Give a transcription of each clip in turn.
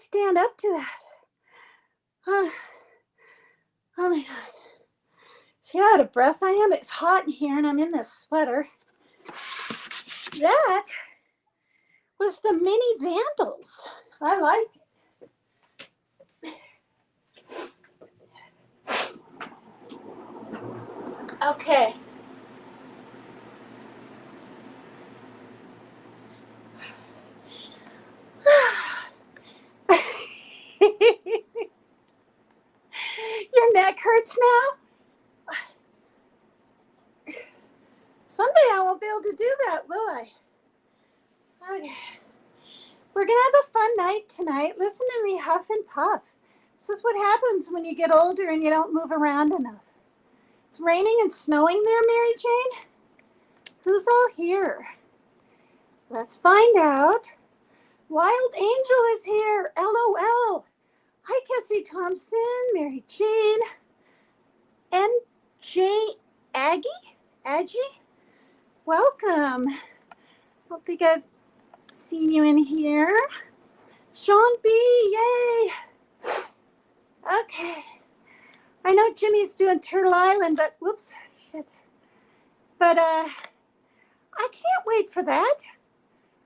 stand up to that. Oh, oh my God. See how out of breath I am? It's hot in here and I'm in this sweater. That was the Mini Vandals. I like it. Okay. Your neck hurts now? Someday I won't be able to do that, will I? Okay. We're going to have a fun night tonight. Listen to me huff and puff. This is what happens when you get older and you don't move around enough. It's raining and snowing there, Mary Jane? Who's all here? Let's find out. Wild Angel is here. LOL. Hi, Cassie Thompson, Mary Jane, NJ Aggie. Welcome. I don't think I've seen you in here. Sean B, yay. Okay. I know Jimmy's doing Turtle Island, but whoops, shit. But I can't wait for that.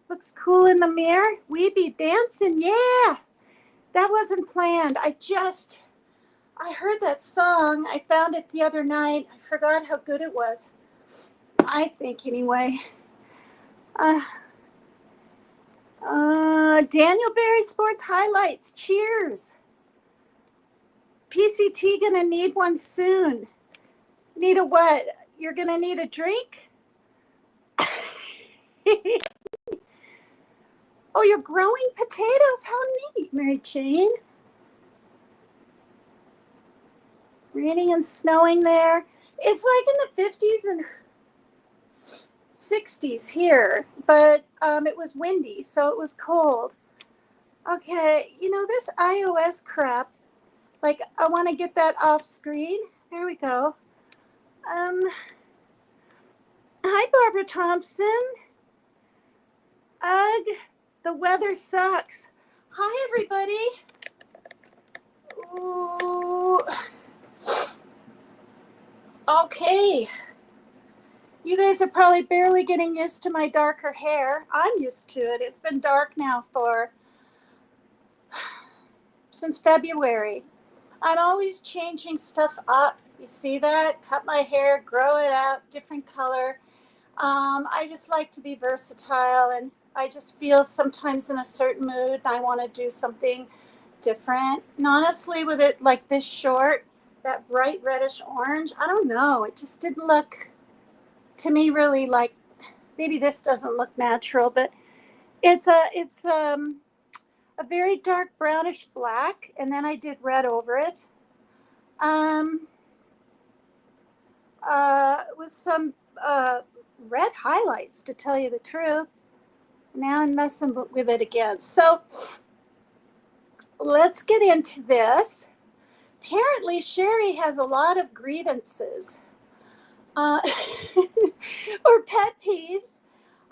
Looks cool in the mirror. We be dancing, yeah. That wasn't planned. I heard that song. I found it the other night. I forgot how good it was. I think anyway. Daniel Berry Sports Highlights. Cheers. PCT gonna need one soon. Need a what? You're gonna need a drink? Oh, you're growing potatoes. How neat, Mary Jane. Raining and snowing there. It's like in the 50s and 60s here, but it was windy, so it was cold. Okay, you know, this iOS crap, like I want to get that off screen. There we go. Hi, Barbara Thompson. Ugh, the weather sucks. Hi, everybody. Ooh. Okay. You guys are probably barely getting used to my darker hair. I'm used to it. It's been dark now since February. I'm always changing stuff up. You see that? Cut my hair, grow it out, different color. I just like to be versatile, and I just feel sometimes in a certain mood I want to do something different. And honestly, with it like this short, that bright reddish orange, I don't know. It just didn't look to me really like, maybe this doesn't look natural, but it's a very dark brownish black, and then I did red over it. With some red highlights, to tell you the truth. Now I'm messing with it again. So let's get into this. Apparently, Sherry has a lot of grievances or pet peeves.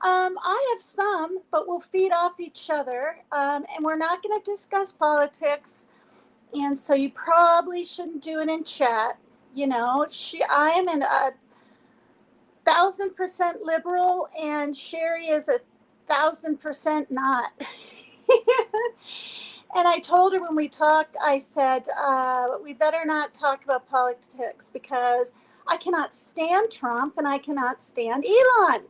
I have some, but we'll feed off each other. And we're not going to discuss politics. And so you probably shouldn't do it in chat. You know, I am a 1,000% liberal, and Sherry is 1,000% not. And I told her when we talked, I said, we better not talk about politics because I cannot stand Trump and I cannot stand Elon,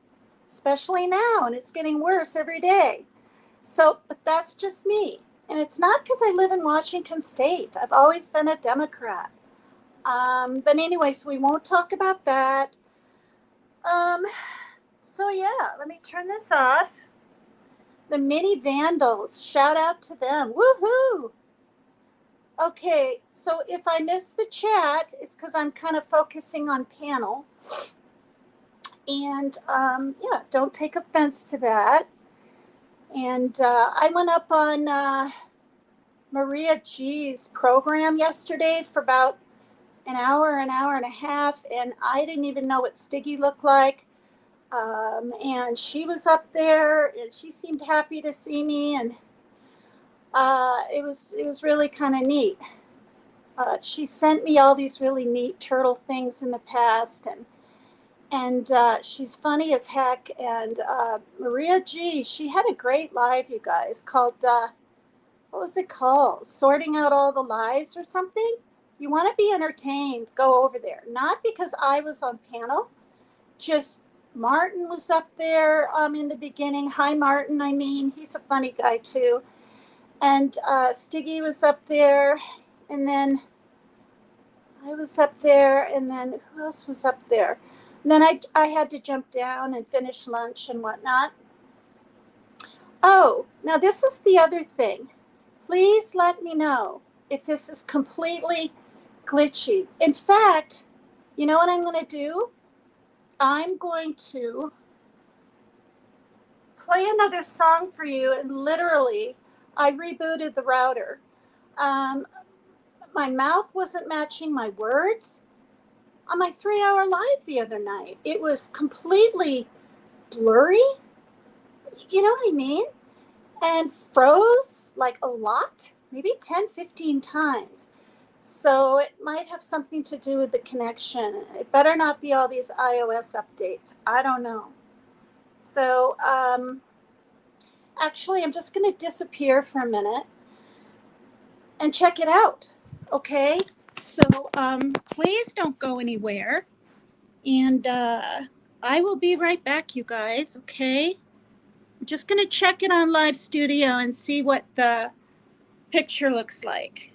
especially now. And it's getting worse every day. So, but that's just me. And it's not because I live in Washington State. I've always been a Democrat. But anyway, so we won't talk about that. So yeah, let me turn this off. The Mini Vandals, shout out to them. Woohoo! Okay, so if I miss the chat, it's because I'm kind of focusing on panel. And yeah, don't take offense to that. And I went up on Maria G's program yesterday for about an hour and a half, and I didn't even know what Stiggy looked like. And she was up there, and she seemed happy to see me. And It was really kind of neat. She sent me all these really neat turtle things in the past, and she's funny as heck. And Maria G, she had a great live, you guys, called what was it called? Sorting out all the lies or something. You want to be entertained? Go over there. Not because I was on panel, just Martin was up there in the beginning. Hi, Martin. I mean, he's a funny guy too. And Stiggy was up there, and then I was up there, and then who else was up there? And then I had to jump down and finish lunch and whatnot. Oh, now this is the other thing. Please let me know if this is completely glitchy. In fact, you know what I'm going to do? I'm going to play another song for you, and literally, I rebooted the router. Um, my mouth wasn't matching my words on my 3 hour live the other night. It was completely blurry. You know what I mean? And froze like a lot, maybe 10, 15 times. So it might have something to do with the connection. It better not be all these iOS updates. I don't know. So actually, I'm just going to disappear for a minute and check it out. Okay? So please don't go anywhere. And I will be right back, you guys. Okay? I'm just going to check it on Live Studio and see what the picture looks like.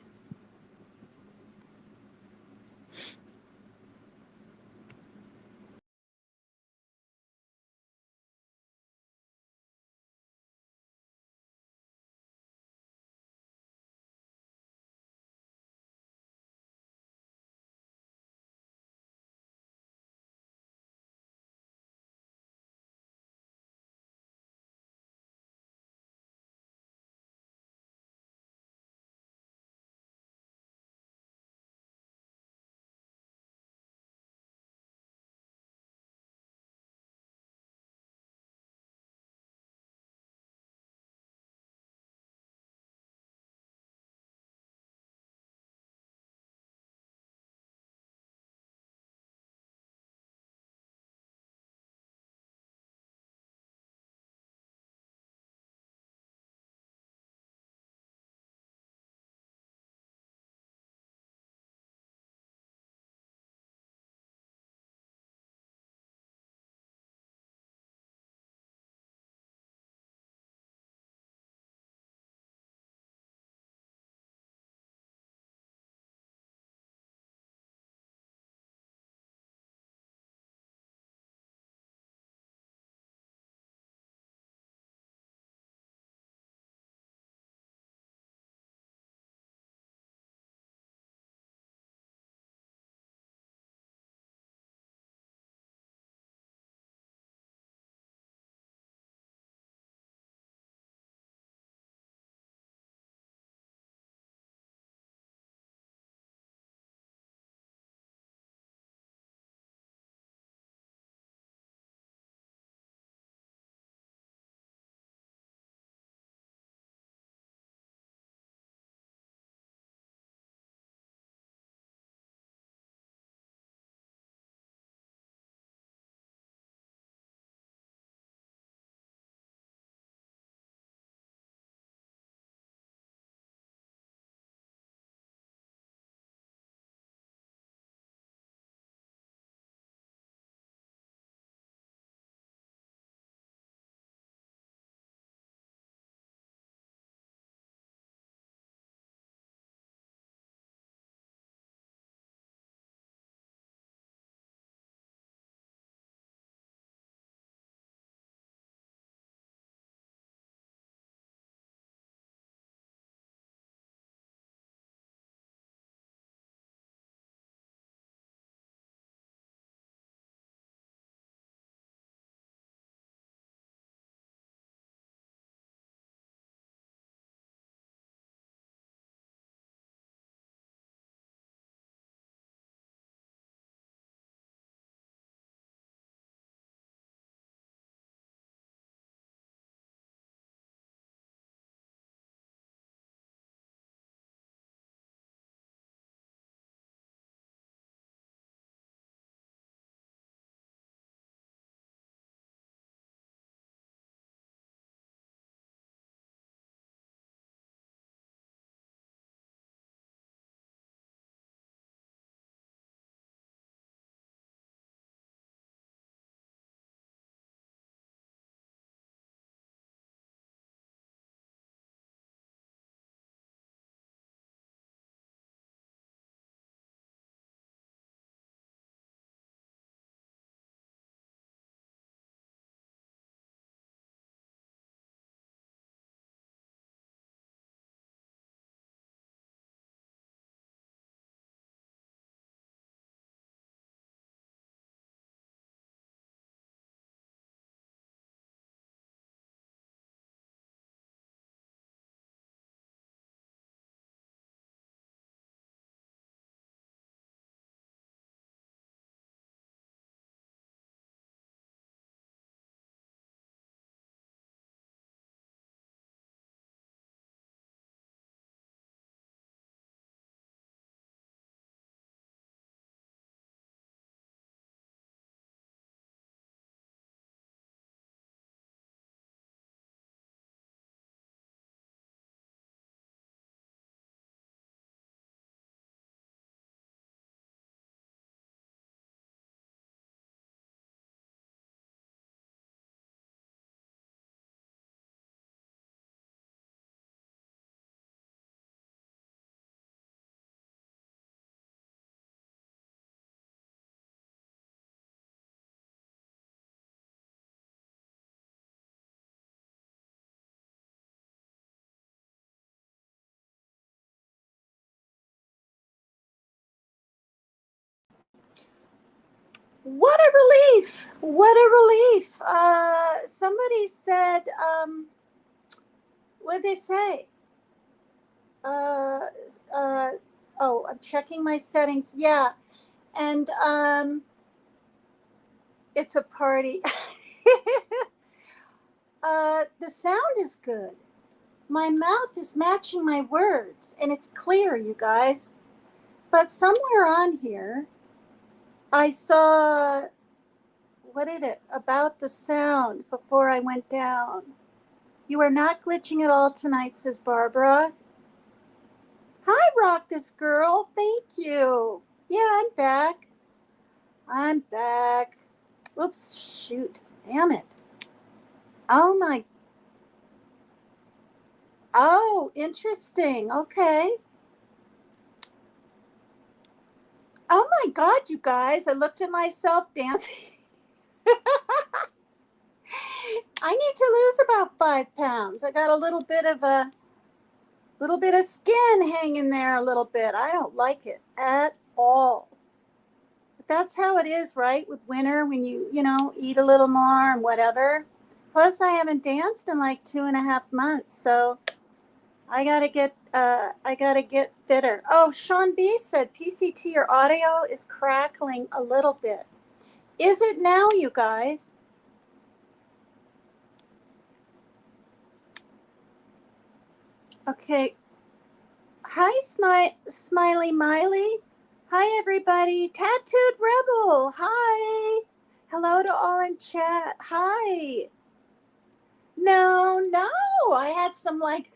What a relief. What a relief. Somebody said, what did they say? Uh, uh, oh, I'm checking my settings. Yeah. And it's a party. The sound is good. My mouth is matching my words, and it's clear, you guys. But somewhere on here, I saw, what did it, about the sound before I went down. You are not glitching at all tonight, says Barbara. Hi, Rock This Girl. Thank you. Yeah, I'm back. I'm back. Oops, shoot. Damn it. Oh, my. Oh, interesting. Okay. Oh, my God, you guys. I looked at myself dancing. I need to lose about 5 pounds. I got a little bit of skin hanging there a little bit. I don't like it at all. But that's how it is, right? With winter, when you eat a little more and whatever. Plus, I haven't danced in like 2.5 months, so I gotta get fitter. Oh, Sean B said PCT, your audio is crackling a little bit. Is it now, you guys? Okay. Hi, Smiley Miley. Hi, everybody. Tattooed Rebel. Hi. Hello to all in chat. Hi. No. I had some like,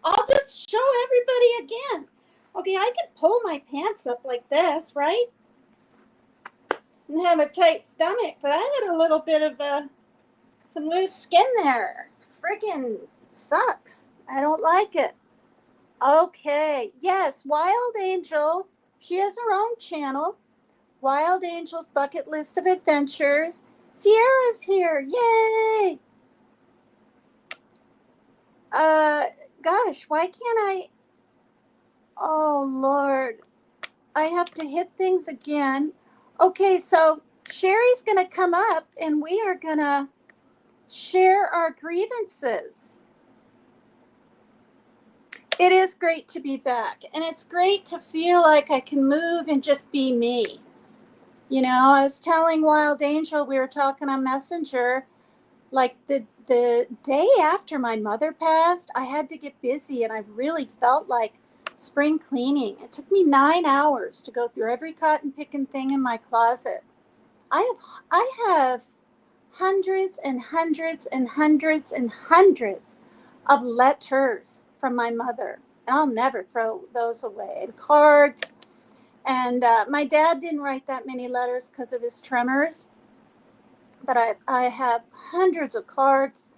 I'll just show everybody again. Okay, I can pull my pants up like this, right? And have a tight stomach, but I had a little bit of some loose skin there. Friggin' sucks. I don't like it. Okay. Yes, Wild Angel. She has her own channel. Wild Angel's Bucket List of Adventures. Sierra's here. Yay! Gosh, why can't I? Oh, Lord. I have to hit things again. Okay, so Sherry's going to come up and we are going to share our grievances. It is great to be back, and it's great to feel like I can move and just be me. I was telling Wild Angel, we were talking on Messenger, like the day after my mother passed, I had to get busy, and I really felt like spring cleaning. It took me 9 hours to go through every cotton picking thing in my closet. I have hundreds and hundreds and hundreds and hundreds of letters from my mother, and I'll never throw those away. And cards. And my dad didn't write that many letters because of his tremors, but I have hundreds of cards.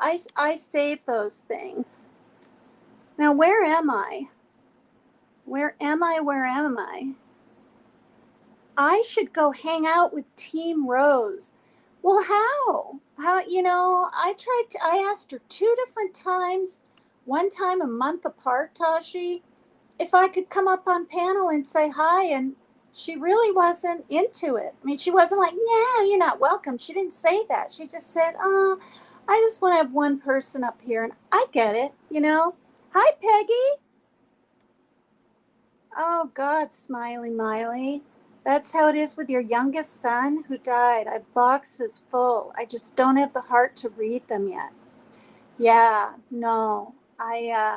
I save those things. Now, where am I? Where am I? Where am I? I should go hang out with Team Rose. Well, how? I asked her 2 different times, one time a month apart, Tashi, if I could come up on panel and say hi, and she really wasn't into it. I mean, she wasn't like, "No, you're not welcome." She didn't say that. She just said, "Oh, I just want to have one person up here," and I get it. Hi, Peggy. Oh, God, Smiley Miley. That's how it is with your youngest son who died. I have boxes full. I just don't have the heart to read them yet. Yeah, no. I'm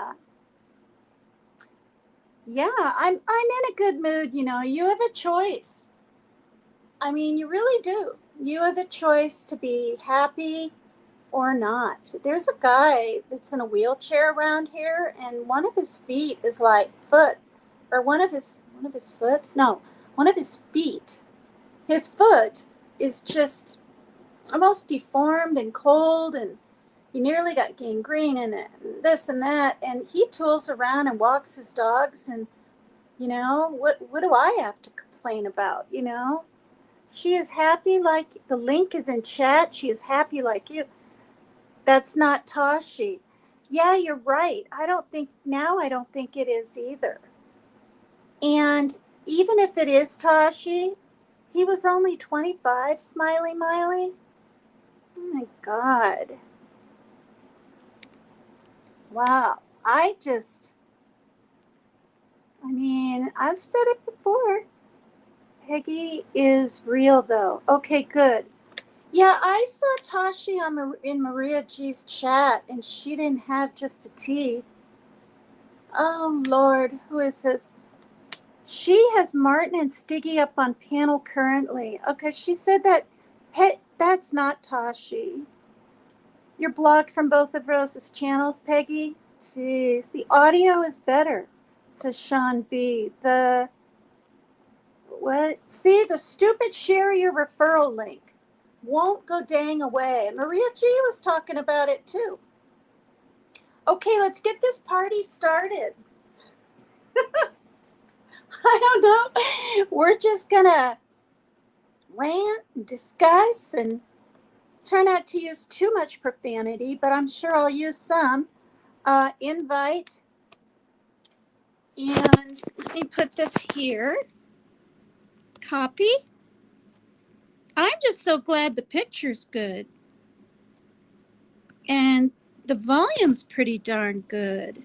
in a good mood. You have a choice. I mean, you really do. You have a choice to be happy or not. There's a guy that's in a wheelchair around here, and one of his feet is like foot, or one of his foot. No, one of his feet. His foot is just almost deformed and cold, and he nearly got gangrene in it, and this and that. And he tools around and walks his dogs, and what do I have to complain about? She is happy, like the link is in chat. She is happy like you. That's not Tashi. Yeah, you're right. I don't think it is either. And even if it is Tashi, he was only 25, Smiley Miley. Oh my God. Wow. I've said it before. Peggy is real, though. Okay, good. Yeah, I saw Tashi in Maria G's chat, and she didn't have just a T. Oh, Lord. Who is this? She has Martin and Stiggy up on panel currently. Okay, she said that. That's not Tashi. You're blocked from both of Rose's channels, Peggy? Jeez, the audio is better, says Sean B. What? See, the stupid share your referral link won't go dang away. Maria G was talking about it too. Okay, let's get this party started. I don't know. We're just gonna rant and discuss and try not to use too much profanity, but I'm sure I'll use some. Invite. And let me put this here. Copy. I'm just so glad the picture's good. And the volume's pretty darn good.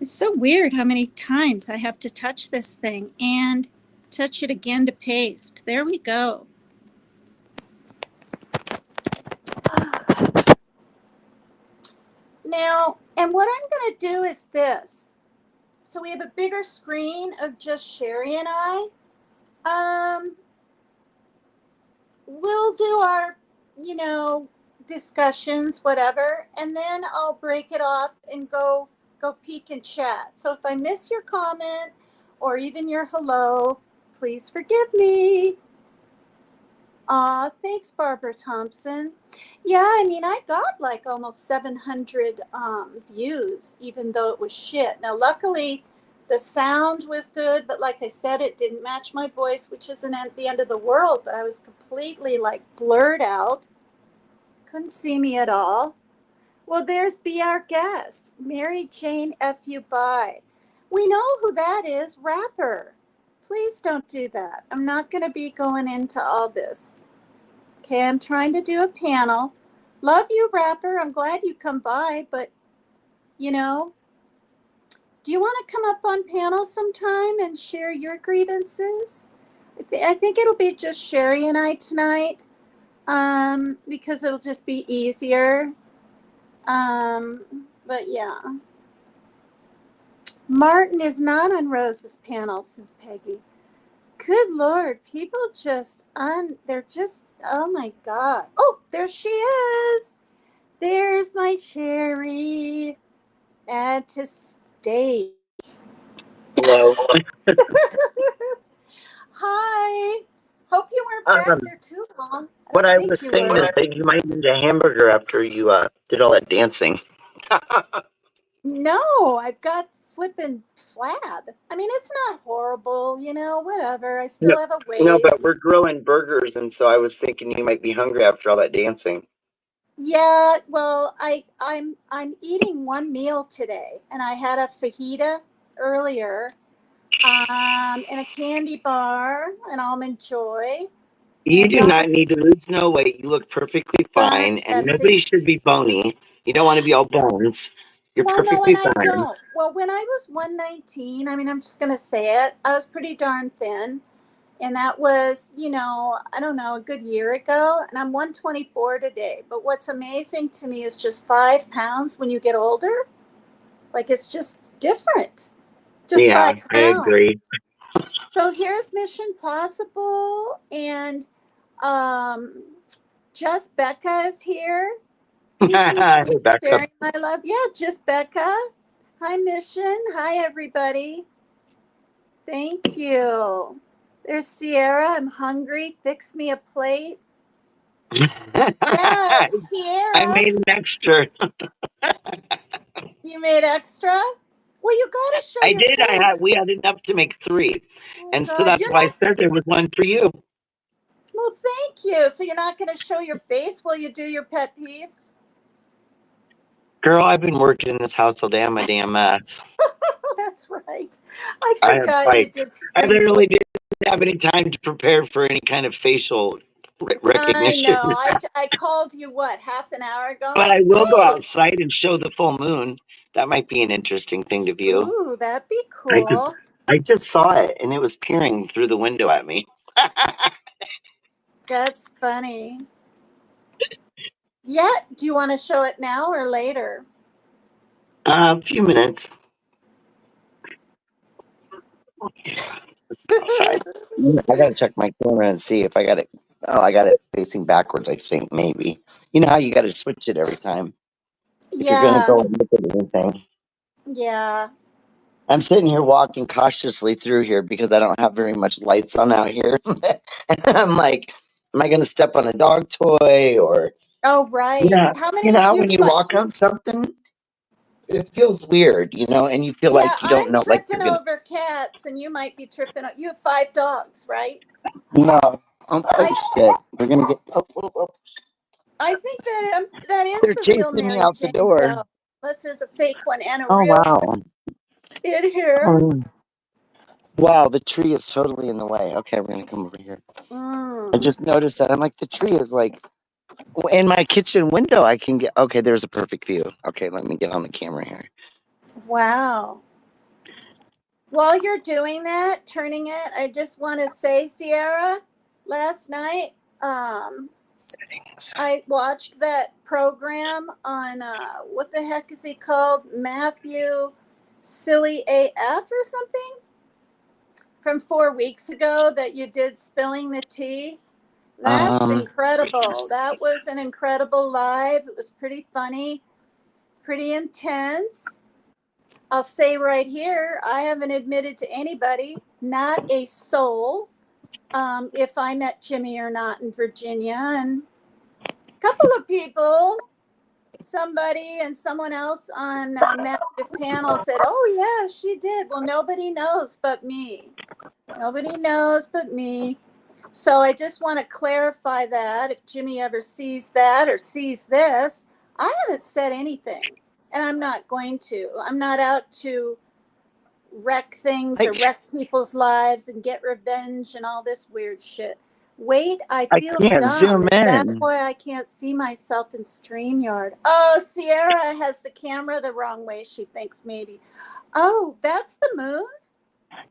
It's so weird how many times I have to touch this thing and touch it again to paste. There we go. Now, and what I'm going to do is this. So we have a bigger screen of just Sherry and I. We'll do our, discussions, whatever, and then I'll break it off and go peek and chat. So if I miss your comment or even your hello, please forgive me. Thanks, Barbara Thompson. Yeah, I got like almost 700 views, even though it was shit. Now, luckily, the sound was good, but like I said, it didn't match my voice, which isn't at the end of the world, but I was completely like blurred out. Couldn't see me at all. Well, there's Be Our Guest, Mary Jane F. You Bye. We know who that is, rapper. Please don't do that. I'm not going to be going into all this. Okay, I'm trying to do a panel. Love you, rapper. I'm glad you come by, but, do you want to come up on panel sometime and share your grievances? I think it'll be just Sherry and I tonight, because it'll just be easier. But yeah. Martin is not on Rose's panel, says Peggy. Good Lord, people they're just, oh my God. Oh, there she is. There's my Sherry. Add to stage. Hello. Hi. Hope you weren't back there too long. What I was saying is that you might need a hamburger after you did all that dancing. No, I've got flippin' flab. It's not horrible, whatever. I still have a ways. No, but we're grilling burgers, and so I was thinking you might be hungry after all that dancing. Yeah, well, I'm eating one meal today, and I had a fajita earlier, and a candy bar, an Almond Joy. You do not need to lose no weight. You look perfectly fine, and nobody should be bony. You don't want to be all bones. You're perfectly fine. I don't. Well, when I was 119, I'm just going to say it, I was pretty darn thin. And that was, I don't know, a good year ago. And I'm 124 today. But what's amazing to me is just 5 pounds when you get older. Like, it's just different. Just 5 pounds. I agree. So here's Mission Possible. And Just Becca is here. PCT, Sherry, my love. Yeah, Just Becca. Hi, Mission. Hi, everybody. Thank you. There's Sierra. I'm hungry. Fix me a plate. Yes, Sierra. I made an extra. You made extra? Well, you got to show your face. I did. We had enough to make 3. And so that's why I said there was one for you. Well, thank you. So you're not going to show your face while you do your pet peeves? Girl, I've been working in this house all day. I'm a damn mess. that's right. I I had forgot you like did I spring literally cleaning. didn't have any time to prepare for any kind of facial I recognition. know. I called you, what, half an hour ago? But I Like, will go hey, outside and show the full moon. That might be an interesting thing to view. ooh, that'd be I just cool. I just saw it and it was peering through the window at me. That's funny. Yeah, do you want to show it now or later? A few minutes. Let's go outside. I gotta check my camera and see if I got it. Oh, I got it facing backwards, I think, maybe. You know how you gotta switch it every time if you're gonna Yeah, go and look at anything. yeah. I'm sitting here walking cautiously through here because I don't have very much lights on out here. And I'm like, am I gonna step on a dog toy or Oh, right. yeah, How you many know do how you when you fight? walk on something, it feels weird, and you feel Yeah, like you don't I'm know, like tripping you're gonna. over cats, and you might be tripping. You have 5 dogs, right? No, I shit, we're gonna get. Oh, oh, oh. I think that is They're the real chasing me Mary out the Jane door. Doe, unless there's a fake one and a Oh real one wow. in here. Oh, wow, the tree is totally in the way. Okay, we're gonna come over here. I Mm, just noticed that. I'm like, the tree is like in my kitchen window. I can get. Okay, there's a perfect view. Okay, let me get on the camera here. wow. While you're doing that, turning it, I just want to say, Sierra, last night, um, Settings. I watched that program on what the heck is he called? Matthew Silly AF or something from 4 weeks ago that you did spilling the tea. That's Um. incredible. That was an incredible live. It was pretty funny, pretty intense. I'll say right here, I haven't admitted to anybody, not a soul, if I met Jimmy or not in Virginia. And a couple of people, somebody and someone else on Matthew's panel said, oh, yeah, she did. Well, nobody knows but me. Nobody knows but me. So I just want to clarify that if Jimmy ever sees that or sees this, I haven't said anything. And I'm not going to. I'm not out to wreck things or I wreck people's lives and get revenge and all this weird shit. Wait, I I feel can't dumb. zoom Is that in. why I can't see myself in StreamYard? Oh, Sierra has the camera the wrong way, she thinks maybe. Oh, that's the moon?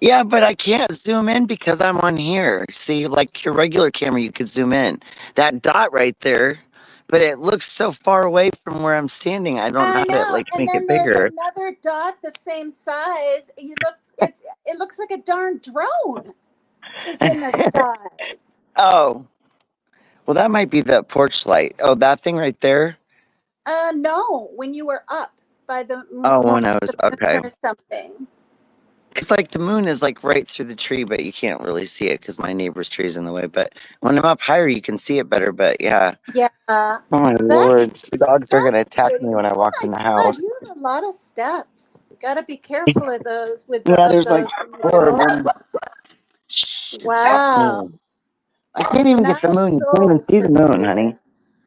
Yeah, but I can't zoom in because I'm on here. See, like your regular camera, you could zoom in. That dot right there, but it looks so far away from where I'm standing. I don't know I how to know. like And make it then there's bigger. another dot the same size. It looks like a darn drone is in the sky. Oh, well, that might be the porch light. Oh, that thing right there. No, when you were up by the Oh, moon when I was okay. or something. Because like the moon is like right through the tree, but you can't really see it because my neighbor's tree is in the way. But when I'm up higher, you can see it better. But yeah. Yeah, Oh my that's lord, the dogs are gonna that's attack pretty. me when I Oh walk in my the God, house. you have a lot of steps. You got to be careful of those Yeah, of there's like those when you 4 of go. them. Shh, it's Wow, happening. I can't even get the nice moon. You can't soul, even see the says moon, Sierra. honey.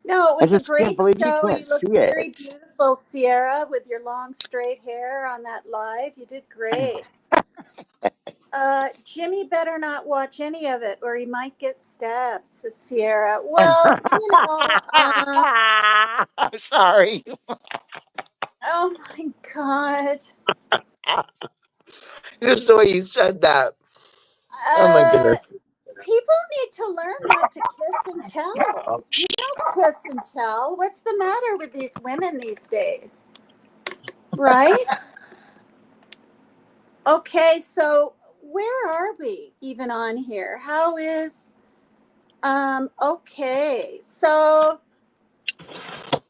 No, it I was a just can't great believe you show. can't You looked see very it. beautiful, Sierra, with your long straight hair on that live. You did great. Jimmy better not watch any of it or he might get stabbed, says Sierra. Well, I'm sorry. oh my God. Just the way you said that. Oh my Uh, goodness. People need to learn not to kiss and tell. Oh, You don't kiss and tell. What's the matter with these women these days? Right? Okay, so where are we even on here? How is okay. So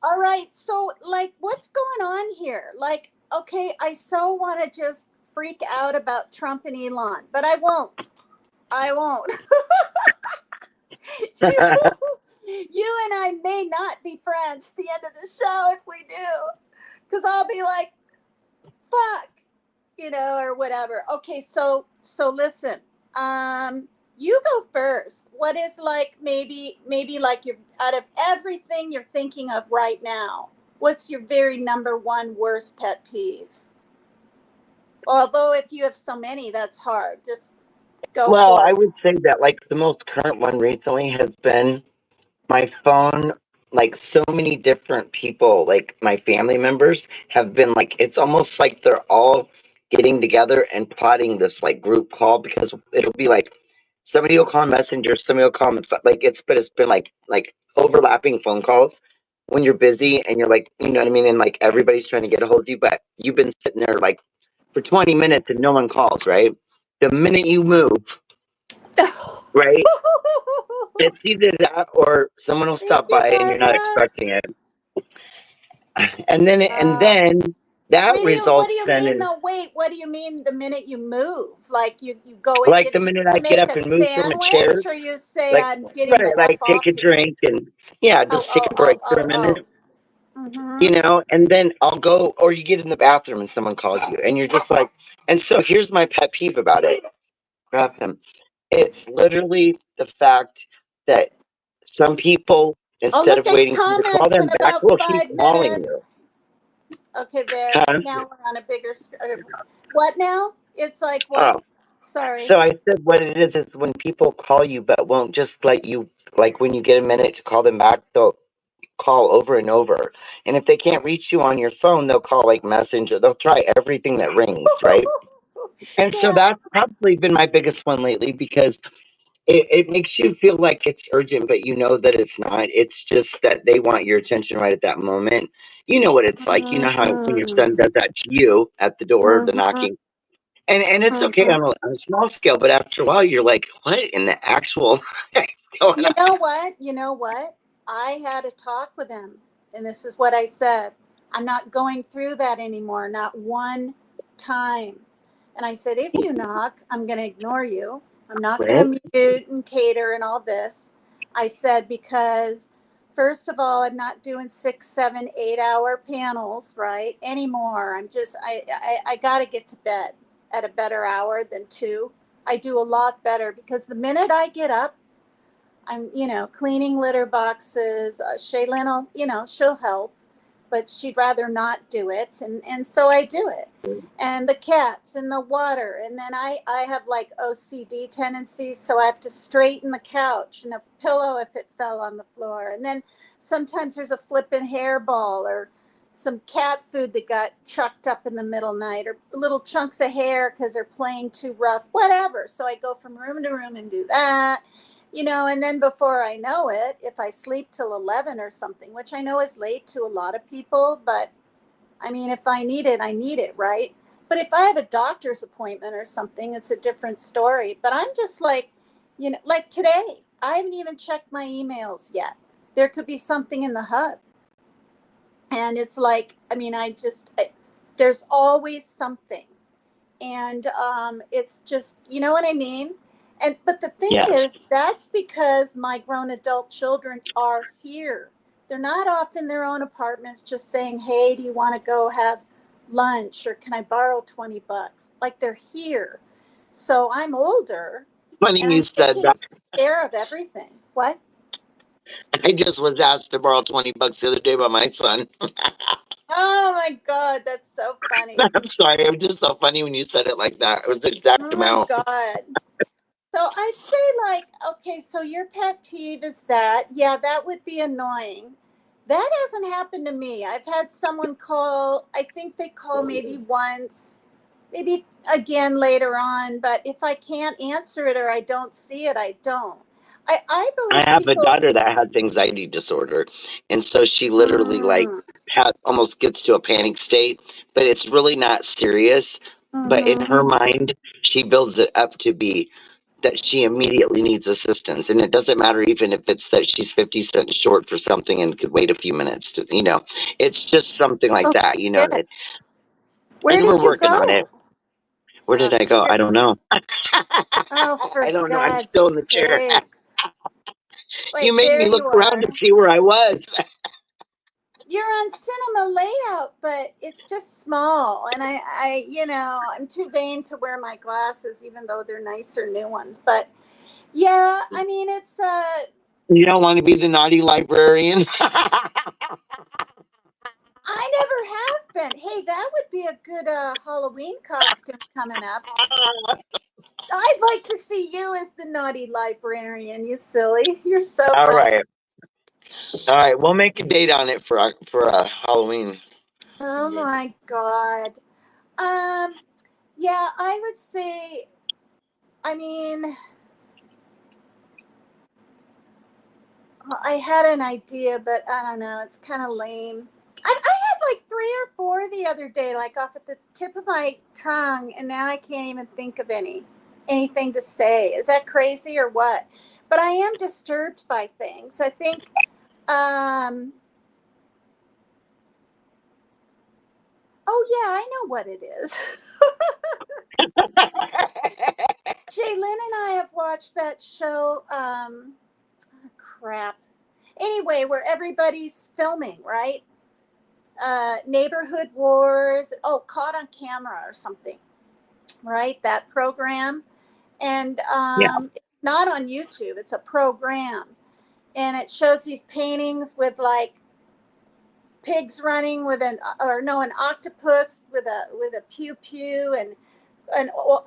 all right, so like what's going on here? Like, okay, I so want to just freak out about Trump and Elon, but I won't. I won't. you, you and I may not be friends at the end of the show if we do. Because I'll be like, fuck, or whatever. Okay, so listen. You go first. What is like maybe like you're out of everything you're thinking of right now, what's your very number one worst pet peeve? Although if you have so many, that's hard. Just go Well, for I it. would say that like the most current one recently has been my phone. Like so many different people, like my family members, have been like it's almost like they're all getting together and plotting this like group call because it'll be like somebody will call Messenger, somebody will call on the like it's been like overlapping phone calls when you're busy and you're like you know what I mean and like everybody's trying to get a hold of you, but you've been sitting there like for 20 minutes and no one calls, right? The minute you move, right? It's either that or someone will Thank stop you, by and you're not Barbara. expecting it. And then that What do results you then mean in though? Wait, what do you mean the minute you move? Like you go in, like the did you minute I to get make up a and move from a chair, sandwich or you say like I'm getting right, the F like take off a here? drink and yeah, Oh, just take oh, a oh, break for oh, a oh. minute, Mm-hmm. you know, and then I'll go or you get in the bathroom and someone calls you and you're just like and so here's my pet peeve about it. Grab him. It's literally the fact that some people, Oh, instead look of at waiting for you to call comments them in back, about will keep calling you.5 minutes. Okay, there. Huh? Now we're on a bigger. What now? It's like what? Oh, Sorry. so I said what it is when people call you but won't just let you, like when you get a minute to call them back, they'll call over and over. And if they can't reach you on your phone, they'll call like Messenger. They'll try everything that rings, right? And so Yeah. that's probably been my biggest one lately because it makes you feel like it's urgent, but you know that it's not. It's just that they want your attention right at that moment. You know what it's like. You know how when your Mm-hmm. son does that to you at the door, the Mm-hmm. knocking. And it's okay Mm-hmm. on a small scale, but after a while, you're like, what in the actual heck is going You on? know what? You know what? I had a talk with him, and this is what I said. I'm not going through that anymore, not one time. And I said, if you knock, I'm going to ignore you. I'm not going Right? to mute and cater and all this. I said, because first of all, I'm not doing 6, 7, 8 hour panels, right? Anymore. I got to get to bed at a better hour than 2. I do a lot better because the minute I get up, I'm, cleaning litter boxes. Shaylin will, she'll help, but she'd rather not do it. And so I do it. And the cats and the water. And then I have like OCD tendencies. So I have to straighten the couch and a pillow if it fell on the floor. And then sometimes there's a flippin' hairball or some cat food that got chucked up in the middle night or little chunks of hair because they're playing too rough, whatever. So I go from room to room and do that, and then before I know it, if I sleep till 11 or something, which I know is late to a lot of people, but I mean, if I need it, I need it, right? But if I have a doctor's appointment or something, it's a different story. But I'm just like, like today, I haven't even checked my emails yet. There could be something in the hub. And it's like, I mean, there's always something. And it's just, you know what I mean? And but the thing Yes. is, that's because my grown adult children are here. They're not off in their own apartments just saying, hey, do you want to go have lunch or can I borrow $20? Like, they're here. So I'm older Funny and you I'm said taking that. care of everything. What? I just was asked to borrow $20 the other day by my son. Oh my God, that's so funny. I'm sorry. It was just so funny when you said it like that. It was the exact Oh my amount. God. So I'd say, like, okay, so your pet peeve is that. Yeah, that would be annoying. That hasn't happened to me. I've had someone call, I think they call maybe once, maybe again later on, but if I can't answer it or I don't see it, I don't. I I believe have a people. daughter that has anxiety disorder, and so she literally like Mm, almost gets to a panic state, but it's really not serious. But in her mm-hmm. mind, she builds it up to be that she immediately needs assistance, and it doesn't matter even if it's that she's 50 cents short for something and could wait a few minutes to, it's just something like Oh, that, shit. Where and we're did you working on it. go? Where did I go? I don't know. Oh, I for don't know. I'm God's still in the chair. sakes. You Wait, made there me you look around are. to see where I was. You're on cinema layout, but it's just small. And I'm too vain to wear my glasses, even though they're nicer new ones. But yeah, I mean, You don't want to be the naughty librarian. I'm never have been. Hey, that would be a good Halloween costume coming up. I'd like to see you as the naughty librarian, you silly. You're so All funny. right. All right. We'll make a date on it for Halloween. Oh my God. Yeah, I would say, I mean, I had an idea, but I don't know. It's kind of lame. I had like 3 or 4 the other day, like off at the tip of my tongue, and now I can't even think of anything to say. Is that crazy or what? But I am disturbed by things. I think, oh yeah, I know what it is. Jaylyn and I have watched that show. Crap. Anyway, where everybody's filming, right? Neighborhood Wars. Oh, Caught on Camera or something, right? That program, and Yeah. it's not on YouTube. It's a program, and it shows these paintings with like pigs running with an octopus with a pew pew and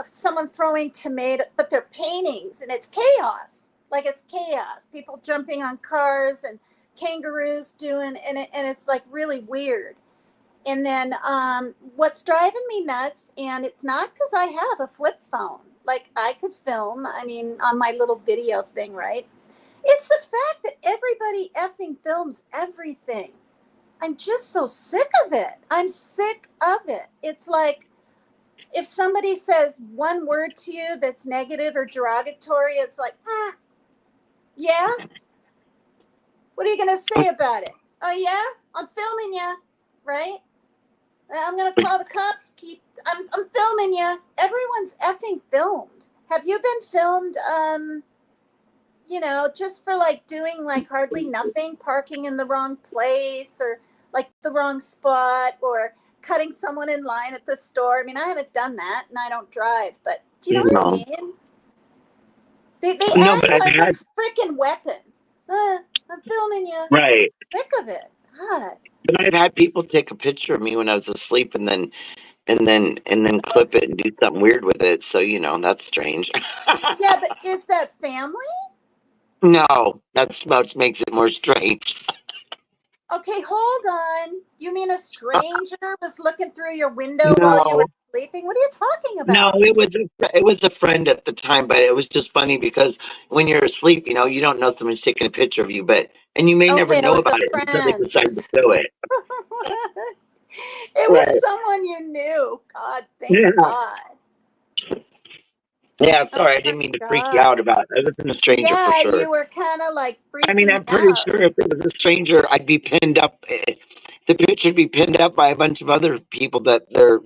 someone throwing tomato, but they're paintings and it's chaos. Like it's chaos. People jumping on cars and kangaroos doing, and it's like really weird. And then what's driving me nuts, and it's not because I have a flip phone. Like I could film, I mean, on my little video thing, right? It's the fact that everybody effing films everything. I'm just so sick of it. I'm sick of it. It's like, if somebody says one word to you that's negative or derogatory, it's like, yeah? What are you going to say about it? Oh, yeah? I'm filming you, right? I'm going to call the cops, Keith. I'm filming you. Everyone's effing filmed. Have you been filmed, just for like doing like hardly nothing, parking in the wrong place or like the wrong spot or cutting someone in line at the store? I mean, I haven't done that and I don't drive, but do you know what I No. mean? They No, act but I've like had it's freaking weapon. I'm filming you. right. I'm sick of it. God. But I've had people take a picture of me when I was asleep and then clip it and do something weird with it. So that's strange. Yeah, but is that family? No, that's what makes it more strange. Okay, hold on. You mean a stranger was looking through your window while you were No, sleeping? What are you talking no, about? it was a friend at the time, but it was just funny because when you're asleep, you don't know someone's taking a picture of you, and you may never Okay, it know was a about it until they friend. decide to show it. It was Right. someone you knew. God, thank Yeah. God. Yeah. Oh Sorry, I my didn't mean to freak you out God. about it. It wasn't a stranger for Yeah, sure. you were kind of like I mean, freaking me I'm pretty out. sure if it was a stranger, I'd be pinned up. The picture would be pinned up by a bunch of other people that they're,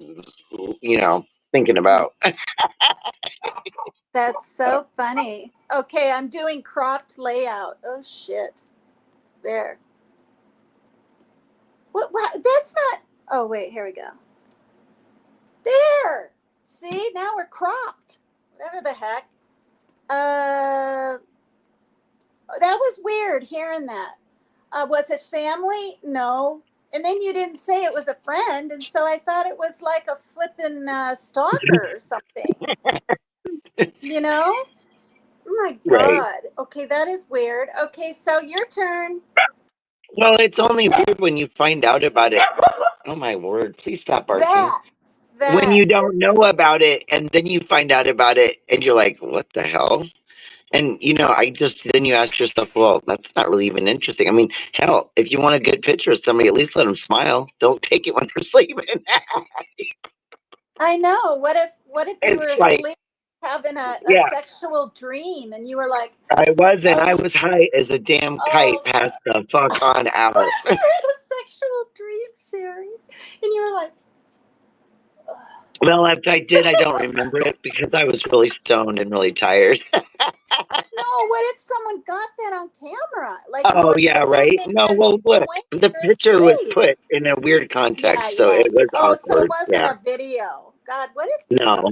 thinking about. That's so funny. Okay, I'm doing cropped layout. Oh shit. There. What? That's not. Oh wait, here we go. There. See, now we're cropped. Whatever the heck. That was weird hearing that. Was it family? No. And then you didn't say it was a friend, and so I thought it was like a flippin' stalker or something. You know? Oh my Right. God. Okay, that is weird. Okay, so your turn. Well, it's only weird when you find out about it. Oh my word! Please stop barking. That. When That. you don't know about it, and then you find out about it, and you're like, "What the hell?" And then you ask yourself, "Well, that's not really even interesting." I mean, hell, if you want a good picture of somebody, at least let them smile. Don't take it when they're sleeping. I know. What if you were It's like, asleep having a yeah, sexual dream and you were like, I wasn't. I oh, was high as a damn kite. oh, Passed the fuck on out. what if you had a sexual dream, Sherry? And you were like, ugh. Well, if I did, I don't remember it because I was really stoned and really tired. No, what if someone got that on camera? Like you Oh were yeah, right. filming No, this well, look, when the you're picture was asleep. put in a weird Yeah, context, so yeah. it was Oh, so it awkward. wasn't Yeah, a video. God, what if, no,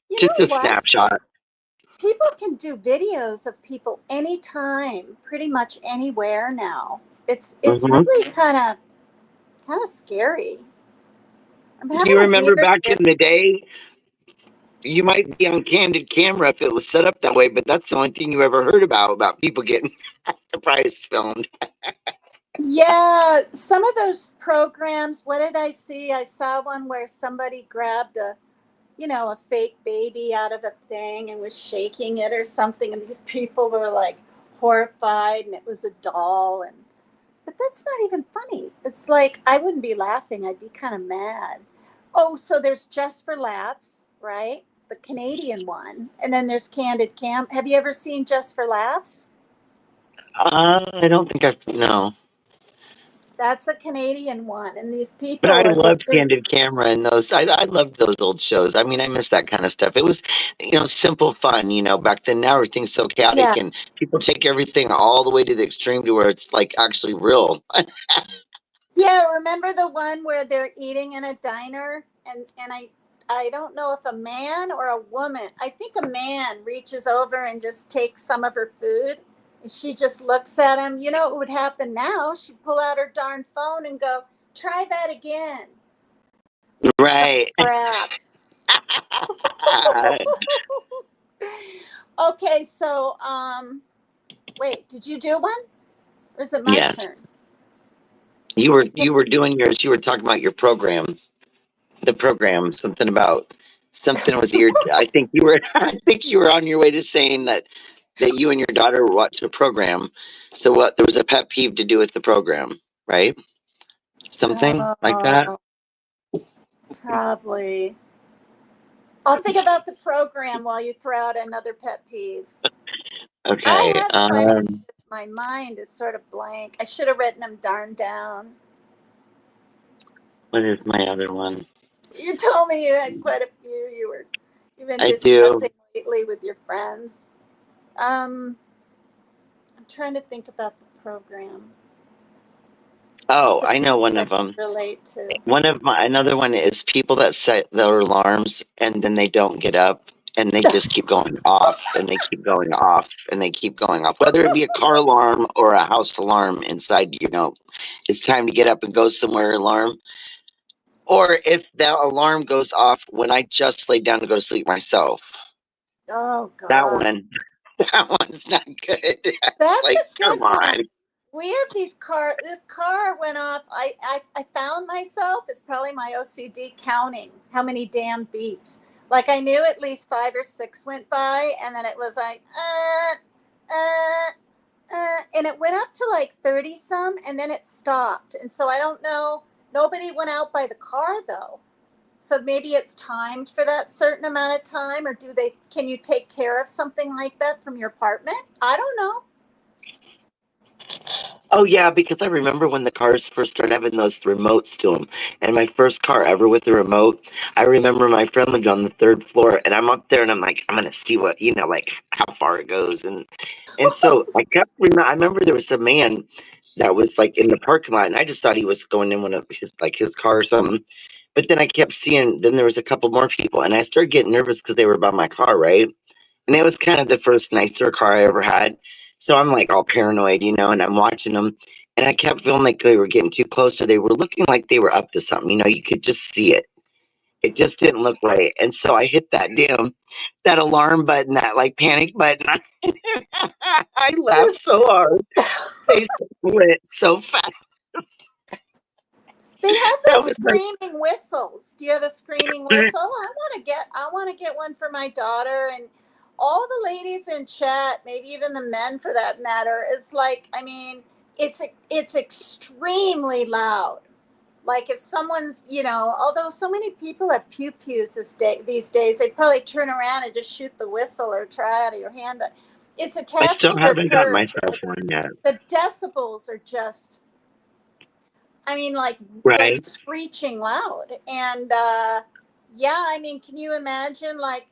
you just know a what? snapshot. People can do videos of people anytime, pretty much anywhere now. It's Hmm. really kind of Kind of scary. I'm Do having you a remember weird back day. in the day? You might be on candid camera if it was set up that way, but that's the only thing you ever heard about people getting surprise filmed. Yeah, some of those programs, what did I see? I saw one where somebody grabbed a fake baby out of a thing and was shaking it or something, and these people were like horrified, and it was a doll. And but that's not even funny. It's like I wouldn't be laughing, I'd be kind of mad. Oh, so there's Just for Laughs, right? The Canadian one. And then there's Candid Cam. Have you ever seen Just for Laughs? I don't think I've no, That's a Canadian one. And these but people I are loved literally, candid camera and those. I loved those old shows. I mean, I miss that kind of stuff. It was, simple fun. Back then. Now everything's so yeah. chaotic and people take everything all the way to the extreme to where it's like actually real. Yeah, remember the one where they're eating in a diner, and I don't know if a man or a woman. I think a man reaches over and just takes some of her food, and she just looks at him. You know what would happen now? She'd pull out her darn phone and go, "Try that again." Some Right. crap. Okay, so wait, did you do one, or is it my Yes. turn? You were I think you were doing yours. You were talking about your program. The program, something was your. I think you were. I think you were on your way to saying that you and your daughter watched a program. So what? There was a pet peeve to do with the program, right? Something like that. oh, probably. I'll think about the program while you throw out another pet peeve. I Okay. have quite a few. My mind is sort of blank. I should have written them darn down. What is my other one? You told me you had quite a few you've been I do. discussing lately with your friends. Um, I'm trying to think about the program. Oh, Is it I know one that of them. I relate to? Another one is people that set their alarms and then they don't get up and they just keep going off and they keep going off and they keep going off. Whether it be a car alarm or a house alarm inside, it's time to get up and go somewhere alarm. Or if that alarm goes off when I just lay down to go to sleep myself. Oh That God, one, that one's not good. It's that's like, a good come on. one. We have these car. This car went off. I found myself. It's probably my OCD counting how many damn beeps. Like I knew at least 5 or 6 went by, and then it was like and it went up to like 30 some, and then it stopped. And so I don't know. Nobody went out by the car though. So maybe it's timed for that certain amount of time, or do they? Can you take care of something like that from your apartment? I don't know. Oh yeah, because I remember when the cars first started having those remotes to them, and my first car ever with the remote. I remember my friend lived on the third floor, and I'm up there, and I'm like, I'm gonna see what like how far it goes, and so I kept. I remember there was a man that was like in the parking lot, and I just thought he was going in one of his car or something. But then I kept seeing. Then there was a couple more people, and I started getting nervous because they were by my car, right? And it was kind of the first nicer car I ever had. So I'm like all paranoid, and I'm watching them. And I kept feeling like they were getting too close, or they were looking like they were up to something. You could just see it. It just didn't look right. And so I hit that alarm button, that like panic button. I You're laughed so hard. They split so fast. They have That those was like, screaming whistles. Do you have a screaming whistle? I want to get one for my daughter and all the ladies in chat, maybe even the men for that matter. It's like, I mean, it's extremely loud. Like if someone's, although so many people have pew pews these days, they probably turn around and just shoot the whistle or try out of your hand. But it's I attached still to their haven't got purse. myself one yet. The decibels are just, I mean, like Right, screeching loud. And yeah, I mean, can you imagine, like,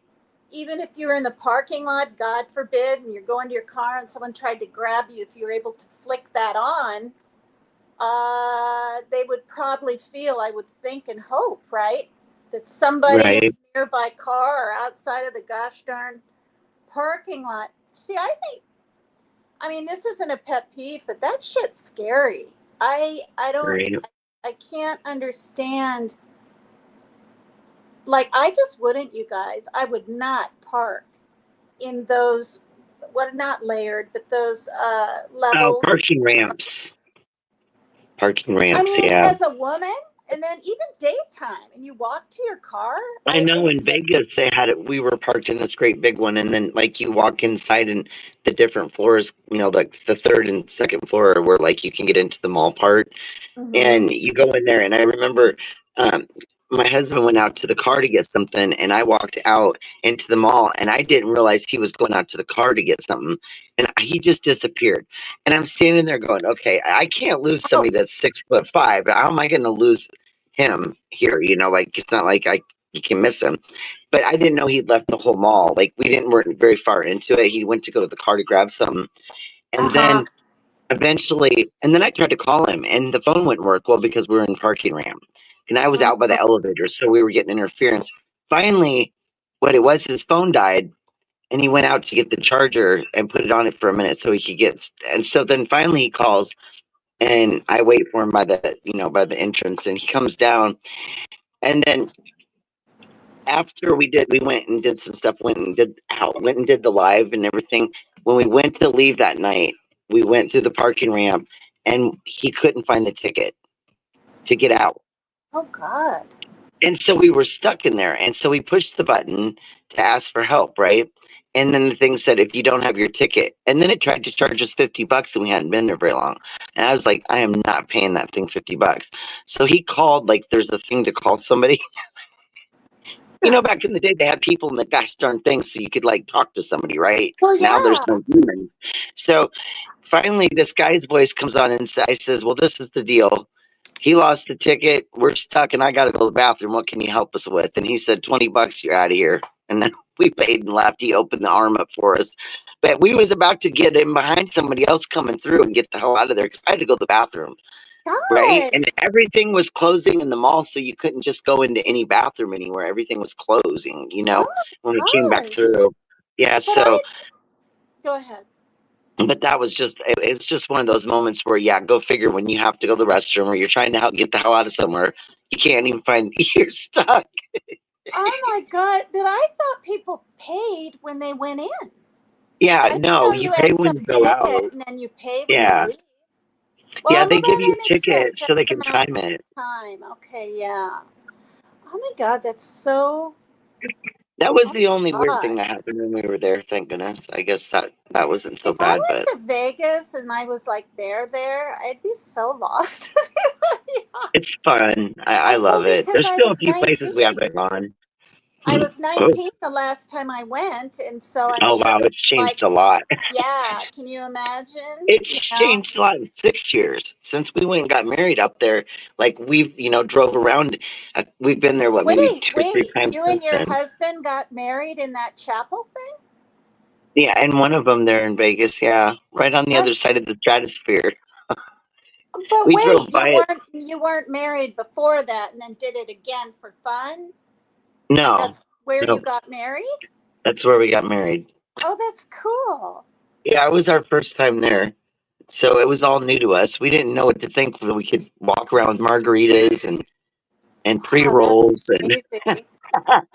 even if you were in the parking lot, God forbid, and you're going to your car and someone tried to grab you, if you were able to flick that on, they would probably feel, I would think and hope, right, that somebody in right. a nearby car or outside of the gosh darn parking lot. See, I mean, this isn't a pet peeve, but that shit's scary. I don't Right. I can't understand. Like, I just wouldn't, you guys. I would not park in those, what, not layered, but those Oh, levels. parking ramps. Parking I ramps, mean, yeah. as a woman, and then even daytime, and you walk to your car. I know in Vegas they had it. We were parked in this great big one, and then like you walk inside, and the different floors, like the third and second floor, are where like you can get into the mall part, and Mm-hmm. you go in there. And I remember, um, my husband went out to the car to get something, and I walked out into the mall, and I didn't realize he was going out to the car to get something, and he just disappeared. And I'm standing there going, "Okay, I can't lose Oh, somebody that's 6'5". But how am I going to lose him here? Like it's not like you can miss him." But I didn't know he'd left the whole mall. Like weren't very far into it. He went to go to the car to grab something, and uh-huh. then eventually, and then I tried to call him, and the phone wouldn't work. Well, because we were in the parking ramp, and I was out by Mm-hmm. the elevator, so we were getting interference. Finally, what it was, his phone died, and he went out to get the charger and put it on it for a minute so he could get. And so then finally he calls, and I wait for him by the entrance, and he comes down, and then after we went and did some stuff, went and did the live and everything. When we went to leave that night, we went through the parking ramp, and he couldn't find the ticket to get out. Oh God. And so we were stuck in there. And so we pushed the button to ask for help, right? And then the thing said, if you don't have your ticket, and then it tried to charge us $50, and we hadn't been there very long. And I was like, I am not paying that thing $50. So he called, like, there's a thing to call somebody. Back in the day, they had people in the gosh darn thing so you could like talk to somebody, right? Well, Now there's yeah. no humans. So finally, this guy's voice comes on, and I says, "Well, this is the deal. He lost the ticket. We're stuck, and I got to go to the bathroom. What can you help us with?" And he said, $20, you're out of here. And then we paid and left. He opened the arm up for us. But we was about to get in behind somebody else coming through and get the hell out of there because I had to go to the bathroom. Right? God. And everything was closing in the mall, so you couldn't just go into any bathroom anywhere. Everything was closing, Oh when we came back gosh. through. Yeah, But so, go ahead. but that was it's just one of those moments where, yeah, go figure when you have to go to the restroom or you're trying to get the hell out of somewhere, you can't even find, you're stuck. Oh my God. But I thought people paid when they went in. Yeah, I didn't no, know you you pay had when some you go ticket out. and then you pay when you Yeah. leave. Yeah, Well, they give you that a makes sense. ticket That's so they the can amount time it. of time. Okay, yeah. Oh my God, that's so. That was Oh the only my weird God. thing that happened when we were there, thank goodness. I guess that wasn't so If I bad, went but to Vegas and I was like there, I'd be so lost. Yeah. it's fun. I love Well, it. because There's still a few places we haven't gone. I was Oh, 19 the last time I went, and so I'm oh sure, wow, it's changed like, a lot. yeah, can you imagine? It's changed a lot in 6 years since we went and got married up there. Like we've, drove around. We've been there, what, maybe Wait, 2 or 3 times you and since your then. husband got married in that chapel thing? Yeah, and one of them there in Vegas. Yeah, right on the other That's, side of the stratosphere. but We drove wait, by it. you weren't married before that and then did it again for fun? No, That's where you no, got married? that's where we got married. Oh, that's cool. Yeah, it was our first time there. So it was all new to us. We didn't know what to think when we could walk around with margaritas and pre Wow, that's rolls and crazy.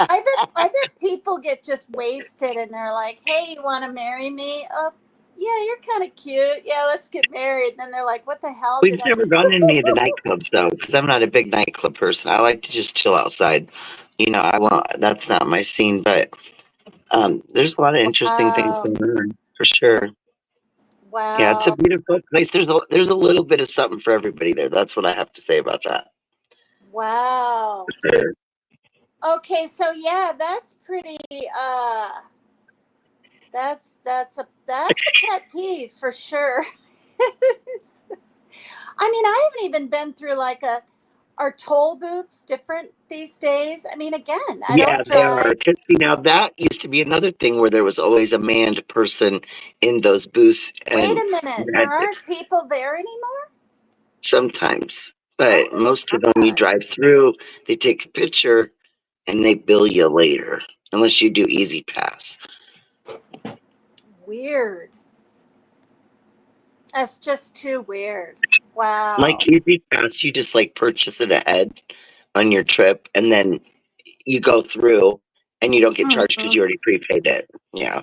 I bet people get just wasted and they're like, "Hey, you want to marry me? Oh, yeah, you're kind of cute. Yeah, let's get married." And then they're like, "What the hell we've did I never do?" gone to any of the nightclubs though, because I'm not a big nightclub person. I like to just chill outside. I want that's not my scene, but there's a lot of interesting things Wow, going on for sure. Yeah, it's a wow, beautiful place. There's a little bit of something for everybody there. That's what I have to say about that. wow. For sure. Okay, so yeah, that's pretty. That's a pet peeve for sure. It's- I mean, I haven't even been through like a. Are toll booths different these days? I mean, again, I Yeah, don't they are. drive. Because see, now that used to be another thing where there was always a manned person in those booths, Wait and a minute, you there had to, aren't people there anymore? sometimes, Oh but most my of them you God. drive through, they take a picture, and they bill you later, unless you do Easy Pass. Weird. That's just too weird. Wow. Like Easy Pass, you just like purchase it ahead on your trip, and then you go through, and you don't get charged because Mhm. you already prepaid it. Yeah,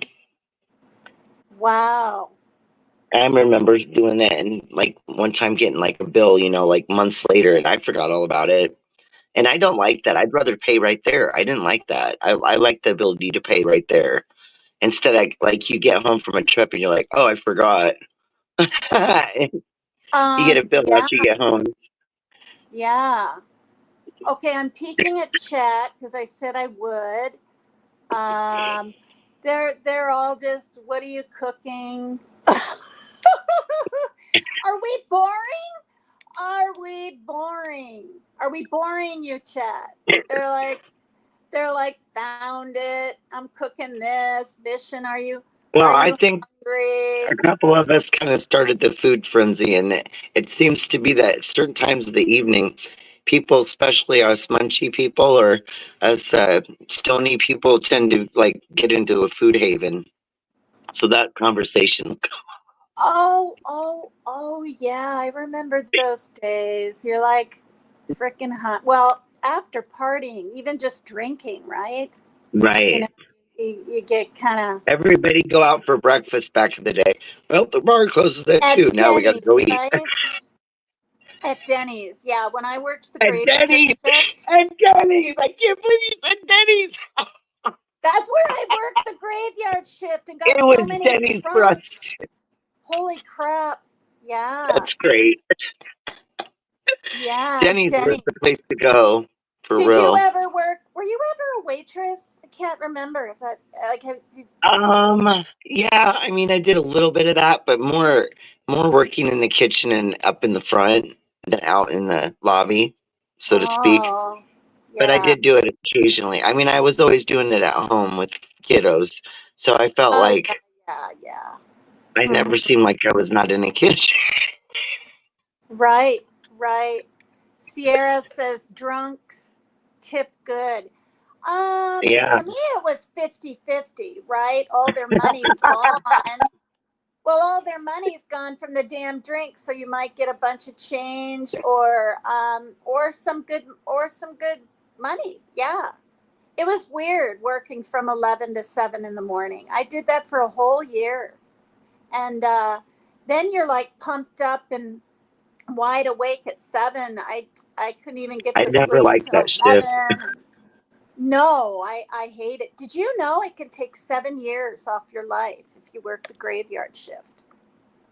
Wow. I remember doing that, and like one time getting like a bill, like months later, and I forgot all about it. And I don't like that. I'd rather pay right there. I didn't like that. I like the ability to pay right there instead of like you get home from a trip and you're like, oh, I forgot. You get a bill Yeah, after you get home. yeah. Okay, I'm peeking at chat because I said I would. Um, they're all just, what are you cooking? Are we boring? Are we boring? Are we boring you, chat? They're like they're like, found it. I'm cooking this. Mission, Well, are I you think hungry? a couple of us kind of started the food frenzy, and it seems to be that at certain times of the evening, people, especially us munchy people or us stony people, tend to like get into a food haven. So that conversation, Oh, yeah. I remember those days. You're like freaking hot. Well, after partying, even just drinking, right? You know, right? you get kind of Everybody go out for breakfast back in the day. Well, the bar closes at at 2. Now we got to Denny's, go eat right? At Denny's. Yeah, when I worked the at graveyard Denny's. shift, At Denny's, I can't believe you said Denny's. that's where I worked the graveyard shift and got It so was many Denny's for us. drunks. Holy crap. Yeah. That's great. Yeah, Denny's was Denny's. the place to go for Did you real. ever work? Were you ever a waitress? I can't remember if I like. Yeah, I mean, I did a little bit of that, but more working in the kitchen and up in the front than out in the lobby, so to speak. Oh, But I yeah. did do it occasionally. I mean, I was always doing it at home with kiddos, so I felt Oh, like yeah, yeah, yeah. I Mhm. never seemed like I was not in a kitchen. Right, right. Sierra says drunks tip good. Yeah, To me it was 50-50, right? All their money's gone. Well, all their money's gone from the damn drink, so you might get a bunch of change or some good money. Yeah. It was weird working from 11 to 7 in the morning. I did that for a whole year. And then you're like pumped up and wide awake at 7. I couldn't even get I to never sleep liked that till shift. 11. No, I hate it. Did you know it could take 7 years off your life if you work the graveyard shift?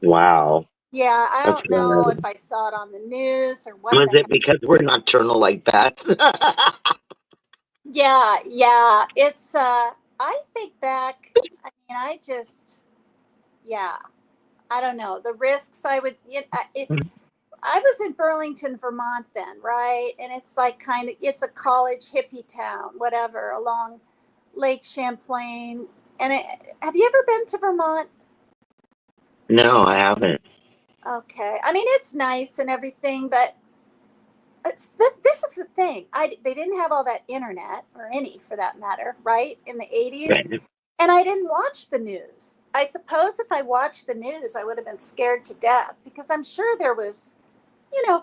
Wow, Yeah, I that's don't know if wild. I saw it on the news or what Was the it heck. because we're nocturnal like bats? Yeah, yeah. It's I think back, I mean, yeah, I don't know. The risks I would I was in Burlington, Vermont then, right? And it's like kind of it's a college hippie town, whatever, along Lake Champlain. And have you ever been to Vermont? No, I haven't. Okay. I mean, it's nice and everything, but this is the thing. They didn't have all that internet or any for that matter, right? In the 80s. Right. And I didn't watch the news. I suppose if I watched the news, I would have been scared to death because I'm sure there was,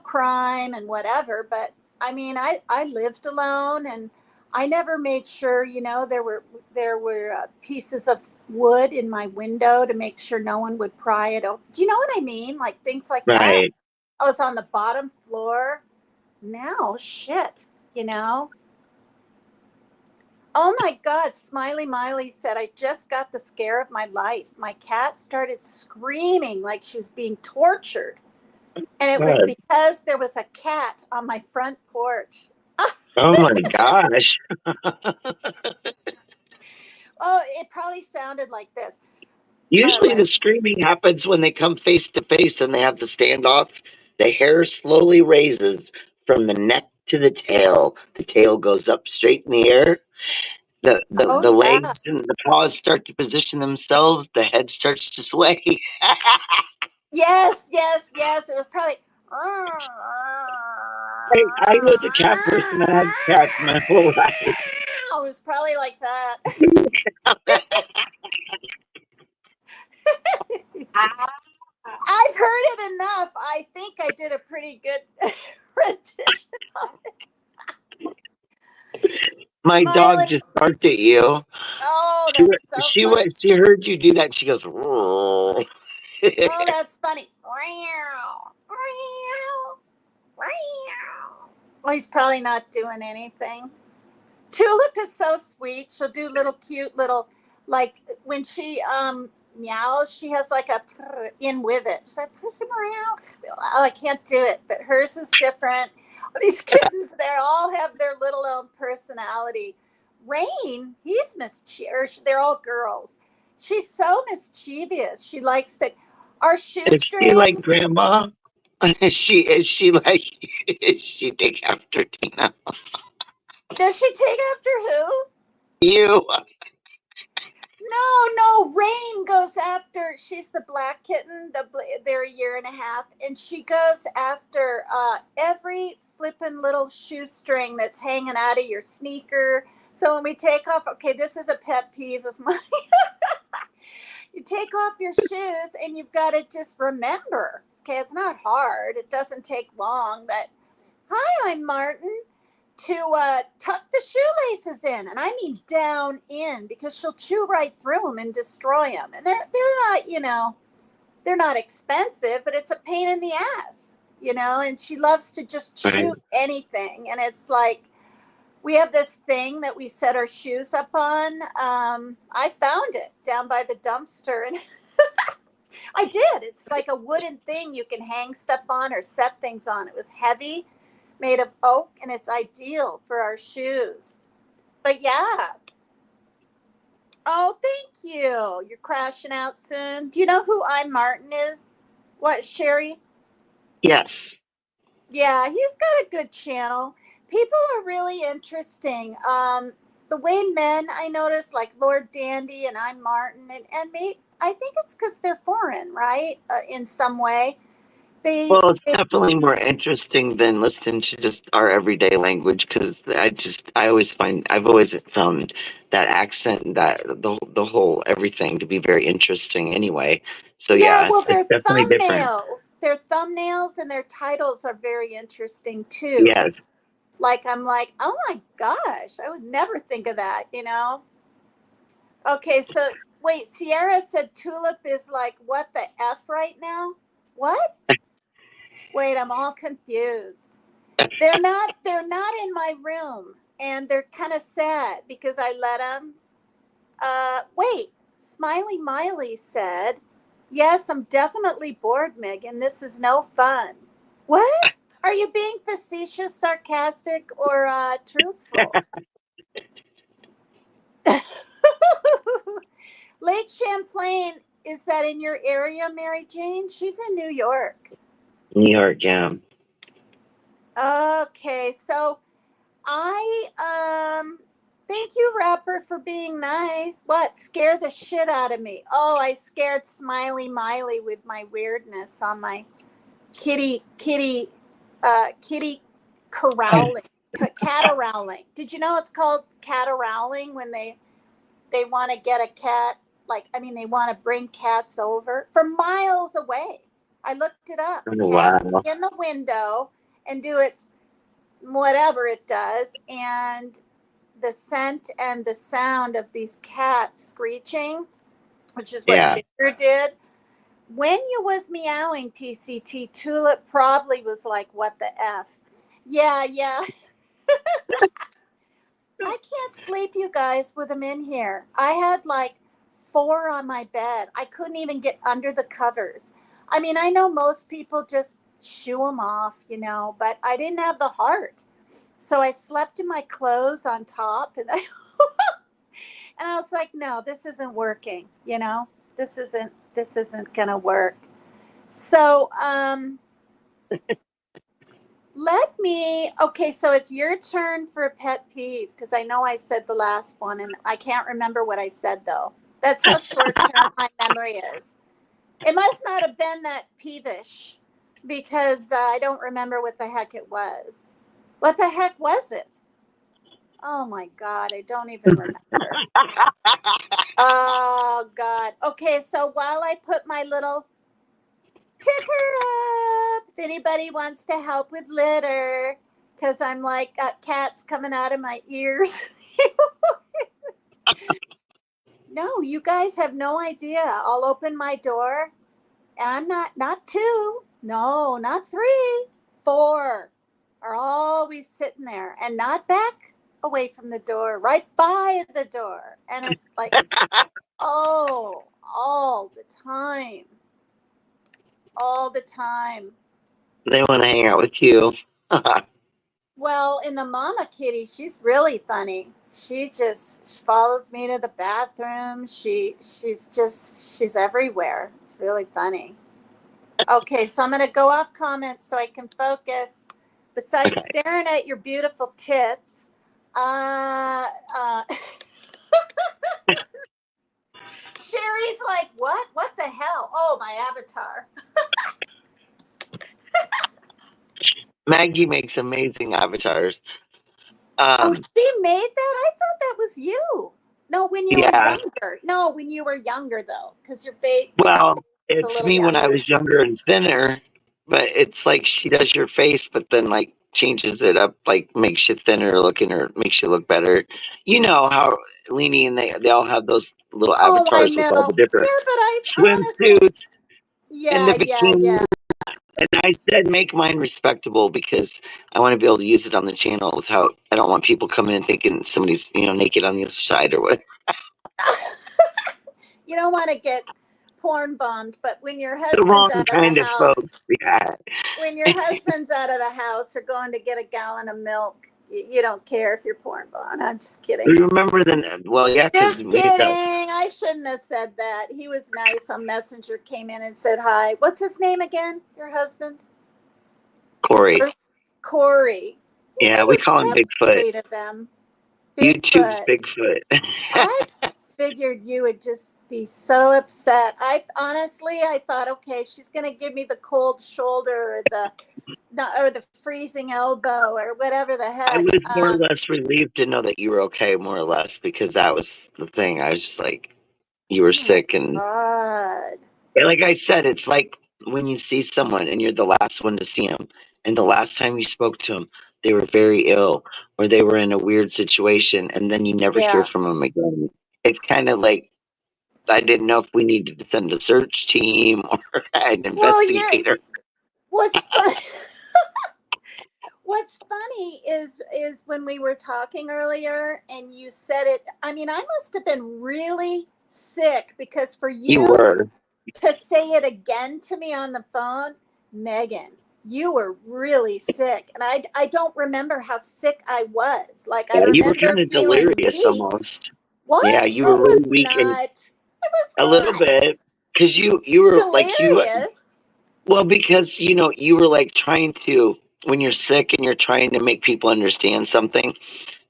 crime and whatever. But I mean, I lived alone and I never made sure, there were pieces of wood in my window to make sure no one would pry it open. Do you know what I mean? Like things like that. Right. I was on the bottom floor. Now, shit, you know? Oh my God, Smiley Miley said, I just got the scare of my life. My cat started screaming like she was being tortured. And it was Good. because there was a cat on my front porch. Oh my gosh. Oh, it probably sounded like this. Usually Carla. the screaming happens when they come face to face and they have the standoff. The hair slowly raises from the neck to the tail. The tail goes up straight in the air. Oh, The yeah. legs and the paws start to position themselves. The head starts to sway. Yes, yes, yes. It was probably. I was a cat person. I had cats my whole life. It was probably like that. I've heard it enough. I think think I did a pretty good rendition. My dog Smiling. just barked at you. Oh, that's so funny. She heard you do that. She goes, "Roar." Oh, that's funny. Well, he's probably not doing anything. Tulip is so sweet. She'll do little cute little, like when she meows, she has like a prr in with it. She's like, meow. Oh, I can't do it, but hers is different. These kittens, they all have their little own personality. Rain, he's mischievous. They're all girls. She's so mischievous. She likes to. Our Is she like shoestrings. grandma? Is she like is she take after Tina? Does she take after who? You. No, Rain goes after. She's the black kitten. They're a year and a half, and she goes after every flippin' little shoestring that's hanging out of your sneaker. So when we take off, okay, this is a pet peeve of mine. You take off your shoes, and you've got to just remember. Okay, it's not hard. It doesn't take long. But hi, I'm Martin. To tuck the shoelaces in, and I mean down in, because she'll chew right through them and destroy them. And they're not, they're not expensive, but it's a pain in the ass, And she loves to just Right. chew anything, and it's like we have this thing that we set our shoes up on. I found it down by the dumpster, and I did. It's like a wooden thing you can hang stuff on or set things on. It was heavy, made of oak, and it's ideal for our shoes. But yeah. Oh, thank you. You're crashing out soon. Do you know who I'm Martin is? What, Sherry? Yes. Yeah, he's got a good channel. People are really interesting. The way men, I notice, like Lord Dandy and I'm Martin, and me, I think it's because they're foreign, right? In some way. They, Well, it's they definitely more interesting than listening to just our everyday language because I've always found that accent, that the whole everything to be very interesting anyway. So Yeah, yeah, well, it's definitely different. their thumbnails and their titles are very interesting too. Yes. Like, I'm like, oh my gosh, I would never think of that. Okay, so wait, Sierra said Tulip is like, what the F right now? What? Wait, I'm all confused. They're not in my room, and they're kind of sad because I let them. Wait, Smiley Miley said, yes, I'm definitely bored, Megan. This is no fun. What? Are you being facetious, sarcastic, or truthful? Lake Champlain, is that in your area, Mary Jane? She's in New York. New York, yeah. Okay, so I thank you, Rapper, for being nice. What? Scare the shit out of me. Oh, I scared Smiley Miley with my weirdness on my kitty corralling. Catarowling. Did you know it's called catarowling when they want to get a cat? Like, I mean, they want to bring cats over from miles away. I looked it up. The Oh, cat can wow. be in the window and do its whatever it does, and the scent and the sound of these cats screeching, which is what Yeah. Ginger did. When you was meowing, PCT, Tulip probably was like, what the F? Yeah. I can't sleep, you guys, with them in here. I had like 4 on my bed. I couldn't even get under the covers. I mean, I know most people just shoo them off, but I didn't have the heart. So I slept in my clothes on top, and I was like, no, this isn't working. This isn't gonna work. So okay, so it's your turn for a pet peeve, because I know I said the last one and I can't remember what I said though. That's how short term my memory is. It must not have been that peevish, because I don't remember what the heck it was. What the heck was it? Oh my God, I don't even remember. Oh God. Okay, so while I put my little ticker up, anybody wants to help with litter, because I'm like got cats coming out of my ears. No, you guys have no idea. I'll open my door, and I'm not two, no, not three, four are always sitting there, and not back away from the door, right by the door, and it's like, oh, all the time, all the time. They want to hang out with you. Well, in the mama kitty, she's really funny. She follows me to the bathroom. She's everywhere. It's really funny. Okay, so I'm gonna go off comments so I can focus. Besides Okay. staring at your beautiful tits, Sherry's like, what? What the hell? Oh, my avatar. Maggie makes amazing avatars. Oh, she made that? I thought that was you. No, when you were Yeah. younger. No, when you were younger, though, because your face Well, a it's little me when I younger. was younger and thinner, but it's like she does your face, but then like changes it up, like makes you thinner looking or makes you look better. You know how Leanie and they all have those little Oh, I avatars with know. all the different Yeah, but I honestly, swimsuits and the yeah, yeah, bikini. yeah. And I said, make mine respectable because I want to be able to use it on the channel without, I don't want people coming in thinking somebody's, naked on the other side or what. You don't want to get porn bombed, but when your The wrong husband's out of the kind of house, folks. Yeah. when your husband's out of the house or going to get a gallon of milk, you don't care if you're porn bombed. I'm just kidding. You remember then? Well, yeah, because Just kidding. I shouldn't have said that. He was nice. On Messenger came in and said hi. What's his name again? Your husband? Corey. Corey. Yeah, That we was call him Bigfoot. sweet of them. YouTube's Bigfoot. Bigfoot. I figured you would just be so upset. I thought, okay, she's gonna give me the cold shoulder or the freezing elbow or whatever the I heck. was more or less relieved to know that you were okay, more or less, because that was the thing. I was just like, you were sick. And God. like I said, it's like when you see someone and you're the last one to see them, and the last time you spoke to them, they were very ill or they were in a weird situation, and then you never hear Yeah. from them again. It's kind of like I didn't know if we needed to send a search team or an Well, yeah. investigator. What's fun? What's funny is when we were talking earlier and you said it. I mean, I must have been really sick because for You you were. to say it again to me on the phone, Megan, you were really sick. And I don't remember how sick I was. Like, I Yeah, you were remember kind of feeling delirious weak. almost. Yeah, What? you I were really was weak and not. I was a little not bit because you were like delirious. well, because you were like trying to, when you're sick and you're trying to make people understand something.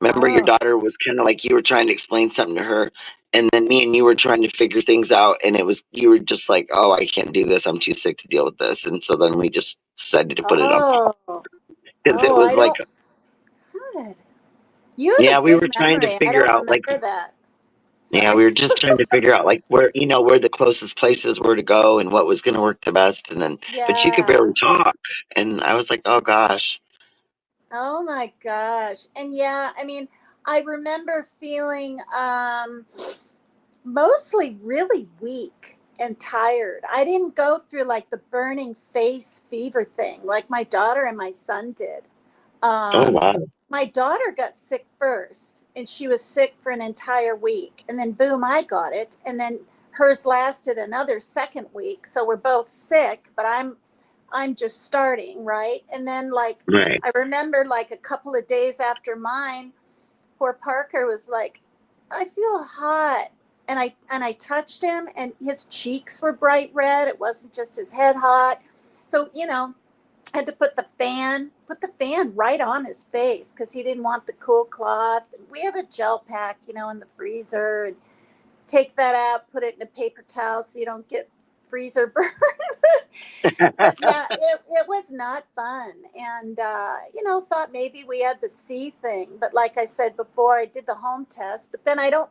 Remember, your Oh, daughter was kind of like you were trying to explain something to her, and then me and you were trying to figure things out, and you were just like, "Oh, I can't do this. I'm too sick to deal with this." And so then we just decided to put it on oh, pause because it oh, was I like, don't. Good. You have yeah, a we good were trying to memory. I figure don't out like, remember that. yeah, Sorry. we were just trying to figure out like where the closest places were to go and what was going to work the best, and then, but you could Yeah. barely talk, and I was like, "Oh gosh." Oh my gosh. And yeah, I mean, I remember feeling mostly really weak and tired. I didn't go through like the burning face fever thing like my daughter and my son did. Oh Um, wow. my daughter got sick first, and she was sick for an entire week. And then, boom, I got it. And then hers lasted another second week. So we're both sick, but I'm just starting, right? And then, like, Right. I remember like a couple of days after mine, poor Parker was like, I feel hot. And I touched him, and his cheeks were bright red. It wasn't just his head hot. So, I had to put the fan right on his face because he didn't want the cool cloth. We have a gel pack, in the freezer, and take that out, put it in a paper towel so you don't get freezer burn. But yeah, it was not fun. And, thought maybe we had the C thing. But like I said before, I did the home test, but then I don't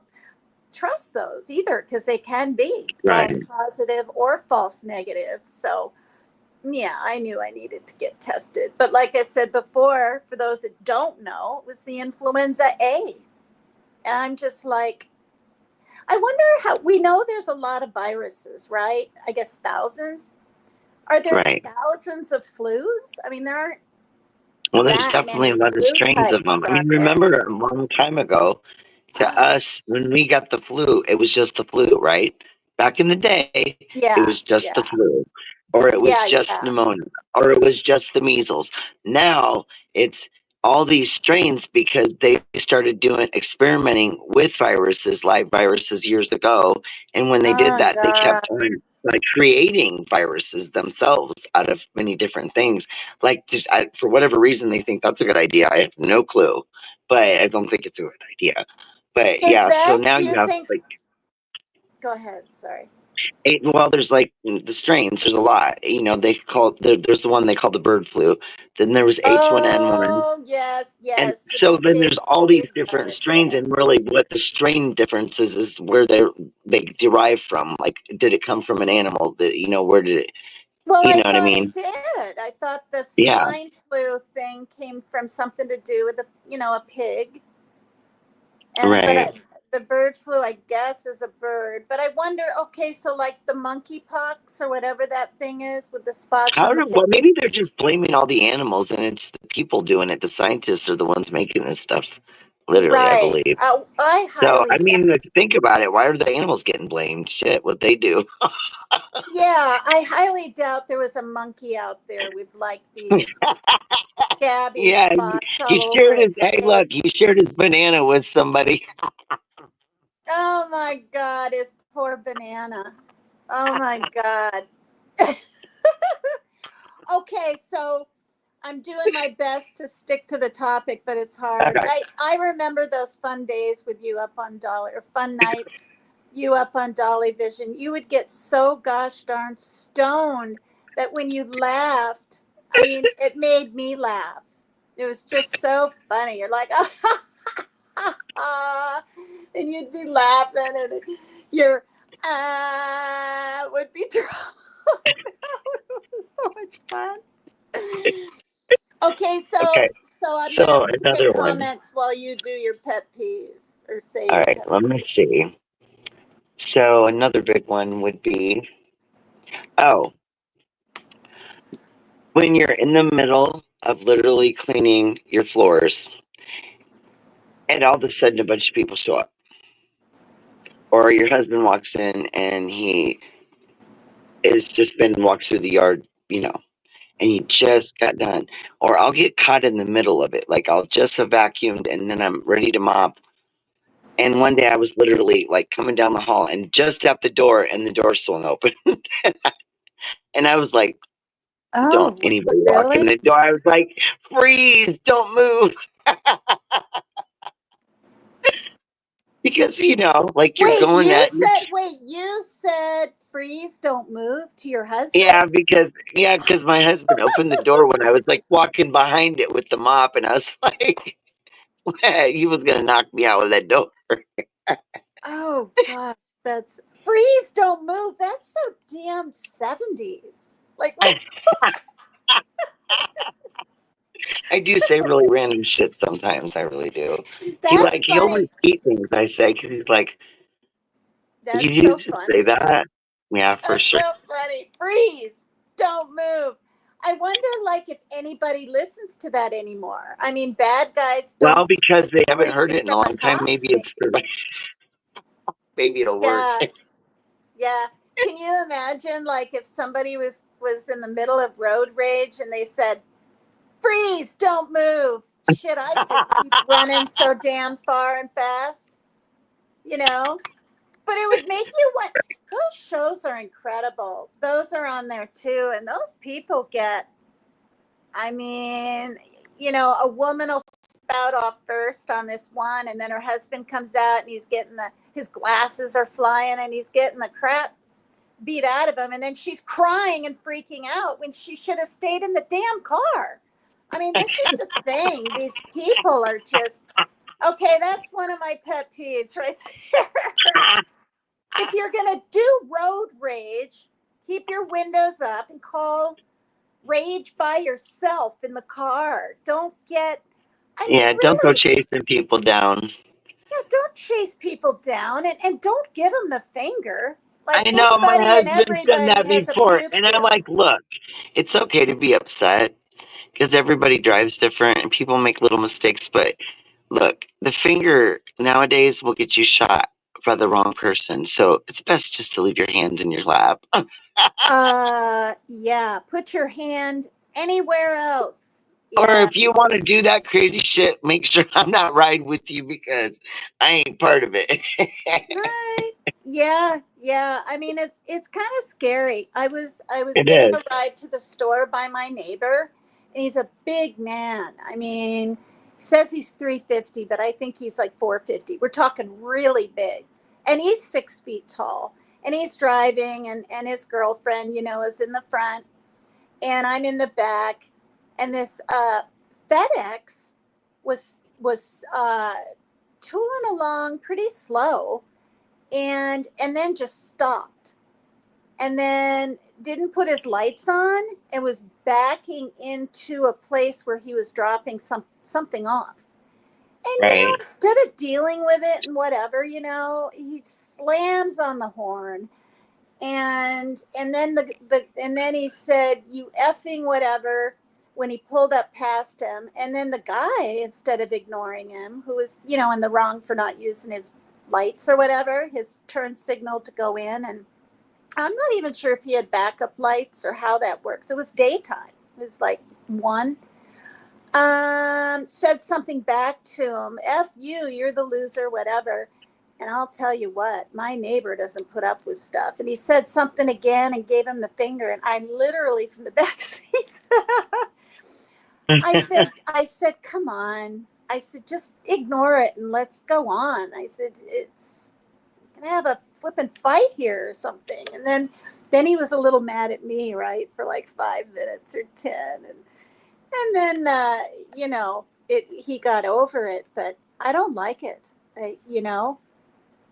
trust those either because they can be Right. false positive or false negative. So Yeah, I knew I needed to get tested. But like I said before, for those that don't know, it was the influenza A. And I'm just like, I wonder how we know there's a lot of viruses, right? I guess thousands. Are there Right. thousands of flus? I mean, there aren't Well, there's that definitely many a lot of flu strains of types, them. I are mean, there? remember a long time ago, to us, when we got the flu, it was just the flu, right? Back in the day, it Yeah, was just the yeah, flu, or it was yeah, just yeah. pneumonia, or it was just the measles. Now it's all these strains because they started doing experimenting with viruses, live viruses years ago. And when they did Oh that, they kept God. on like creating viruses themselves out of many different things. Like for whatever reason, they think that's a good idea. I have no clue, but I don't think it's a good idea. But Is yeah, so that, now do you you have think, like go ahead, sorry. eight. Well, there's like the strains. There's a lot. You know, there's the one they call the bird flu. Then there was H1N1. Oh, yes, And yes, with the so then there's all pig these different virus strains, thing. and really what the strain differences is where they derive from. Like, did it come from an animal? That where did it? Well, You I know what I thought it mean? did. I thought the Yeah. swine flu thing came from something to do with a pig. And Right. the bird flu, I guess, is a bird. But I wonder, okay, so like the monkeypox or whatever that thing is with the spots How on the do well face. maybe they're just blaming all the animals and it's the people doing it. The scientists are the ones making this stuff. Literally, I Right. believe. I So highly I doubt. mean, let's think about it. Why are the animals getting blamed? Shit, what they do. Yeah, I highly doubt there was a monkey out there with like these scabby Yeah, spots he all over shared his. its Hey, face. look, he shared his banana with somebody. Oh my God, his poor banana. Oh my God. Okay, so I'm doing my best to stick to the topic, but it's hard. Okay. I remember those fun days with you up on Dolly, or fun nights, you up on Dolly Vision. You would get so gosh darn stoned that when you laughed, I mean, it made me laugh. It was just so funny. You're like, and you'd be laughing, and your would be dropped. It was so much fun. Okay, Okay. so I'm gonna So take another one. comments while you do your pet peeve or say All your right. pet Let me peeve. see. So another big one would be, oh, when you're in the middle of literally cleaning your floors, and all of a sudden a bunch of people show up, or your husband walks in and he has just been walked through the yard, and you just got done. Or I'll get caught in the middle of it. Like I'll just have vacuumed and then I'm ready to mop. And one day I was literally like coming down the hall and just at the door and the door swung open. And I was like, don't Oh, anybody walk really? in the door. I was like, freeze, don't move. Because, like you're going at your Wait, you said freeze, don't move to your husband? yeah, because my husband opened the door when I was like walking behind it with the mop and I was like he was gonna knock me out with that door. Oh gosh, that's freeze, don't move. That's so damn 70s. Like what? I do say really random shit sometimes. I really do. He That's like he always funny. repeat things I say because he's like, That's "You so used to say funny. that." Yeah, for That's sure. so funny. Freeze. Don't move. I wonder, like, if anybody listens to that anymore. I mean, bad guys Well, don't because they haven't freeze heard it in a from the long time, cops, maybe it's maybe. maybe it'll work. Yeah, yeah. Can you imagine, like, if somebody was in the middle of road rage and they said, "Freeze! Don't move." Shit, I'd just keep running so damn far and fast, you know. But it would make you want. Those shows are incredible. Those are on there too, and those people get. I mean, a woman will spout off first on this one, and then her husband comes out and he's getting his glasses are flying and he's getting the crap beat out of him, and then she's crying and freaking out when she should have stayed in the damn car. I mean, this is the thing. These people are just okay. That's one of my pet peeves right there. If you're going to do road rage, keep your windows up and call rage by yourself in the car. Don't get, I mean, Yeah, don't go really, chasing people down. yeah, don't chase people down, and don't give them the finger. Like I know my anybody and husband's done everybody that has a before, and I'm pupil. like, look, it's okay to be upset because everybody drives different and people make little mistakes. But look, the finger nowadays will get you shot by the wrong person. So it's best just to leave your hands in your lap. Yeah, put your hand anywhere else. Or Yeah, if you want to do that crazy shit, make sure I'm not riding with you because I ain't part of it. right. Yeah, yeah. I mean, it's kind of scary. I was It getting a is. ride to the store by my neighbor, and he's a big man. I mean, he says he's 350, but I think he's like 450. We're talking really big, and he's 6 feet tall. And he's driving, and his girlfriend, is in the front, and I'm in the back, and this FedEx was tooling along pretty slow, and then just stopped, and then didn't put his lights on, and was backing into a place where he was dropping something off. And Right. instead of dealing with it and whatever, he slams on the horn, and then he said, "You effing whatever," when he pulled up past him. And then the guy, instead of ignoring him, who was in the wrong for not using his lights or whatever, his turn signal to go in. And I'm not even sure if he had backup lights or how that works. It was daytime. It was like 1. Said something back to him, "F you, you're the loser," whatever. And I'll tell you what, my neighbor doesn't put up with stuff. And he said something again and gave him the finger. And I literally, from the back seat, I said, "Come on." I said, "Just ignore it and let's go on." I said, "It's gonna have a flippin' fight here or something." And then he was a little mad at me, right, for like 5 minutes or 10. And then he got over it, but I don't like it.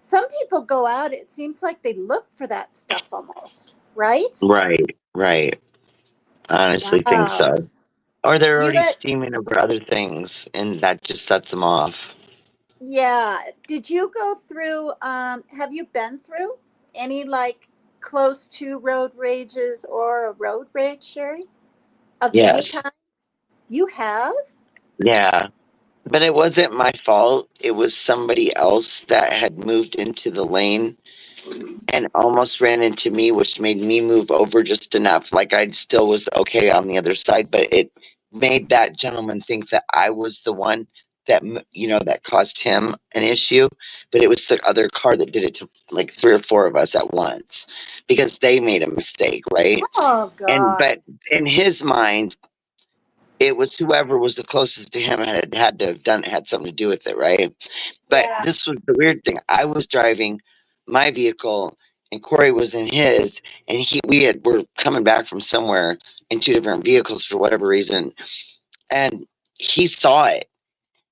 Some people go out, it seems like they look for that stuff almost, right? Right. Right. I honestly think Wow. so. Or they're You already got steaming over other things, and that just sets them off. Yeah. Did you go through have you been through any like close to road rages or a road rage, Sherry? Of any Yes. kind? You have? Yeah. But it wasn't my fault. It was somebody else that had moved into the lane and almost ran into me, which made me move over just enough. Like I still was okay on the other side, but it made that gentleman think that I was the one that that caused him an issue. But it was the other car that did it to like 3 or 4 of us at once because they made a mistake, right? Oh And God. but in his mind, it was whoever was the closest to him had to have done had something to do with it, right? But Yeah. this was the weird thing. I was driving my vehicle and Corey was in his, and were coming back from somewhere in 2 different vehicles for whatever reason, and he saw it.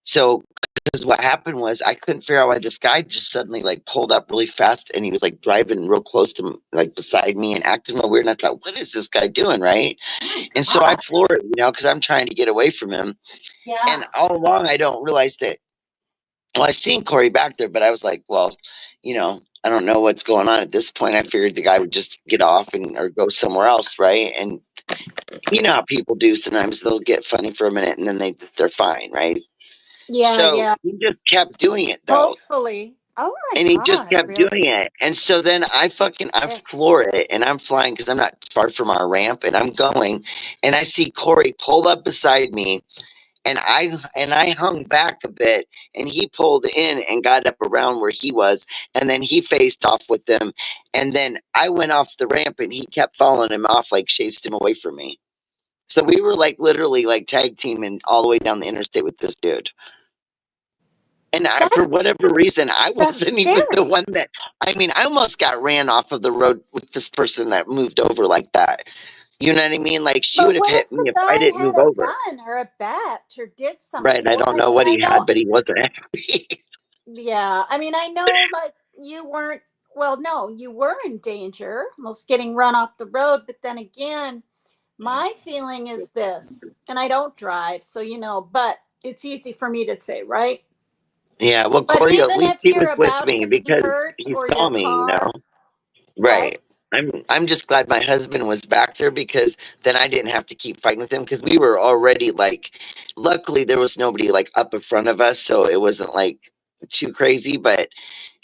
So, because what happened was I couldn't figure out why this guy just suddenly like pulled up really fast, and he was like driving real close to like beside me and acting real weird. And I thought, what is this guy doing, right? Oh my And so I God. floored it, because I'm trying to get away from him. And Yeah. all along, I don't realize that. Well, I seen Corey back there, but I was like, well, I don't know what's going on at this point. I figured the guy would just get off and or go somewhere else, right? And you know how people do sometimes they'll get funny for a minute and then they're fine, right? Yeah, So yeah. he just kept doing it though. Hopefully. Oh my And he just God, kept really? doing it. And so then I Yeah. floor it and I'm flying because I'm not far from our ramp and I'm going and I see Corey pull up beside me and I hung back a bit and he pulled in and got up around where he was and then he faced off with them and then I went off the ramp and he kept following him off like chased him away from me. So we were like literally like tag teaming all the way down the interstate with this dude. And for That's whatever reason, I that's wasn't even the scary. one that, I mean, I almost got ran off of the road with this person that moved over like that. You know what I mean? Like she But would have what hit if me the if I guy didn't had move a over. gun or a bat or did Right. something? I Well, don't I know mean, what I he know. had, but he wasn't happy. Yeah, I mean, I know, like, you weren't, well, no, you were in danger, almost getting run off the road. But then again, My feeling is this, and I don't drive, so but it's easy for me to say, right? Yeah, well, But Corey, at even least if he you're was with about me to be because hurt he or your saw me. car, what? Right. I'm just glad my husband was back there because then I didn't have to keep fighting with him because we were already like, luckily there was nobody like up in front of us, so it wasn't like too crazy. But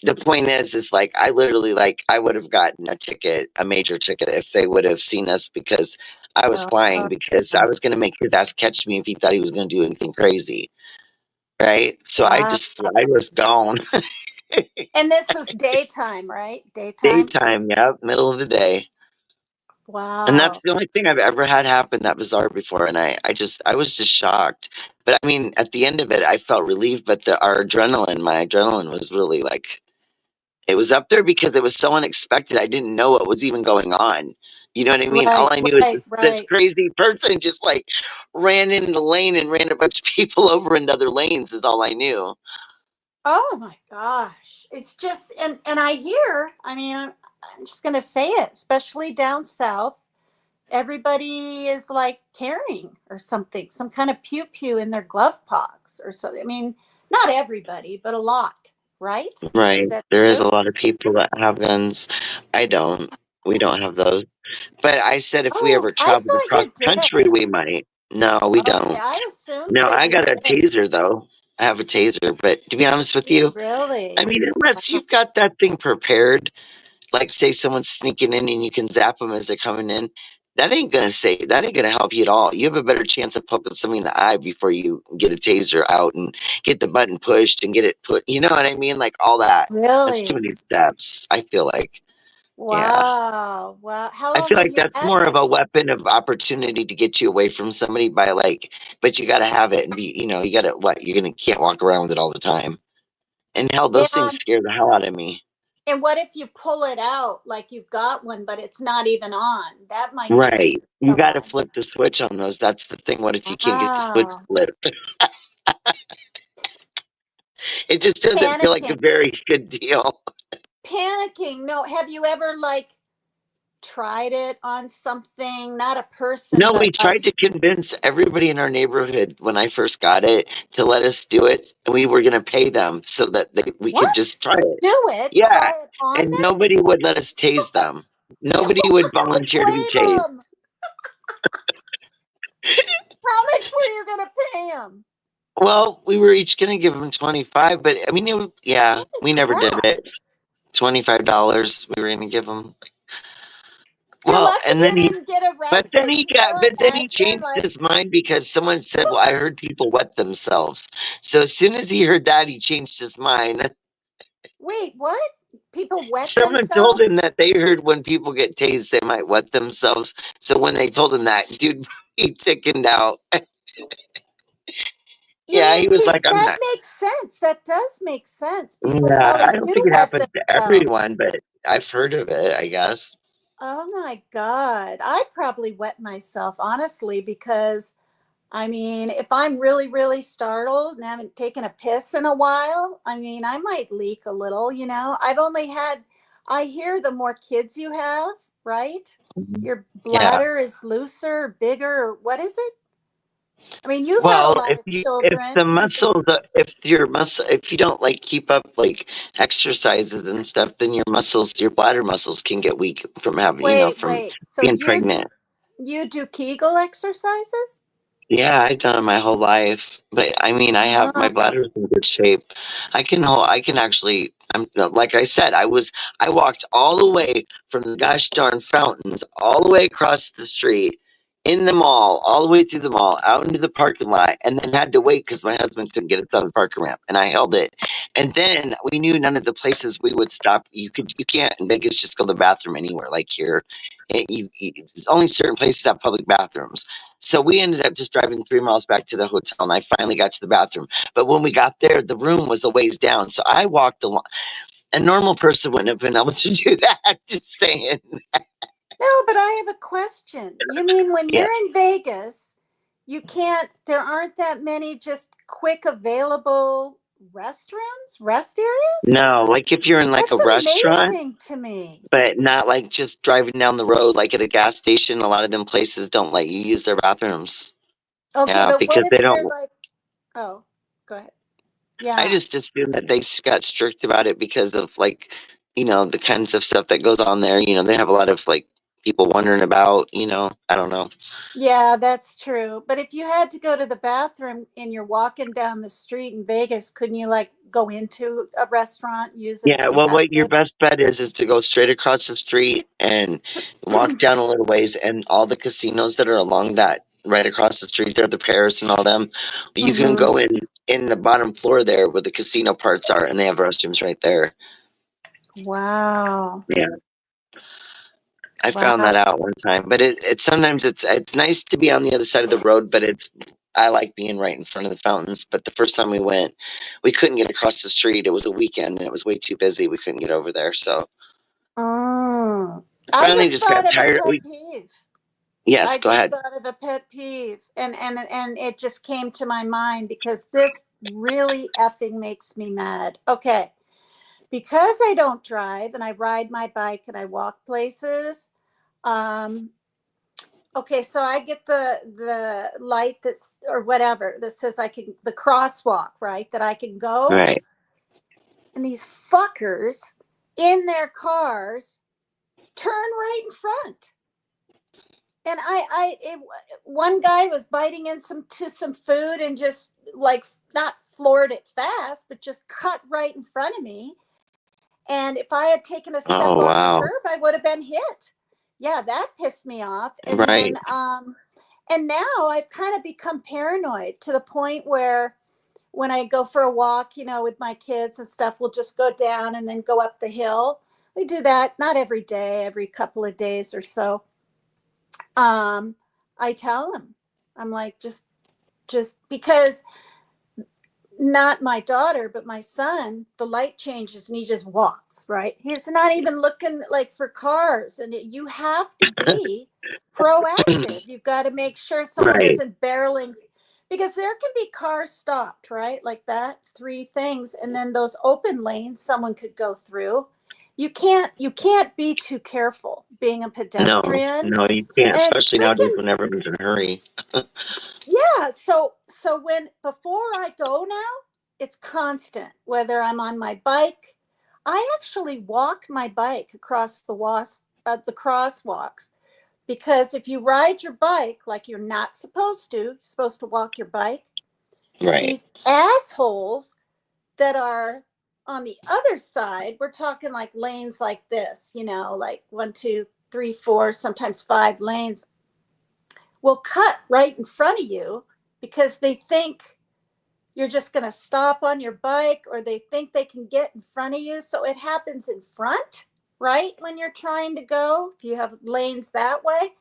the point is like I literally like I would have gotten a ticket, a major ticket, if they would have seen us because I was Oh, flying because I was gonna make his ass catch me if he thought he was gonna do anything crazy. Right. So wow. I was gone. And this was daytime, right? Daytime. Daytime, yeah, middle of the day. And Wow. that's the only thing I've ever had happen that bizarre before. And I was just shocked. But I mean, at the end of it, I felt relieved. But my adrenaline was really like, it was up there because it was so unexpected. I didn't know what was even going on. You know what I mean? All Right, I knew is right, this right. crazy person just like ran into the lane and ran a bunch of people over into other lanes, is all I knew. Oh my gosh. It's just and I hear, I'm just going to say it, especially down south, everybody is like carrying or something, some kind of pew pew in their glove box or something. I mean, not everybody, but a lot, right? Is Right. that There is true? a lot of people that have guns. I don't. We don't have those. But I said if we Oh, ever I traveled thought across you the country, did. we might. No, we Okay, don't. I assumed No, that I you got a did. taser though. I have a taser, but to be honest with You you, I really? mean, unless Wow. you've got that thing prepared, like say someone's sneaking in and you can zap them as they're coming in, that ain't gonna help you at all. You have a better chance of poking somebody in the eye before you get a taser out and get the button pushed and get it put. You know what I mean? Like all that. That's too Really? many steps. I feel like, yeah. Wow. Wow. How I long feel have like you that's had more of it? a weapon of opportunity to get you away from somebody by like, but you got to have it and be, you got to what? Can't walk around with it all the time. And hell, those things And scare the hell out of me. and what if you pull it out like you've got one, but it's not even on? That might defeat Right. You got to someone. flip the switch on those. That's the thing. What if you can't get the switch Wow. flipped? It just doesn't feel like a Panicking. very good deal. Panicking. No, have you ever like tried it on something? Not a person, No, but we like tried to convince everybody in our neighborhood when I first got it to let us do it. And we were going to pay them so that we could what? just try it. Do it. Yeah. Try it on And nobody would let us tase them. them. Nobody would Would volunteer to be blame tased. them. How much were you gonna pay them? Well, we were each going to give them 25, but I mean, yeah, Holy we never did crap. it. $25 we were going to give them. You're Well, lucky and then you he didn't get But then arrested. Can you he imagine? changed Like, his mind because someone said, "Well, I heard people wet themselves." So as soon as he heard that, he changed his mind. wait, what? People wet Someone told him themselves? that they heard when people get tased, they might wet themselves. So when they told him that, dude, he chickened out. You Yeah, mean he was like, "I'm that not." makes sense. That does make sense. People Yeah, I probably don't do think it wet happens to themselves. everyone, but I've heard of it. I guess. Oh my God. I'd probably wet myself, honestly, because if I'm really, really startled and haven't taken a piss in a while, I might leak a little, I hear the more kids you have, right? Your Yeah. bladder is looser, bigger, or what is it? You've had a Well, lot of if the children. Do you, muscle if you don't like keep up like exercises and stuff, then your bladder muscles can get weak from having wait, from wait. So being pregnant. you do Kegel exercises? Yeah, I've done it my whole life, but I mean, I have my Oh, bladder's in good shape. I can actually. Like I said, I walked all the way from the gosh darn fountains, all the way across the street, in the mall, all the way through the mall, out into the parking lot, and then had to wait because my husband couldn't get us on the parking ramp, and I held it. And then we knew none of the places we would stop. You can't in Vegas just go to the bathroom anywhere like here. There's only certain places have public bathrooms. So we ended up just driving 3 miles back to the hotel, and I finally got to the bathroom. But when we got there, the room was a ways down. So I walked along. A normal person wouldn't have been able to do that. Just saying. no, but I have a question. You mean when you're Yes. in Vegas, there aren't that many just quick available restrooms, rest areas? No, like if you're in like That's a restaurant, amazing to me. but not like just driving down the road, like at a gas station. A lot of them places don't let you use their bathrooms. Okay, Yeah, but what because if they you're don't. like, oh, go ahead. I Yeah. just assume that they got strict about it because of like, the kinds of stuff that goes on there. They have a lot of like people wondering about. I don't know. Yeah, that's true. But if you had to go to the bathroom and you're walking down the street in Vegas, couldn't you like go into a restaurant, use it if Yeah, you well, had what your to? best bet is to go straight across the street and walk down a little ways, and all the casinos that are along that right across the street there, the Paris and all them, you can Mm-hmm. go in the bottom floor there where the casino parts are, and they have restrooms right there. Wow. Yeah, I found Wow. that out one time, but it sometimes it's nice to be on the other side of the road, but I like being right in front of the fountains. But the first time we went, we couldn't get across the street. It was a weekend and it was way too busy. We couldn't get over there, so Mm. I I finally just just got thought of a tired. pet peeve. Yes, I go just ahead. thought of a pet peeve, and it just came to my mind because this really effing makes me mad. Okay, because I don't drive and I ride my bike and I walk places. Um, okay, so I get the light that's or whatever that says I can the crosswalk, right? That I can go, Right. and these fuckers in their cars turn right in front. And one guy was biting in some food and just like not floored it fast, but just cut right in front of me. And if I had taken a step Oh, off the wow. curb, I would have been hit. Yeah, that pissed me off. Right. And now I've kind of become paranoid to the point where when I go for a walk, with my kids and stuff, we'll just go down and then go up the hill. We do that not every day, every couple of days or so. um I tell him, I'm like, just because not my daughter but my son, the light changes and he just walks, right? He's not even looking like for cars, and you have to be proactive. You've got to make sure someone Right. isn't barreling, because there can be cars stopped, right, like that, three things, and then those open lanes someone could go through. You can't be too careful being a No, pedestrian. no, you can't, And it's especially nowadays freaking, when everyone's in a hurry. yeah. So when before I go now, it's constant. Whether I'm on my bike, I actually walk my bike across the crosswalks, because if you ride your bike like you're not supposed to walk your bike, Right. these assholes that are on the other side, we're talking like lanes like this, like one, two, three, four, sometimes five lanes, will cut right in front of you because they think you're just going to stop on your bike, or they think they can get in front of you. So it happens in front, right? When you're trying to go, if you have lanes that way,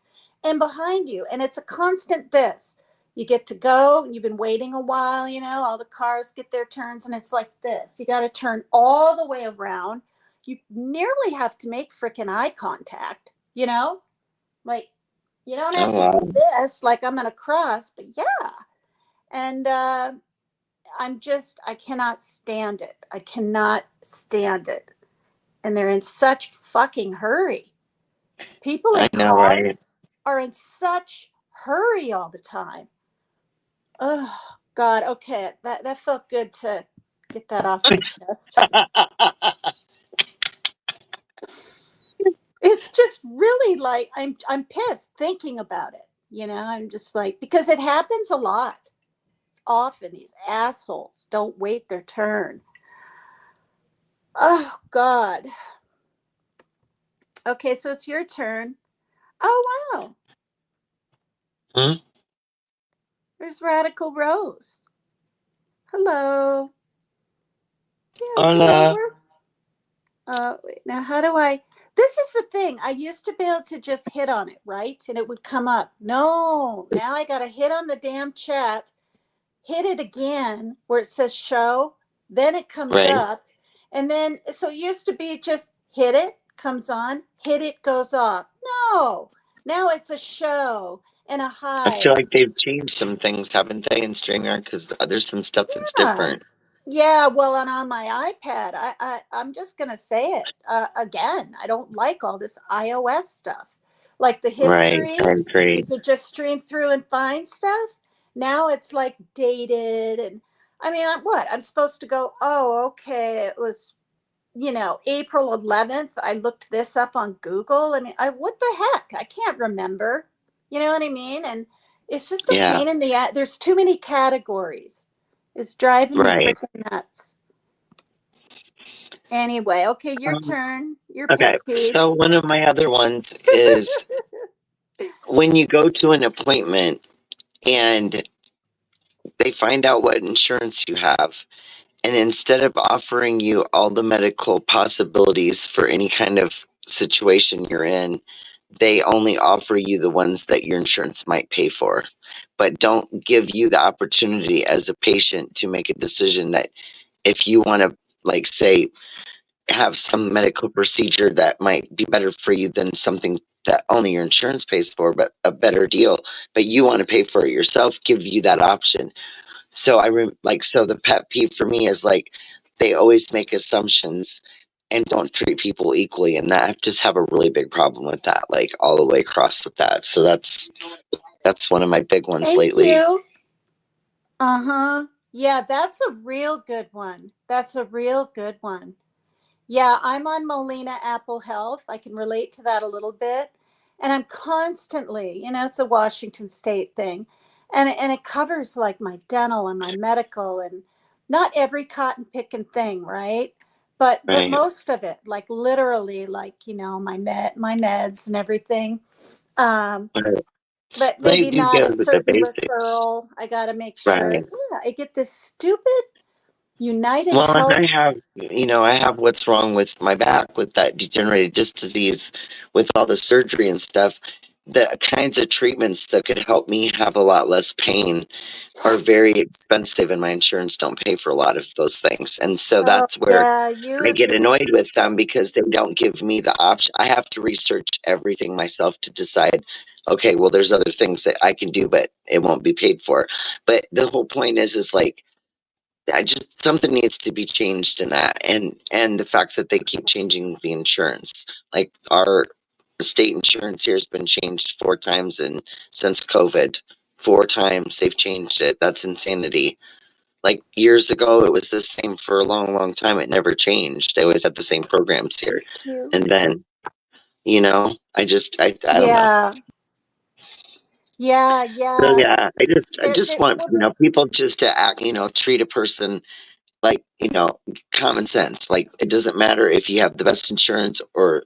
and behind you. And it's a constant this. You get to go, and you've been waiting a while, all the cars get their turns, and it's like this. You got to turn all the way around. You nearly have to make freaking eye contact, like, you don't Oh, have to do wow. this like I'm going to cross, but yeah. And I cannot stand it. I cannot stand it. And they're in such fucking hurry. People I in know, right? cars are in such hurry all the time. Oh God. Okay. That felt good to get that off my chest. It's just really like I'm pissed thinking about it. I'm just like, because it happens a lot. Often these assholes don't wait their turn. Oh God. Okay, so it's your turn. Oh wow. Hmm? There's Radical Rose. Hello. Yeah, come Hola. over. Wait, now how do I? This is the thing. I used to be able to just hit on it, right? And it would come up. No, now I got to hit on the damn chat, hit it again where it says show, then it comes Right. up. And then, so it used to be just hit it, comes on, hit it, goes off. No, now it's a show and a I feel hide. like they've changed some things, haven't they, in StreamYard? Because there's some stuff that's Yeah. different. Yeah, well, and on my iPad, I'm just gonna say it again. I don't like all this iOS stuff, like the Right. history. I You agree. could just stream through and find stuff. Now it's like dated, and I mean, what I'm supposed to go? Oh, okay, it was April 11th. I looked this up on Google. I mean, what the heck? I can't remember. You know what I mean? And it's just a Yeah. pain in the ass. There's too many categories. It's driving me Right. freaking nuts. Anyway, okay, your Um, turn. Your okay. pet peeve. So one of my other ones is when you go to an appointment and they find out what insurance you have, and instead of offering you all the medical possibilities for any kind of situation you're in, they only offer you the ones that your insurance might pay for, but don't give you the opportunity as a patient to make a decision that if you want to, like, say, have some medical procedure that might be better for you than something that only your insurance pays for, but a better deal, but you want to pay for it yourself, give you that option. So so the pet peeve for me is like they always make assumptions and don't treat people equally, and that I just have a really big problem with that, like all the way across with that. So that's one of my big ones Thank lately. you. Uh huh. Yeah, that's a real good one. That's a real good one. Yeah, I'm on Molina Apple Health. I can relate to that a little bit. And I'm constantly, it's a Washington State thing. And it covers like my dental and my medical and not every cotton picking thing, right? But Right. most of it, like literally like, my meds and everything. Um Right. but They maybe do not a good with the certain basics. referral. I got to make sure. Right. Yeah, I get this stupid United Well, and Health. I have what's wrong with my back with that degenerative disc disease, with all the surgery and stuff. The kinds of treatments that could help me have a lot less pain are very expensive, and my insurance don't pay for a lot of those things. And so Oh, that's where yeah, you I have get annoyed with researched. them because they don't give me the option. I have to research everything myself to decide, okay, well, there's other things that I can do, but it won't be paid for. But the whole point is like, I just something needs to be changed in that, and the fact that they keep changing the insurance, like our state insurance here has been changed 4 times and since COVID, 4 times they've changed it. That's insanity. Like years ago, it was the same for a long, long time. It never changed. They always had the same programs here, Thank you. and then I don't know. Yeah, yeah, So yeah. yeah, I just want Well, people just to act, treat a person like, common sense. Like it doesn't matter if you have the best insurance or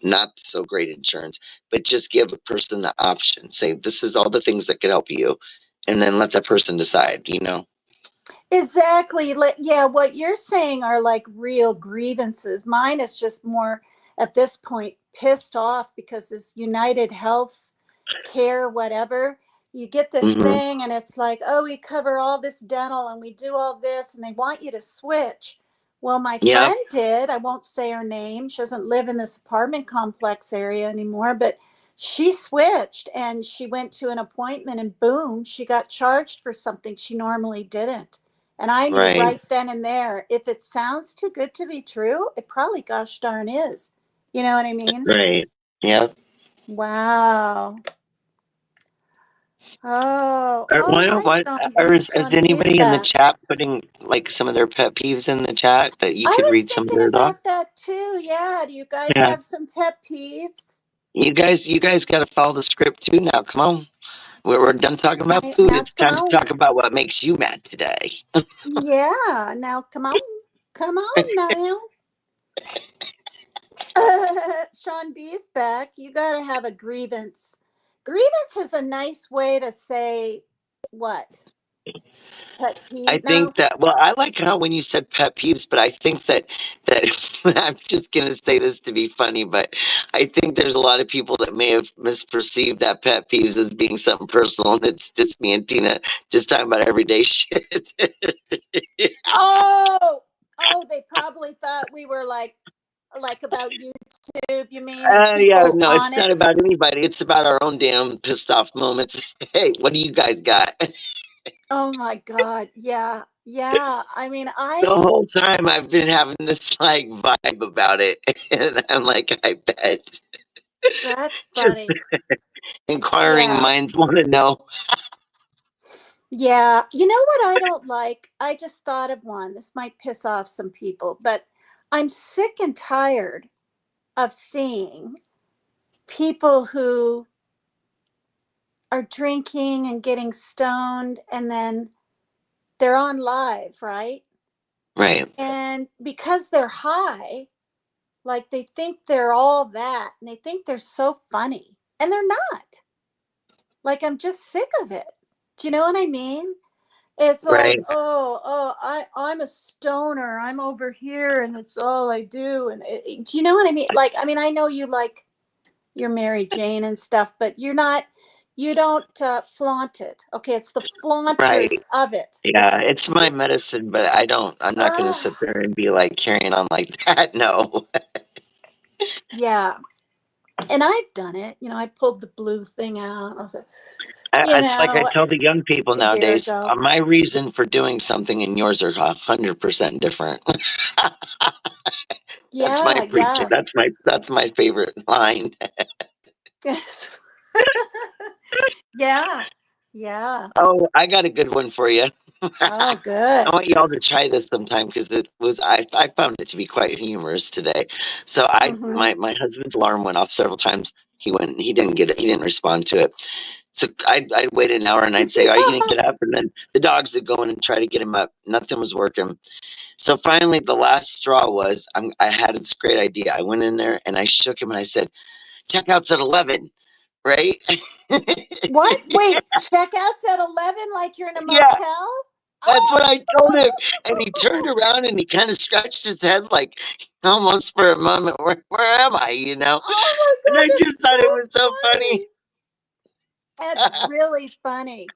not so great insurance, but just give a person the option. Say this is all the things that could help you, and then let that person decide. exactly. Yeah, what you're saying are like real grievances. Mine is just more at this point pissed off because this United Health Care, whatever, you get this Hmm. thing and it's like, oh, we cover all this dental and we do all this, and they want you to switch. Well, my Yep. friend did. I won't say her name. She doesn't live in this apartment complex area anymore, but she switched and she went to an appointment and boom, she got charged for something she normally didn't. And I knew Right. right then and there, if it sounds too good to be true, it probably gosh darn is. You know what I mean? Right. Yep. Wow. Oh, Or, oh, what, hi, what, Sean or B. is Sean B is anybody in the back. chat putting like some of their pet peeves in the chat that you I could was read some of thinking theirs off? about that too. Yeah. Do you guys Yeah. have some pet peeves? You guys got to follow the script too now. Come on. We're done talking about Right food. now, It's come time to on. talk about what makes you mad today. Yeah. Now, come on. Come on now. Sean B's back. You got to have a grievance. Grievance is a nice way to say what? Pet I peeve. think Now, that, well, I like how when you said pet peeves, but I think that I'm just gonna say this to be funny, but I think there's a lot of people that may have misperceived that pet peeves as being something personal, and it's just me and Tina just talking about everyday shit. oh, oh, they probably thought we were like about YouTube, you mean, and Yeah, people no, on it's not it. about anybody. It's about our own damn pissed off moments. Hey, what do you guys got? Oh my God. Yeah. Yeah. I mean, The whole time I've been having this like vibe about it, and I'm like, I bet. that's Just funny. inquiring Yeah. minds want to know. Yeah. You know what I don't like? I just thought of one. This might piss off some people, but I'm sick and tired of seeing people who are drinking and getting stoned and then they're on live, right? Right, And because they're high, like they think they're all that and they think they're so funny and they're not. Like I'm just sick of it. Do you know what I mean? It's like, right. I'm a stoner. I'm over here and it's all I do. And do you know what I mean? Like, I mean, I know you like your Mary Jane and stuff, but you don't flaunt it. Okay. It's the flaunters Right. of it. Yeah, It's it's my just, medicine, but I'm not going to uh, sit there and be like carrying on like that. No. yeah. And I've done it. You know, I pulled the blue thing out. I was like, It's like I tell the young people a year nowadays, ago. my reason for doing something and yours are 100% different. That's my Yeah, preaching. yeah. That's my favorite line. Yes. Yeah. Yeah. Oh, I got a good one for you. Oh, I good. want y'all to try this sometime because I found it to be quite humorous today. So Mm-hmm. my husband's alarm went off several times. He didn't get it. He didn't respond to it. So I'd wait an hour and I'd say, "Are you gonna get up?" And then the dogs would go in and try to get him up. Nothing was working. So finally, the last straw was I had this great idea. I went in there and I shook him and I said, "Checkout's at 11, right?" What? Wait, checkouts at 11 like you're in a Yeah, motel? that's what Oh, I told him. And he turned around and he kind of scratched his head like almost for a moment, where am I, you know? oh my And I God, just that's thought so it was so funny. funny. That's really funny.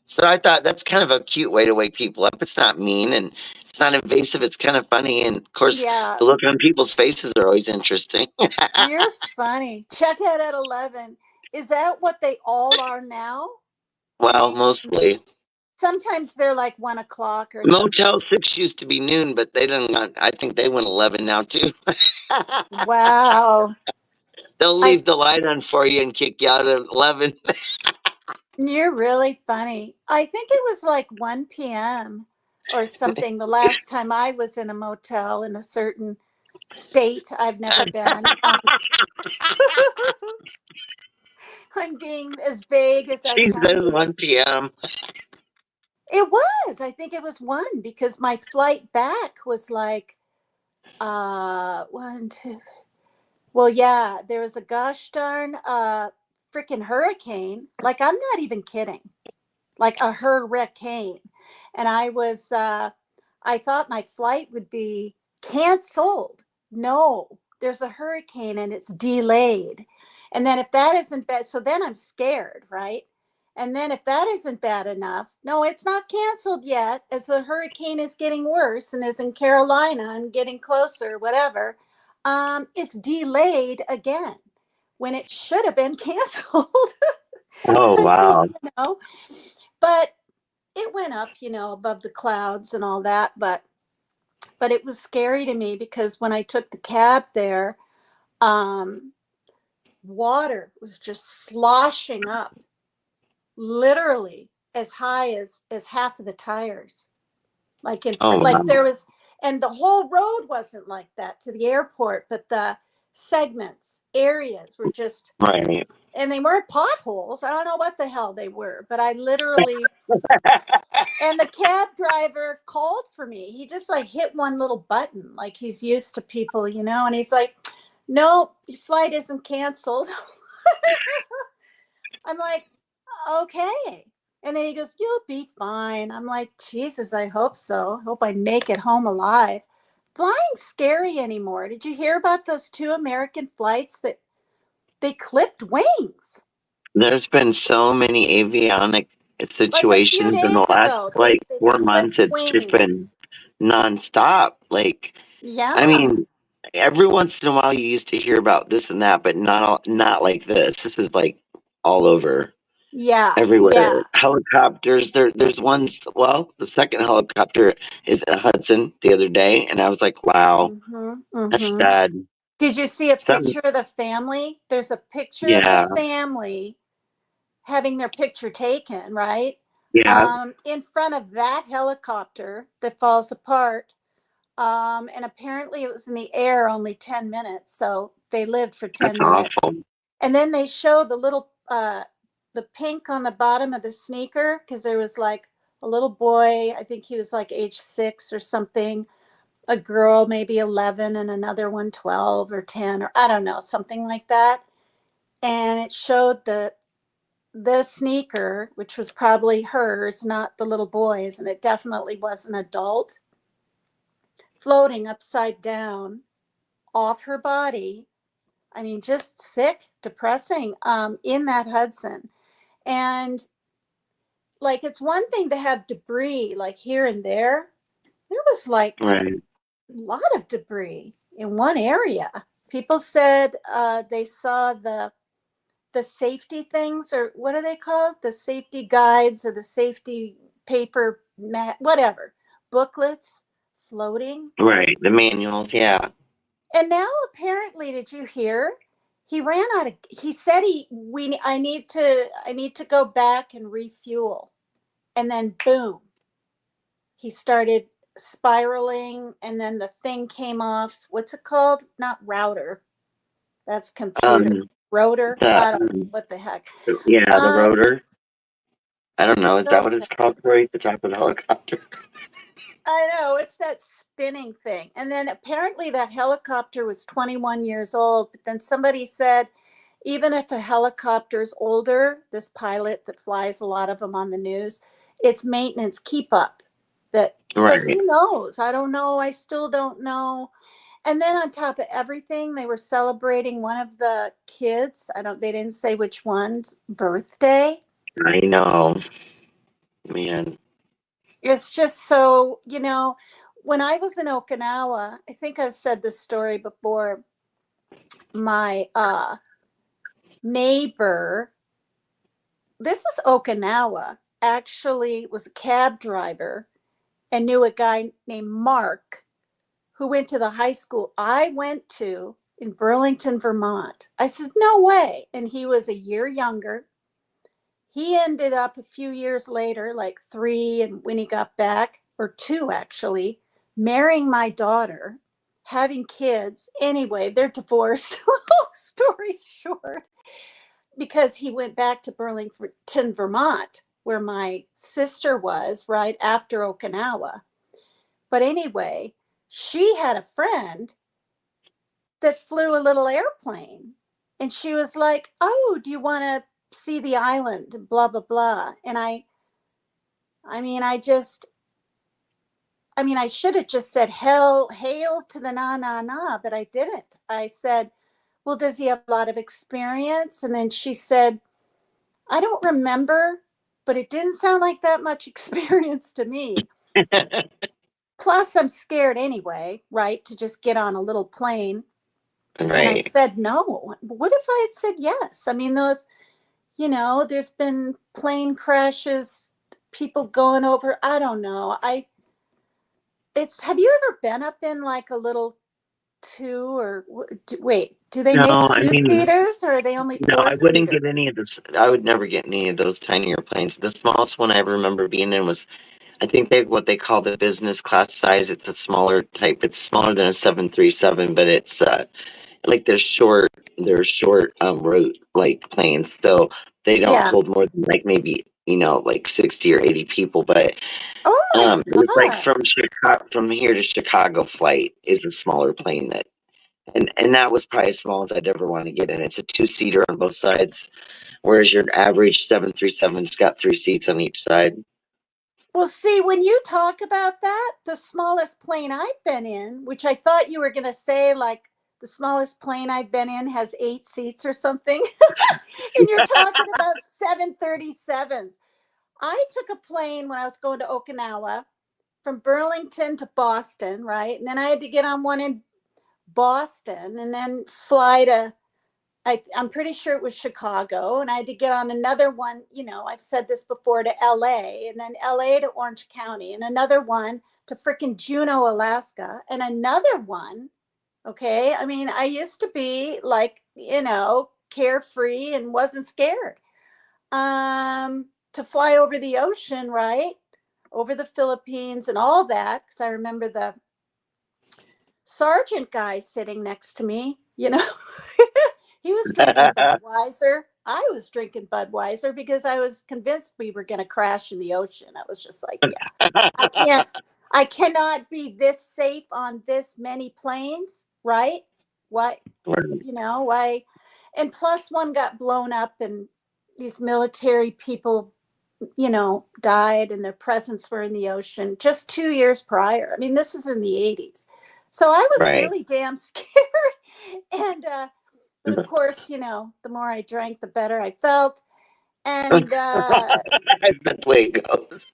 So I thought that's kind of a cute way to wake people up. It's not mean and it's not invasive. It's kind of funny. And of course, Yeah, the look on people's faces are always interesting. you're funny. Checkout at 11. Is that what they all are now? I Well, mean, mostly. sometimes they're like 1 o'clock or something. Motel 6 used to be noon, but they don't. I think they went 11 now too. Wow. They'll I leave the light on for you and kick you out at 11. You're really funny. I think it was like 1 p.m. or something the last time I was in a motel in a certain state I've never been. I'm being as vague as I She can says be. 1 p.m. It was. I think it was one because my flight back was like one, two, three. Well, yeah, there was a gosh darn freaking hurricane. Like I'm not even kidding. Like a hurricane. And I thought my flight would be canceled. No, there's a hurricane and it's delayed. And then if that isn't bad, so then I'm scared, right? And then if that isn't bad enough, no, it's not canceled yet, as the hurricane is getting worse and is in Carolina and getting closer, whatever. It's delayed again when it should have been canceled. Oh, I mean, wow. but it went up, above the clouds and all that. But it was scary to me because when I took the cab there, um, water was just sloshing up, literally as high as half of the tires, like in Oh, front, like wow. there was, and the whole road wasn't like that to the airport, but the segments, areas were just, Right. and they weren't potholes. I don't know what the hell they were, but I literally, and the cab driver called for me. He just like hit one little button, like he's used to people, and he's like, "No, your flight isn't canceled." I'm like, "Okay." And then he goes, "You'll be fine." I'm like, "Jesus, I hope so. I hope I make it home alive." Flying's scary anymore. Did you hear about those two American flights that they clipped wings? There's been so many avionic Like a few situations in the days last ago, like they 4 months. clipped It's just been wings. nonstop. Like, I Yeah. mean, every once in a while you used to hear about this and that, but not like this. This is like all over. Yeah, everywhere. yeah. Helicopters. There's ones. Well, the second helicopter is at Hudson the other day, and I was like, wow, Mm-hmm, that's mm-hmm. sad. Did you see a picture Sounds. of the family? There's a picture of the Yeah, family having their picture taken, right? yeah, In front of that helicopter that falls apart. And apparently it was in the air only 10 minutes. So they lived for 10 that's minutes. awful. And then they show the little, the pink on the bottom of the sneaker because there was like a little boy, I think he was like age 6 or something, a girl maybe 11, and another one 12 or 10, or I don't know, something like that. And it showed the sneaker, which was probably hers, not the little boy's, and it definitely was an adult, floating upside down off her body. I mean, just sick, depressing, in that Hudson. And like, it's one thing to have debris like here and there. There was like Right, a lot of debris in one area. People said they saw the safety things, or what are they called? The safety guides or the safety paper mat, whatever, booklets floating. right. The manuals. Yeah. And now apparently, did you hear? He ran out of. He said I need to go back and refuel, and then boom, he started spiraling, and then the thing came off. What's it called? Not router. That's computer. Um. Rotor. The I don't know what the heck. yeah, the Um, rotor. I don't know. Is so that what sad. it's called? Right, the top of the helicopter. I know, it's that spinning thing. And then apparently that helicopter was 21 years old. But then somebody said, even if a helicopter's older, this pilot that flies a lot of them on the news, it's maintenance keep up. But Right. who knows? I don't know. I still don't know. And then on top of everything, they were celebrating one of the kids. They didn't say which one's birthday. I know, man. It's just so, when I was in Okinawa, I think I've said this story before. My neighbor, this is Okinawa, actually was a cab driver and knew a guy named Mark who went to the high school I went to in Burlington, Vermont. I said, no way. And he was a year younger. He ended up a few years later, like 3, and when he got back, or 2 actually, marrying my daughter, having kids. Anyway, they're divorced. Story short, because he went back to Burlington, Vermont, where my sister was right after Okinawa. But anyway, she had a friend that flew a little airplane. And she was like, oh, do you want to see the island? And blah, blah, blah. And I mean, I should have just said, hell, hail to the na, na, na, but I didn't. I said, well, does he have a lot of experience? And then she said, I don't remember, but it didn't sound like that much experience to me. Plus, I'm scared anyway, right? To just get on a little plane. And I Right. said no. What if I had said yes? I mean, there's been plane crashes, people going over. I don't know. Have you ever been up in like a little two or wait, do they No, make I two mean, seaters or are they only no, four I wouldn't seater? get any of this. I would never get any of those tinier planes. The smallest one I ever remember being in was, I think what they call the business class size. It's a smaller type. It's smaller than a 737, but it's like they're short route like planes, so they don't Yeah. hold more than like maybe like 60 or 80 people. But Oh my it was like God. from here to Chicago flight is a smaller plane and that was probably as small as I'd ever want to get in. It's a two-seater on both sides, whereas your average 737's got 3 seats on each side. Well, see, when you talk about that, the smallest plane I've been in, which I thought you were going to say, like, the smallest plane I've been in has 8 seats or something. And you're talking about 737s. I took a plane when I was going to Okinawa from Burlington to Boston, right? And then I had to get on one in Boston and then fly to I'm pretty sure it was Chicago, and I had to get on another one. I've said this before, to LA, and then LA to Orange County, and another one to freaking Juneau, Alaska, and another one. Okay. I mean, I used to be like, carefree and wasn't scared. To fly over the ocean, right? Over the Philippines and all that. Cause I remember the sergeant guy sitting next to me, he was drinking Budweiser. I was drinking Budweiser because I was convinced we were going to crash in the ocean. I was just like, yeah, I cannot be this safe on this many planes, right? Why, why? And plus one got blown up and these military people, died and their presents were in the ocean just 2 years prior. I mean, this is in the 80s. So I was really damn scared. And, but of course, the more I drank, the better I felt. And as the way it goes.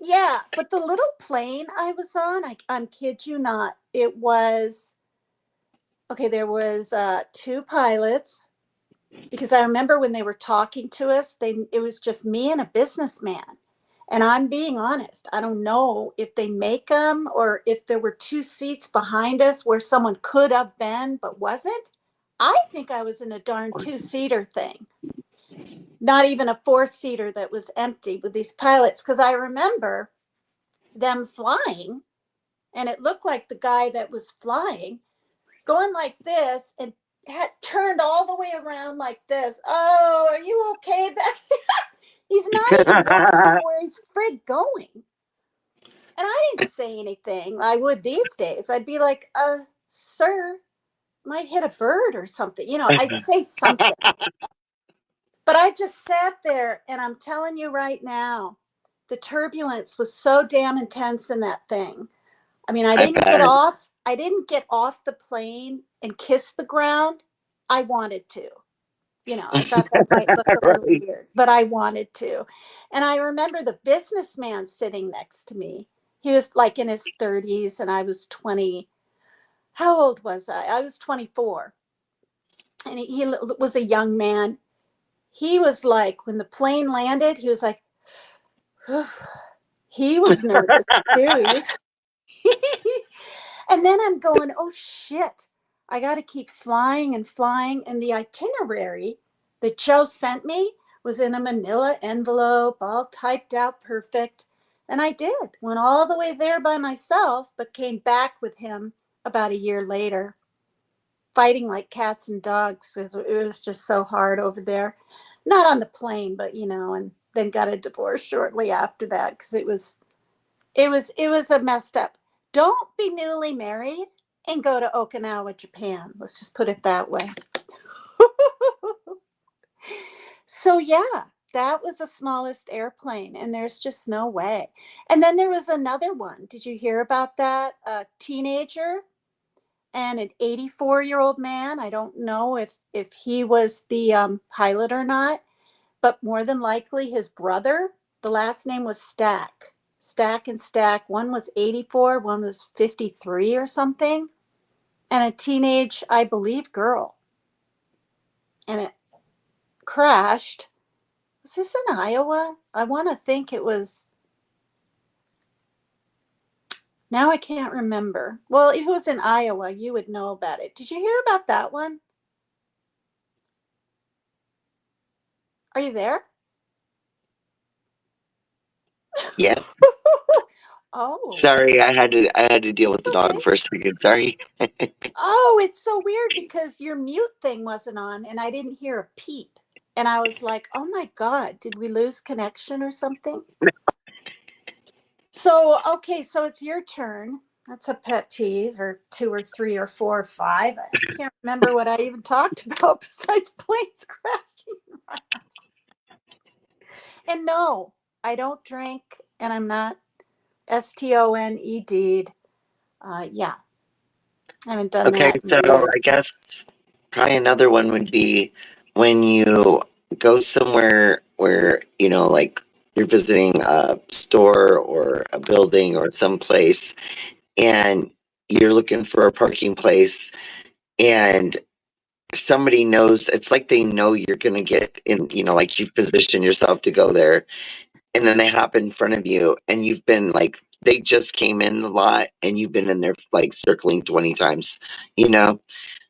Yeah, but the little plane I was on, I'm kid you not, it was okay. There was two pilots, because I remember when they were talking to us, it was just me and a businessman. And I'm being honest, I don't know if they make them or if there were two seats behind us where someone could have been but wasn't. I think I was in a darn two-seater thing, not even a four-seater that was empty with these pilots, because I remember them flying, and it looked like the guy that was flying going like this and had turned all the way around like this. Oh, are you okay back there? He's not even watching where he's frig going. And I didn't say anything. I would these days. I'd be like, sir, might hit a bird or something. I'd say something. But I just sat there, and I'm telling you right now, the turbulence was so damn intense in that thing. I mean, I didn't get off the plane and kiss the ground. I wanted to. I thought that might look a little weird, but I wanted to. And I remember the businessman sitting next to me. He was like in his 30s, and I was 20. How old was I? I was 24. And he was a young man. He was like, when the plane landed, he was like, he was nervous too. And then I'm going, oh shit, I got to keep flying and flying. And the itinerary that Joe sent me was in a manila envelope, all typed out perfect. And I did, went all the way there by myself, but came back with him about a year later, fighting like cats and dogs, because it was just so hard over there. Not on the plane, but and then got a divorce shortly after that, because it was a messed up. Don't be newly married and go to Okinawa, Japan. Let's just put it that way. So yeah, that was the smallest airplane, and there's just no way. And then there was another one. Did you hear about that? A teenager and an 84-year-old man. I don't know if he was the pilot or not, but more than likely his brother. The last name was Stack. Stack and Stack. One was 84, one was 53 or something, and a teenage, I believe, girl. And it crashed. Was this in Iowa? I want to think it was. Now I can't remember. Well, if it was in Iowa, you would know about it. Did you hear about that one? Are you there? Yes. Oh. Sorry, I had to deal with the dog for a second. Sorry. Oh, it's so weird because your mute thing wasn't on and I didn't hear a peep. And I was like, oh my God, did we lose connection or something? So, okay, so it's your turn. That's a pet peeve, or two or three or four or five. I can't remember what I even talked about besides planes crashing. And no, I don't drink, and I'm not STONED. Yeah, I haven't done Okay, that. so I guess probably another one would be when you go somewhere where, like you're visiting a store or a building or someplace, and you're looking for a parking place, and somebody knows, it's like they know you're gonna get in, like you position yourself to go there, and then they hop in front of you, and you've been like, they just came in the lot, and you've been in there like circling 20 times, you know.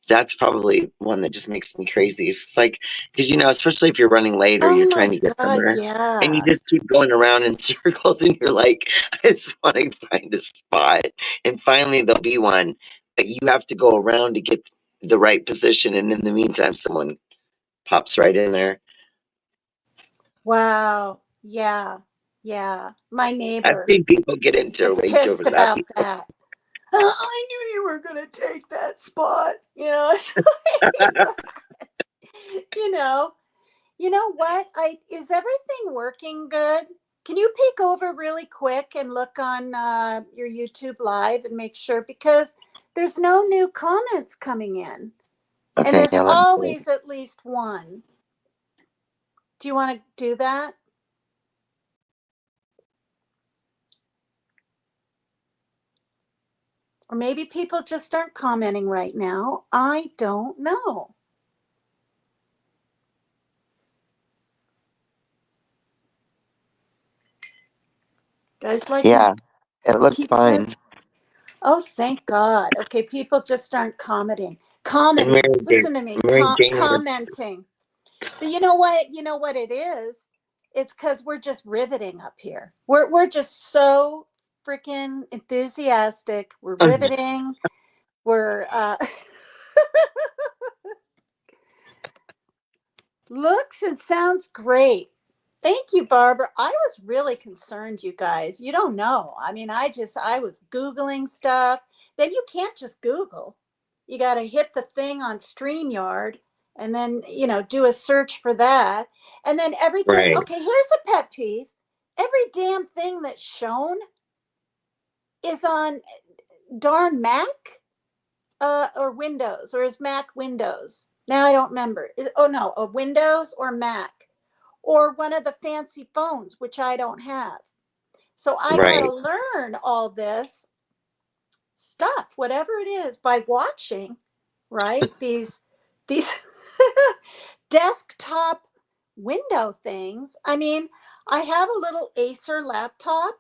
That's probably one that just makes me crazy. It's like, because especially if you're running late or Oh you're my trying to get God, somewhere, and you yeah. just keep going around in circles, and you're like, I just want to find a spot, and finally there'll be one, but you have to go around to get the right position, and in the meantime, someone pops right in there. Wow. Yeah. Yeah. My I've neighbor seen people get into a is rage over pissed that. about that. I knew you were going to take that spot. It's like, you know, you know what? Is everything working good? Can you peek over really quick and look on your YouTube live and make sure, because there's no new comments coming in, and Okay, there's yeah, let me see. always at least one. Do you want to do that? Or maybe people just aren't commenting right now. I don't know. Guys, like, Yeah, it looked keep it. fine. Oh, thank God. Okay, people just aren't commenting. And Listen to me. Mary Jane was, Commenting. But you know what? You know what it is? It's because we're just riveting up here. We're just so freaking enthusiastic. We're riveting. We're looks and sounds great. Thank you, Barbara. I was really concerned, you guys. You don't know. I mean, I was Googling stuff. Then you can't just Google. You got to hit the thing on StreamYard and then, do a search for that. And then everything. right, Okay, here's a pet peeve. Every damn thing that's shown is on darn Mac or Windows, or is Mac Windows? Now I don't remember. Oh no, a Windows or Mac, or one of the fancy phones, which I don't have. So I got right, to learn all this stuff, whatever it is, by watching, right? These desktop window things. I mean, I have a little Acer laptop,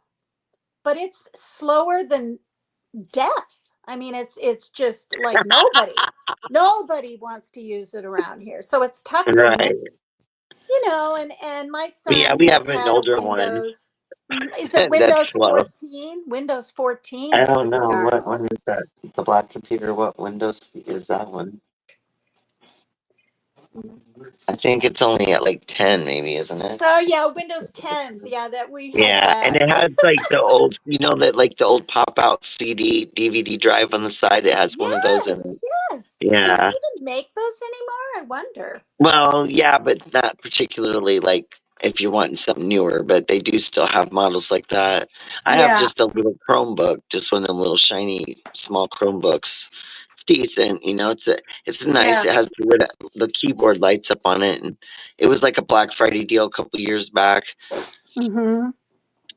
but it's slower than death. I mean, it's just like nobody wants to use it around here. So it's tucked in there, right. and my Yeah, son we has have an had a older one. Windows. Is it That's Windows slow. 14? Windows 14 I is don't pretty know darn what old. one is that. The black computer. What Windows is that one? I think it's only at like 10, maybe, isn't it? Oh yeah, Windows 10. Yeah, that we had Yeah, and that. it has like the old, that like the old pop out CD DVD drive on the side. It has one of those in Yes, it. yes. Do they Yeah. even make those anymore? I wonder. Well, yeah, but not particularly like if you're wanting something newer, but they do still have models like that. I have Yeah, just a little Chromebook, just one of them little shiny small Chromebooks. It's decent, it's nice. yeah. It has the keyboard lights up on it, and it was like a Black Friday deal a couple years back. Mm-hmm.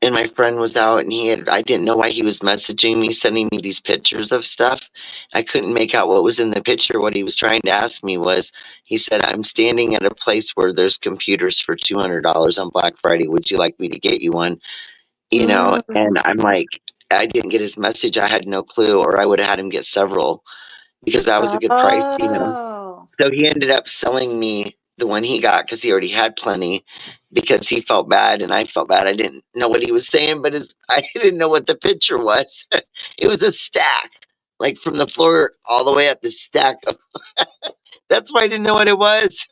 And my friend was out, and I didn't know why he was messaging me, sending me these pictures of stuff. I couldn't make out what was in the picture. What he was trying to ask me was, he said, I'm standing at a place where there's computers for $200 on Black Friday. Would you like me to get you one? Mm. And I'm like, I didn't get his message. I had no clue, or I would have had him get several because that was a good price. Oh. So he ended up selling me the one he got because he already had plenty, because he felt bad and I felt bad. I didn't know what he was saying, but I didn't know what the picture was. It was a stack, like from the floor all the way up the stack. That's why I didn't know what it was,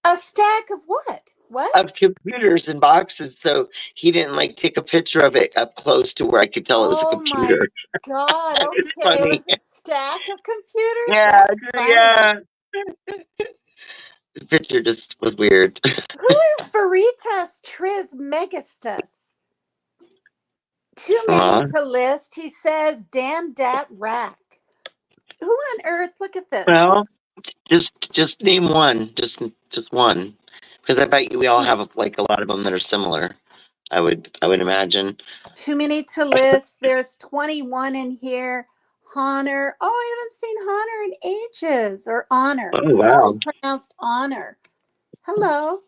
A stack of what? What? of computers and boxes. So he didn't like take a picture of it up close to where I could tell it was a Oh my computer. God. It's Okay. It funny. was a stack of computers. Yeah, That's funny. yeah. The picture just was weird. Who is Veritas Trismegistus? Too many Aw. to list. He says, damn dat rack. Who on earth? Look at this. Well, just name one, just one, because I bet you we all have like a lot of them that are similar. I would imagine. Too many to list. There's 21 in here. Honor. Oh, I haven't seen Honor in ages. Or Honor. Oh It's probably wow. pronounced Honor. Hello.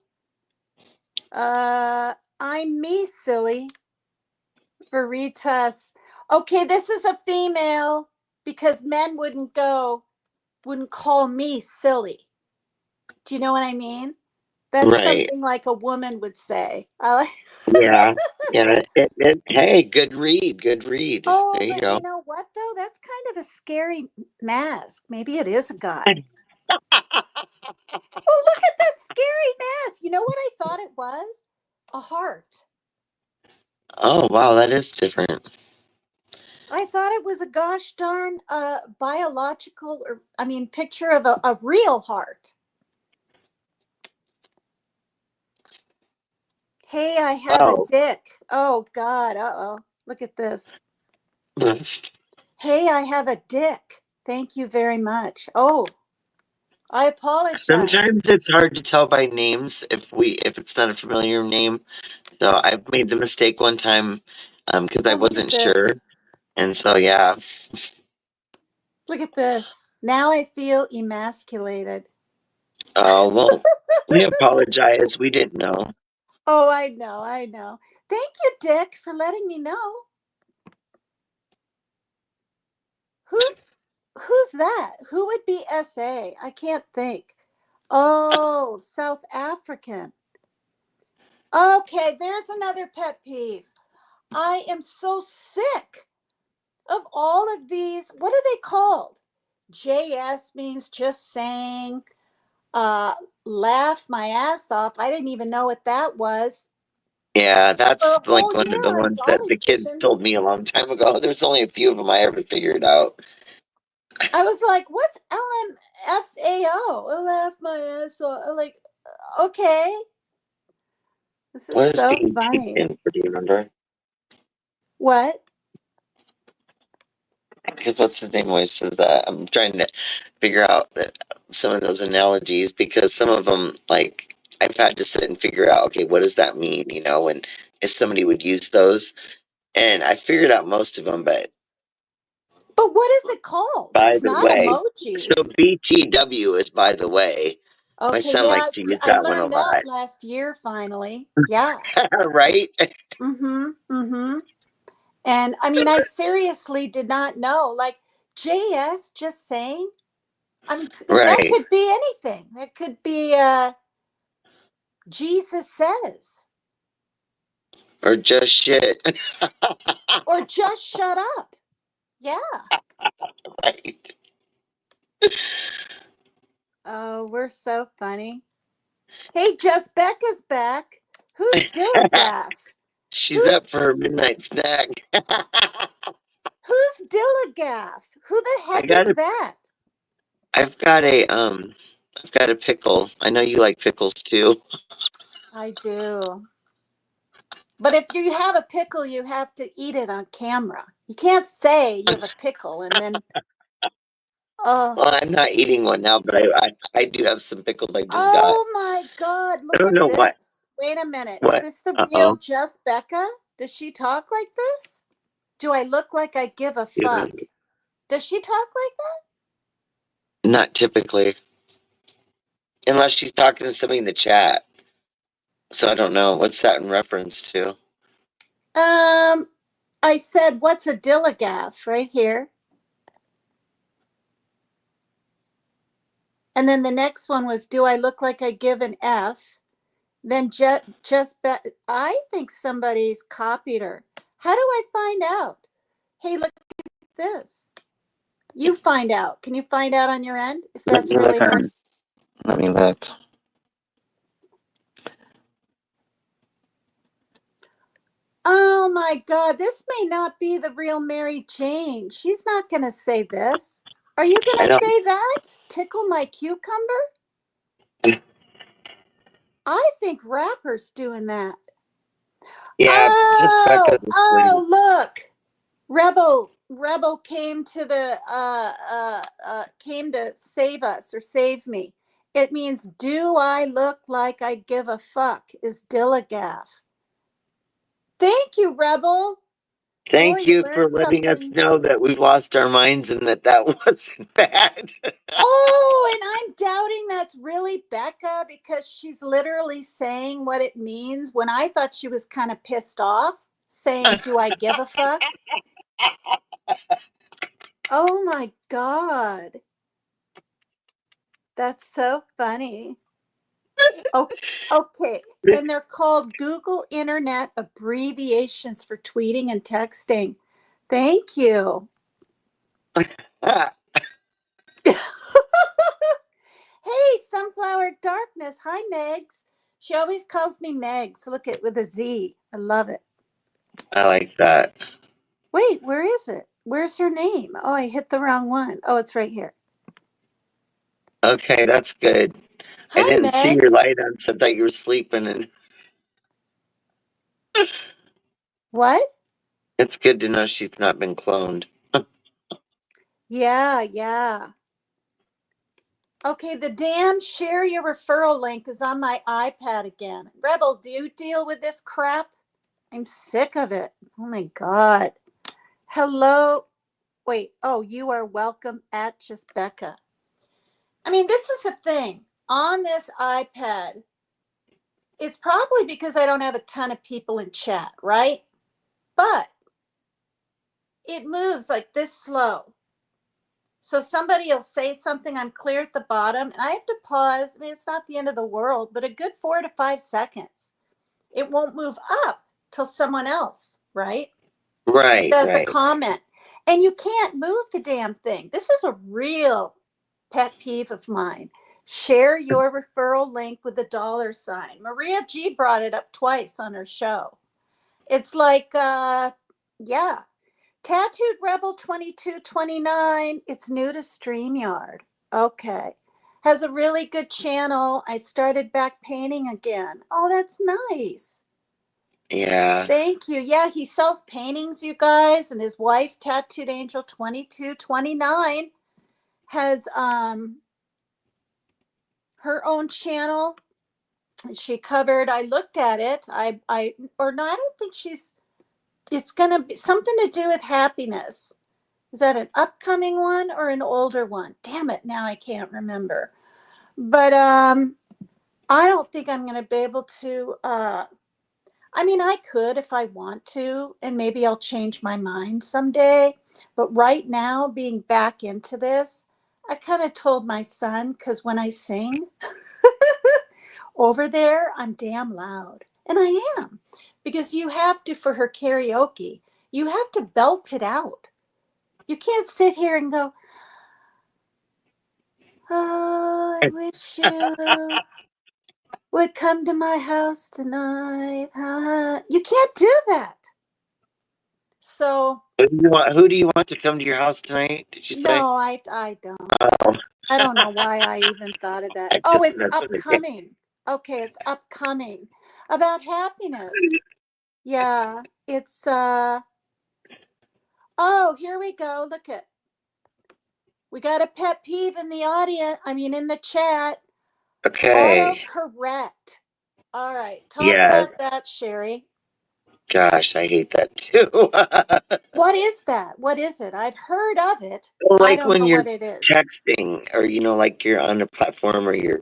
I'm me, silly. Veritas. Okay, this is a female because men wouldn't call me silly. Do you know what I mean? That's Right. something like a woman would say. Yeah. Yeah. Hey, good read. Good read. Oh, There you but you go. know what though? That's kind of a scary mask. Maybe it is a guy. Oh, look at that scary mask. You know what I thought it was? A heart. Oh wow, that is different. I thought it was a gosh darn biological, or I mean, picture of a real heart. Hey, I have a Oh. dick. Oh God. Uh-oh. Look at this. Hey, I have a dick. Thank you very much. Oh, I apologize. Sometimes it's hard to tell by names if it's not a familiar name. So I made the mistake one time because I Oh, look at wasn't sure, this. and so yeah. Look at this. Now I feel emasculated. Oh well, we apologize. We didn't know. Oh, I know, I know. Thank you, Dick, for letting me know. Who's who's that? Who would be SA? I can't think. Oh, South African. Okay, there's another pet peeve. I am so sick of all of these. What are they called? JS means just saying. Uh, laugh my ass off. I didn't even know what that was. Yeah, For that's a like whole one of the year in ones that Jolly the kids Missions, told me a long time ago. There's only a few of them I ever figured out. I was like, what's LMFAO? Laugh my ass off. I'm like, okay. This is What does so BT funny. stand for? Do you remember? What? Because what's his name always says that. I'm trying to figure out that some of those analogies because some of them, like I've had to sit and figure out. Okay, what does that mean? You know, and if somebody would use those, and I figured out most of them. But But what is it called? by It's the not way, so emojis. BTW is by the way. My Okay, son yeah, likes to use I that one a learned that lot. last year finally. Yeah. Right? Mm-hmm. Mm-hmm. And I mean, I seriously did not know. Like JS just saying, I mean, that Right. could be anything. That could be Jesus says, Or just shit. or just shut up. Yeah. Right. Oh, we're so funny. Hey, Just Becca's back. Who's Dillagaff? She's Who's up for her midnight snack. who's Dillagaff? Who the I heck got is a that? I've got a pickle. I know you like pickles too. I do. But if you have a pickle, you have to eat it on camera. You can't say you have a pickle and then, oh, Well, I'm not eating one now, but I do have some pickles I just got. oh my God, I look don't at know this. Wait a minute. Is what. this the real Uh-oh. Just Becca? Does she talk like this? Do I look like I give a Yeah, fuck? Does she talk like not typically. Unless she's talking to somebody in the chat. So I don't know. What's that in reference to? that? I said, what's a Dillagaff right here? And then the next one was, do I look like I give an F? Then I think somebody's copied her. How do I find out? Hey, look at this. You find out. Can you find out on your end if Let that's me look really her? on. Let me look. Oh my God, this may not be the real Mary Jane. She's not going to say this. Are you going I to don't. say that? Tickle my cucumber? I think rapper's doing that. Yeah, just Becca this week. Look. Rebel came to came to save us or save me. It means, do I look like I give a fuck? Is Dillagaff. Thank you, Rebel. Boy, Thank you you for learned letting us something. know that we've lost our minds and that wasn't bad. Oh, and I'm doubting that's really Becca because she's literally saying what it means when I thought she was kind of pissed off, saying, "Do I give a fuck?" Oh my God. That's so funny. Oh, okay. And they're called Google Internet abbreviations for tweeting and texting. Thank you. Hey, Sunflower Darkness. Hi, Megs. She always calls me Megs. Look at with a Z. I love it. I like that. Wait, where is it? Where's her name? Oh, I hit the wrong one. Oh, it's right here. Okay, that's good. I Hi, didn't see your Megs. light on, so I thought you were sleeping, and What? it's good to know she's not been cloned. Yeah, yeah. Okay, the damn share your referral link is on my iPad again. Rebel, do you deal with this crap? I'm sick of it. Oh my God. Hello. Wait. Oh, you are welcome at Just Becca. I mean, this is a thing on this iPad. It's probably because I don't have a ton of people in chat, right? But it moves like this slow. So somebody will say something, I'm clear at the bottom, and I have to pause. I mean, it's not the end of the world, but a good 4 to 5 seconds. It won't move up till someone else, right? Right, Does a right. comment. And you can't move the damn thing. This is a real pet peeve of mine. Share your referral link with the $sign. Maria G brought it up twice on her show. It's like, yeah, Tattooed Rebel 2229. It's new to StreamYard. Okay. Has a really good channel. I started back painting again. Oh, that's nice. Yeah. Thank you. Yeah, he sells paintings, you guys, and his wife, Tattooed Angel 2229, has her own channel. She covered, I looked at it. I or no, I don't think she's it's gonna be something to do with happiness. Is that an upcoming one or an older one? Damn it, now I can't remember. But I don't think I'm gonna be able to I mean, I could if I want to, and maybe I'll change my mind someday. But right now, being back into this, I kind of told my son, because when I sing over there, I'm damn loud. And I am, because you have to, for her karaoke, you have to belt it out. You can't sit here and go, oh, I wish you would come to my house tonight. You can't do that. So Who do you want to come to your house tonight? Did you say? no, I don't. Oh, I don't know why I even thought of that. I Oh, just it's messed with you. upcoming. Okay, it's upcoming. About happiness. Yeah, it's oh, here we go. Look at. We got a pet peeve in the audience. I mean in the chat. Okay. Autocorrect. All right. Talk Yeah. about that, Sherry. Gosh, I hate that too. What is that? What is it? I've heard of it. Well, I like don't when know you're what it is. texting, or like you're on a platform, or you're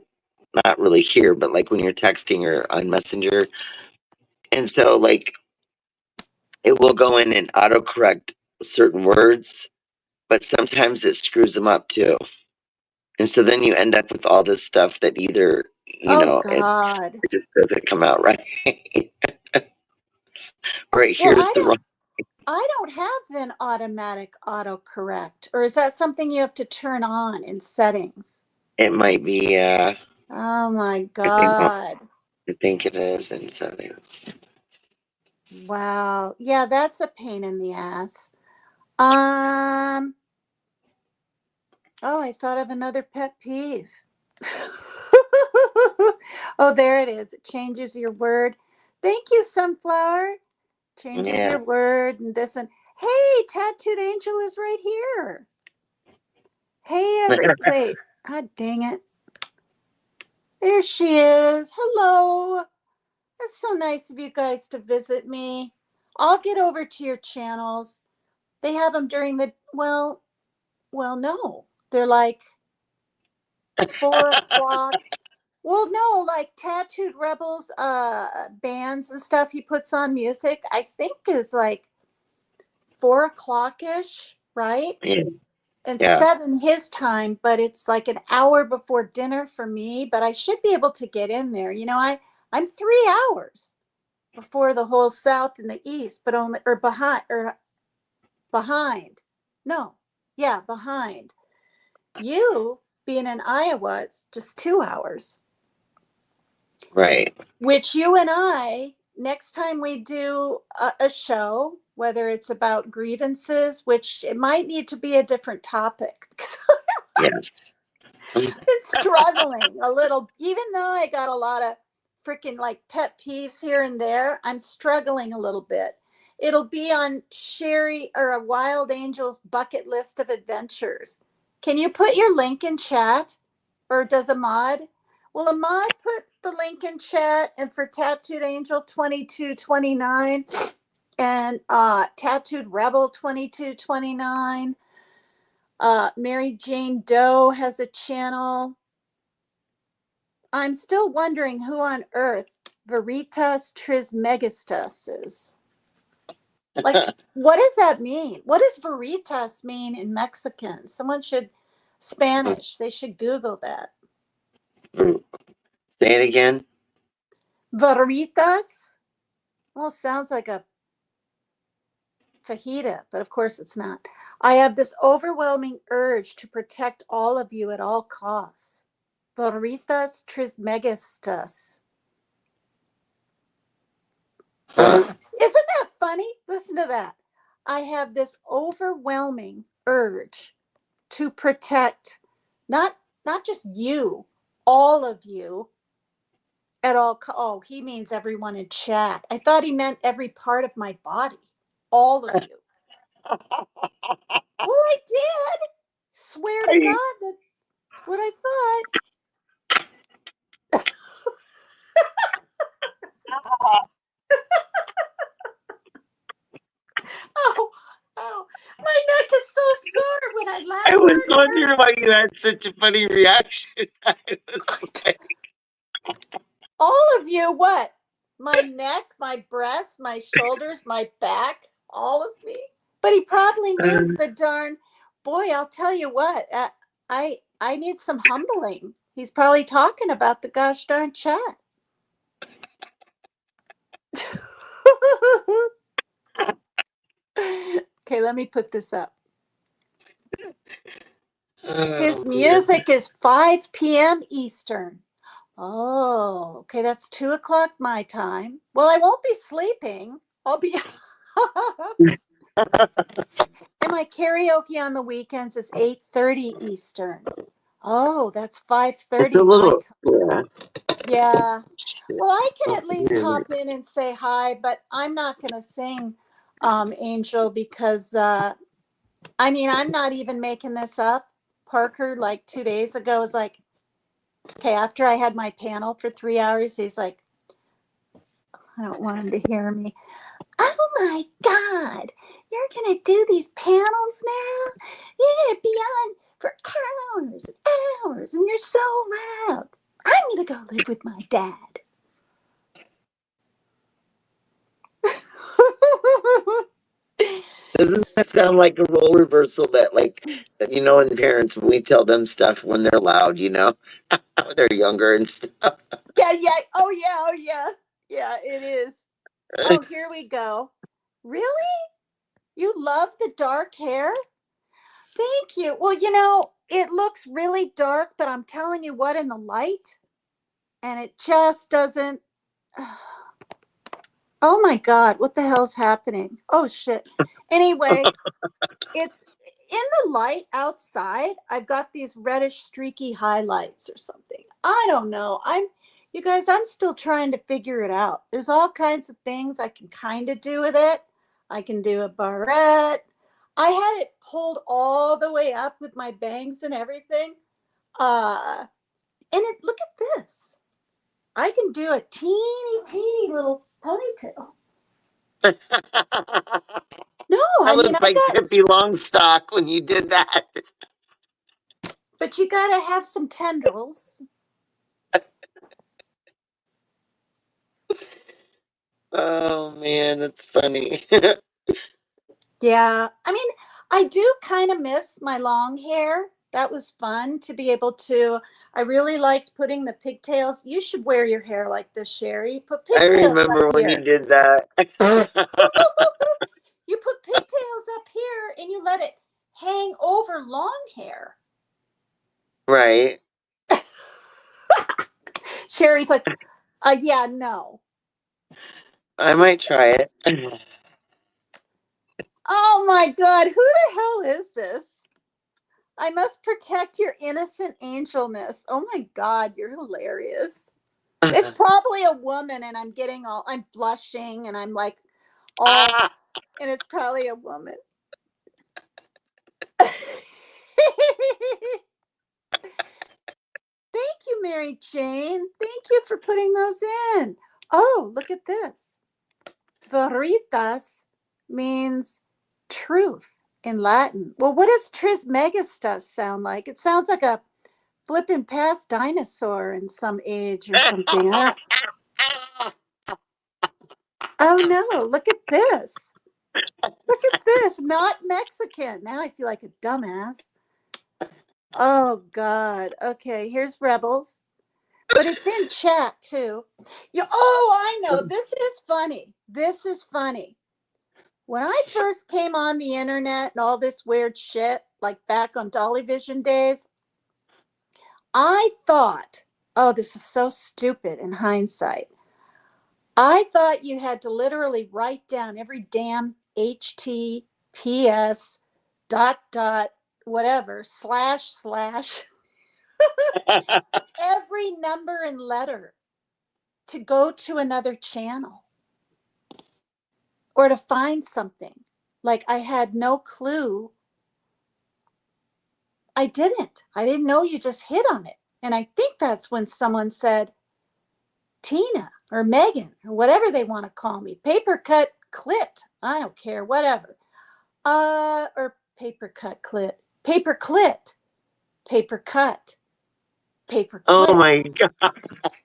not really here, but like when you're texting or on Messenger, and so like it will go in and autocorrect certain words, but sometimes it screws them up too. And so then you end up with all this stuff that either, Oh it God. just doesn't come out right. Right Well, here's the wrong. I don't have an automatic autocorrect. Or is that something you have to turn on in settings? It might be, Oh my I think, God. I think it is, and so there's. Wow. Yeah, that's a pain in the ass. Um, oh, I thought of another pet peeve. Oh, there it is. It changes your word. Thank you, Sunflower. Changes Yeah. your word and this and hey, Tattooed Angel is right here. Hey, wait. God dang it. There she is. Hello. It's so nice of you guys to visit me. I'll get over to your channels. They have them during the, well, no. They're like 4 o'clock. Well, no, like Tattooed Rebels bands and stuff he puts on music, I think is like 4 o'clock ish, right? Yeah. And Yeah. 7 his time, but it's like an hour before dinner for me. But I should be able to get in there. I'm 3 hours before the whole South and the East, but only or behind. No, yeah, behind. You being in Iowa, it's just 2 hours. Right. Which you and I, next time we do a show, whether it's about grievances, which it might need to be a different topic because Yes. I've been struggling a little, even though I got a lot of freaking like pet peeves here and there, I'm struggling a little bit. It'll be on Sherry or a Wild Angel's bucket list of adventures. Can you put your link in chat? Or does Ahmad? Will Ahmad put the link in chat? And for Tattooed Angel 2229 and Tattooed Rebel 2229. Mary Jane Doe has a channel. I'm still wondering who on earth Veritas Trismegistus is. Like, what does that mean? What does Veritas mean in Mexican? Someone should, Spanish, they should Google that. Say it again. Veritas? Well, sounds like a fajita, but of course it's not. I have this overwhelming urge to protect all of you at all costs. Veritas Trismegistus. Isn't that funny? Listen to that. I have this overwhelming urge to protect not just you, all of you at all. Oh, he means everyone in chat. I thought he meant every part of my body. All of you. Well, I did. Swear to God, that's what I thought. Oh, oh, my neck is so sore when I laugh. I was wondering why you had such a funny reaction. I was like, all of you, what? My neck, my breasts, my shoulders, my back, all of me. But he probably means the darn boy. I'll tell you what. I need some humbling. He's probably talking about the gosh darn chat. Okay, let me put this up. His music is 5 p.m. Eastern. Oh, okay, that's 2 o'clock my time. Well, I won't be sleeping. I'll be. And my karaoke on the weekends is 8:30 Eastern. Oh, that's 5:30 a my little, time. yeah. Yeah. Well, I can at least hop in and say hi, but I'm not going to sing, Angel, because I'm not even making this up. Parker, like 2 days ago, was like, okay, after I had my panel for 3 hours, he's like, I don't want him to hear me. Oh my God, you're going to do these panels now? You're going to be on for hours and hours, and you're so loud. I'm going to go live with my dad. Doesn't that sound like a role reversal that, like, in parents, when we tell them stuff when they're loud, when they're younger and stuff. Yeah, yeah. Oh, yeah. Oh, yeah. Yeah, it is. Oh, here we go. Really? You love the dark hair? Thank you. Well, it looks really dark, but I'm telling you what, in the light, and it just doesn't. Oh my God, what the hell's happening? Oh shit. Anyway, it's in the light outside. I've got these reddish streaky highlights or something. I don't know. You guys, I'm still trying to figure it out. There's all kinds of things I can kind of do with it. I can do a barrette. I had it pulled all the way up with my bangs and everything. And look at this. I can do a teeny little ponytail. No, I I mean, looked I like got, Pippi Longstock when you did that. but you got to have some tendrils. Oh man, that's funny. Yeah. I mean, I do kind of miss my long hair. That was fun to be able to. I really liked putting the pigtails. You should wear your hair like this, Sherry. Put I pigtails up remember when you here. did that. You put pigtails up here and you let it hang over long hair. Right. Sherry's like, yeah, no. I might try it. Oh my God, who the hell is this? I must protect your innocent angelness. Oh my God, you're hilarious. It's probably a woman, and I'm blushing, and I'm like, all, and it's probably a woman. Thank you, Mary Jane. Thank you for putting those in. Oh, look at this. Veritas means truth in Latin. Well, what does Trismegistus sound like? It sounds like a flipping past dinosaur in some age or something. Oh no, look at this. Look at this. Not Mexican. Now I feel like a dumbass. Oh God. Okay, here's Rebels. But it's in chat too. I know. This is funny. This is funny. When I first came on the internet and all this weird shit, like back on Dollyvision days, I thought, oh, this is so stupid in hindsight. I thought you had to literally write down every damn HTTPS dot whatever // every number and letter to go to another channel or to find something. Like I had no clue. I didn't know you just hit on it. And I think that's when someone said, Tina or Megan or whatever they want to call me, paper cut clit. I don't care, whatever. Or paper cut clit, paper clit, paper cut, paper Oh clit. my God.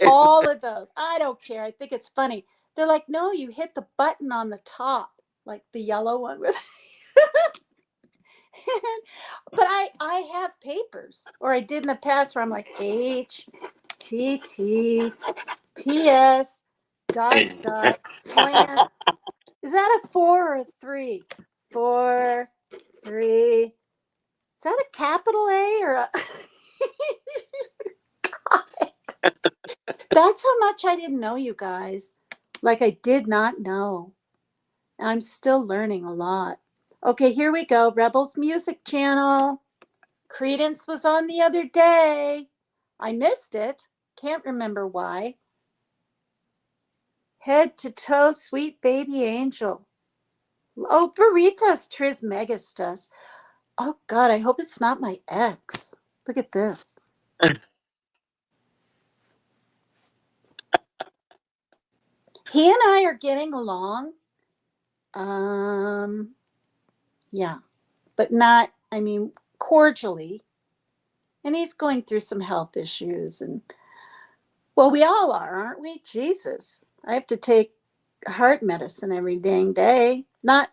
All of those. I don't care. I think it's funny. They're like, no, you hit the button on the top, like the yellow one with. But I have papers, or I did in the past, where I'm like HTTPS slant. Is that a 4 or a 3? 4 3. Is that a capital A or a? That's how much I didn't know, you guys. Like I did not know. I'm still learning a lot. Okay, here we go. Rebels Music Channel. Credence was on the other day. I missed it. Can't remember why. Head to toe, sweet baby angel. Oh, Burritas Trismegistus. Oh, God, I hope it's not my ex. Look at this. He and I are getting along. Yeah, but not, I mean, cordially. And he's going through some health issues. And, well, we all are, aren't we? Jesus. I have to take heart medicine every dang day. Thank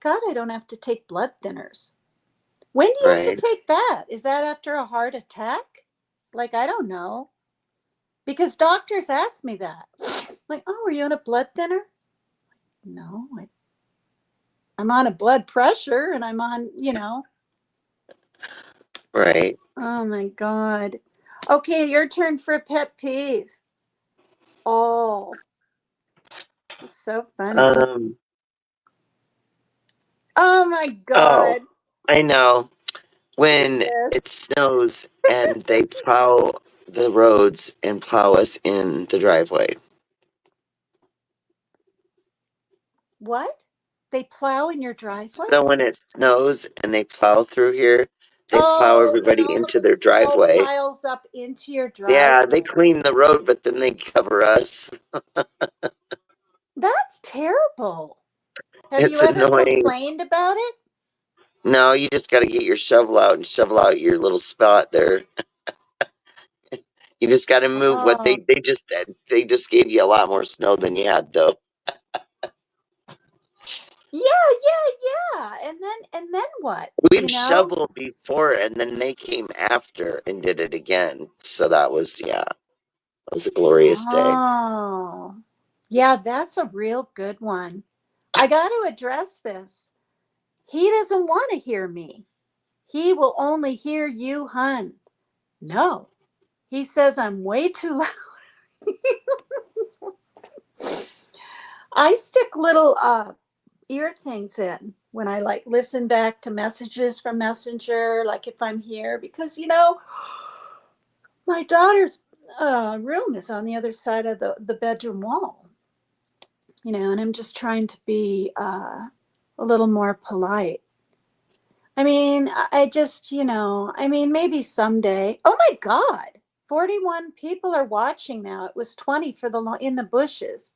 God I don't have to take blood thinners. When do you have to take that? Is that after a heart attack? Like, I don't know. Because doctors ask me that. Like, oh, are you on a blood thinner? No, I'm on a blood pressure and I'm on, Right. Oh my God. Okay, your turn for a pet peeve. Oh, this is so funny. Oh my God. Oh, I know. When it snows and they plow the roads and plow us in the driveway. What? They plow in your driveway? So when it snows and they plow through here, they plow everybody into their driveway. Piles up into your driveway. Yeah, they clean the road, but then they cover us. That's terrible. Have you It's ever annoying. complained about it? No, you just got to get your shovel out and shovel out your little spot there. You just got to move what Oh, they just gave you a lot more snow than you had though. yeah. And then what? We've You know? shoveled before, and then they came after and did it again. So that was it was a glorious day. Oh, yeah, that's a real good one. I got to address this. He doesn't want to hear me. He will only hear you, hun. No, he says I'm way too loud. I stick little ear things in when I like listen back to messages from Messenger, like if I'm here, because my daughter's room is on the other side of the bedroom wall, and I'm just trying to be a little more polite. I mean, I just, I mean, maybe someday. Oh my God, 41 people are watching now. It was 20 for in the bushes.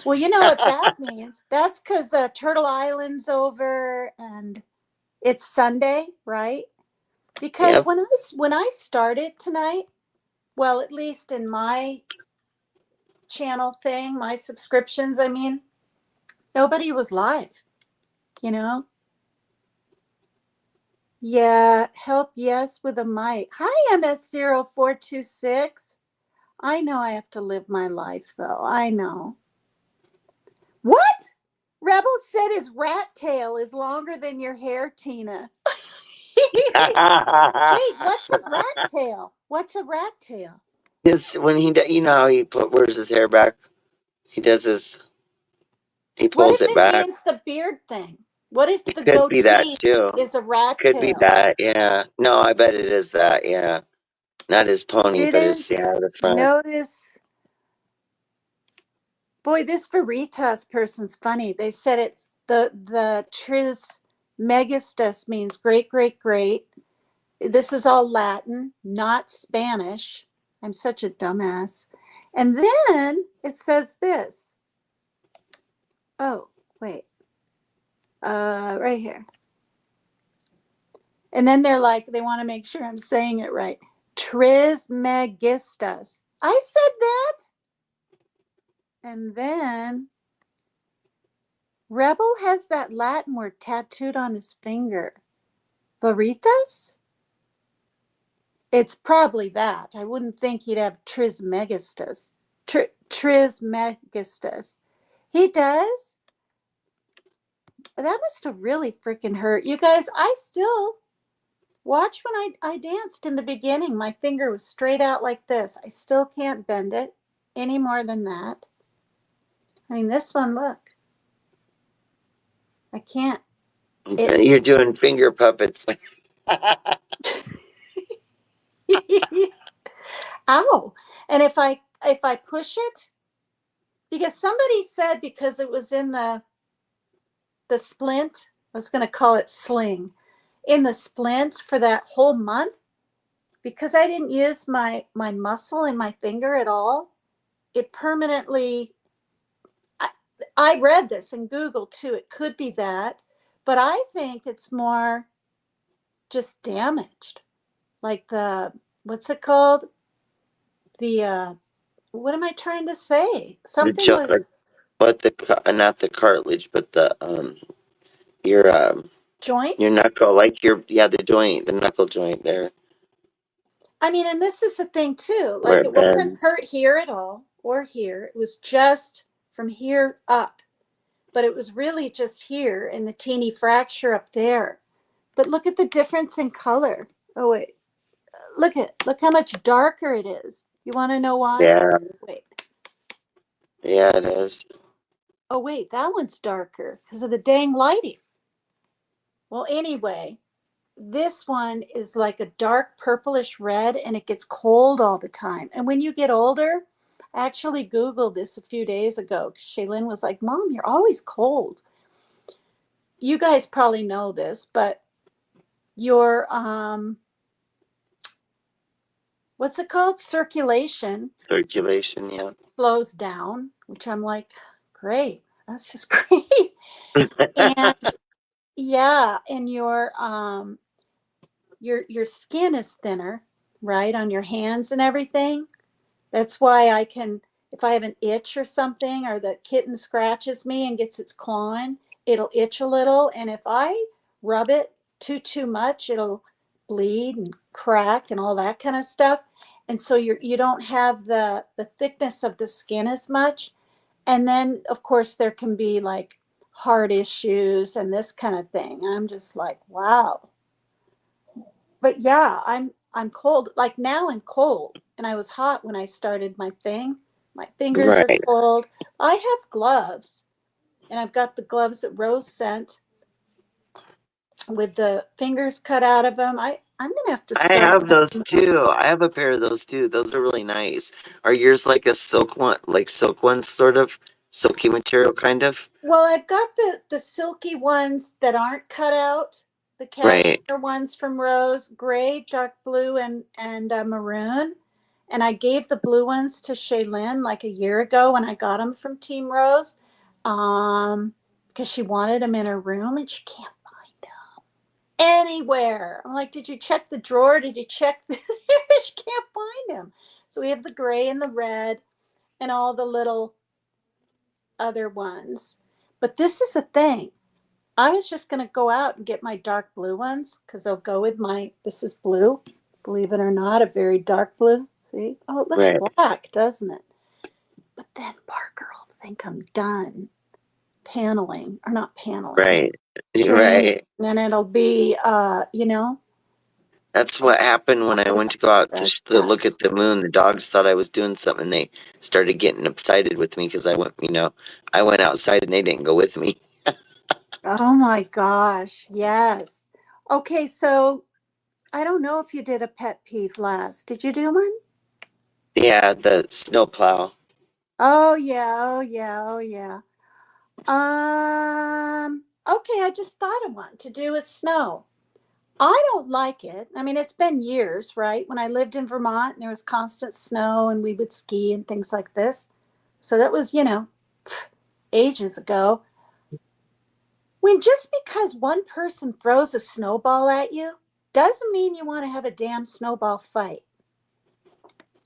Well, you know what that means? That's because Turtle Island's over and it's Sunday, right? Because Yep. when I started tonight, well, at least in my channel thing, my subscriptions, I mean, nobody was live, you know? Yeah, help yes with a mic. Hi, MS0426. I know I have to live my life, though. I know. What? Rebel said his rat tail is longer than your hair, Tina. Wait, what's a rat tail? What's a rat tail? When how he wears his hair back. He does he What pulls if it it back. means the beard thing? What if It the could be that goatee too. is a rat Could be tail? that. Yeah. No, I bet it is that. Yeah. Not his pony, but his Didn't the front. notice. Boy, this Veritas person's funny. They said it's the Trismegistus means great, great, great. This is all Latin, not Spanish. I'm such a dumbass. And then it says this. Oh, wait. Right here. And then they're like, they want to make sure I'm saying it right. Trismegistus. I said that. And then Rebel has that Latin word tattooed on his finger. Veritas? It's probably that. I wouldn't think he'd have Trismegistus. Trismegistus. He does? That must have really freaking hurt. You guys, I still watch when I danced in the beginning. My finger was straight out like this. I still can't bend it any more than that. I mean, this one, look. I can't. You're doing finger puppets. Ow. And if I push it, because somebody said because it was in the splint, I was going to call it sling, in the splint for that whole month, because I didn't use my muscle in my finger at all, it permanently, I read this in Google too, it could be that, but I think it's more just damaged. Like what's it called? What am I trying to say? The Something joke, was but not the cartilage, but the your joint. knuckle, the joint, the knuckle joint there I mean, and this is the thing too. where Like it it wasn't bends. hurt here at all or here. It was just from here up. But it was really just here in the teeny fracture up there. But look at the difference in color. Oh wait. Look how much darker it is. You want to know why? Yeah, Wait. yeah, it is. Oh wait, that one's darker because of the dang lighting. Well, anyway, this one is like a dark purplish red and it gets cold all the time. And when you get older, I actually Googled this a few days ago. Shaylin was like, Mom, you're always cold. You guys probably know this, but your, what's it called? Circulation Circulation, yeah. slows down, which I'm like, Great. That's just great. And yeah, and your skin is thinner, right, on your hands and everything. That's why I can, if I have an itch or something, or the kitten scratches me and gets its clawing, it'll itch a little. And if I rub it too much, it'll bleed and crack and all that kind of stuff. And so you don't have the thickness of the skin as much. And then of course there can be like heart issues and this kind of thing. I'm just like, wow. But yeah, I'm cold. Like now I'm cold, and I was hot when I started my thing. My fingers are Right. cold. I have gloves, and I've got the gloves that Rose sent with the fingers cut out of them. I'm gonna have to I start have those wearing them. too. I have a pair of those too. Those are really nice. Are yours like a silk one, like silk ones, sort of silky material, kind of? Well, I've got the silky ones that aren't cut out, the Right, cashmere ones from Rose, gray, dark blue, and maroon. And I gave the blue ones to Shaylin like a year ago when I got them from Team Rose, because she wanted them in her room and she can't find them anywhere. I'm like, did you check the drawer? Did you check? She can't find them. So we have the gray and the red and all the little other ones. But this is a thing. I was just going to go out and get my dark blue ones because they'll go with my, this is blue, believe it or not, a very dark blue. See? Oh, it looks right, black, doesn't it? But then Parker will think I'm done paneling, or not paneling, right, training. right. And it'll be, That's what happened when I went to go out to, to look yes. at the moon. The dogs thought I was doing something. They started getting excited with me because I went, I went outside and they didn't go with me. Oh my gosh, yes. Okay, so I don't know if you did a pet peeve last. Did you do one? Yeah, the snowplow. Oh yeah, oh yeah, oh yeah. Okay, I just thought of one to do with snow. I don't like it. I mean, it's been years, right? When I lived in Vermont and there was constant snow and we would ski and things like this. So that was, ages ago. When just because one person throws a snowball at you doesn't mean you want to have a damn snowball fight.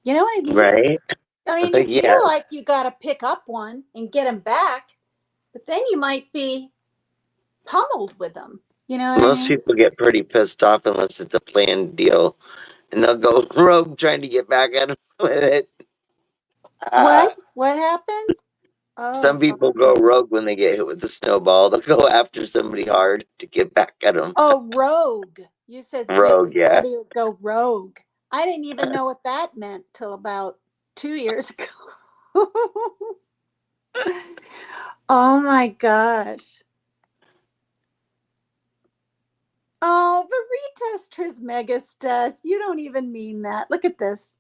You know what I mean? Right? I mean, you Yeah. feel like you got to pick up one and get them back, but then you might be pummeled with them. You know what I Most mean? people get pretty pissed off unless it's a planned deal, and they'll go rogue trying to get back at them with it. What? What happened? Oh, Some people go rogue when they get hit with a snowball. They'll go after somebody hard to get back at them. oh, rogue. You said Rogue, yeah. somebody would go rogue. I didn't even know what that meant till about 2 years ago. Oh my gosh. Oh, Veritas Trismegistus. You don't even mean that. Look at this.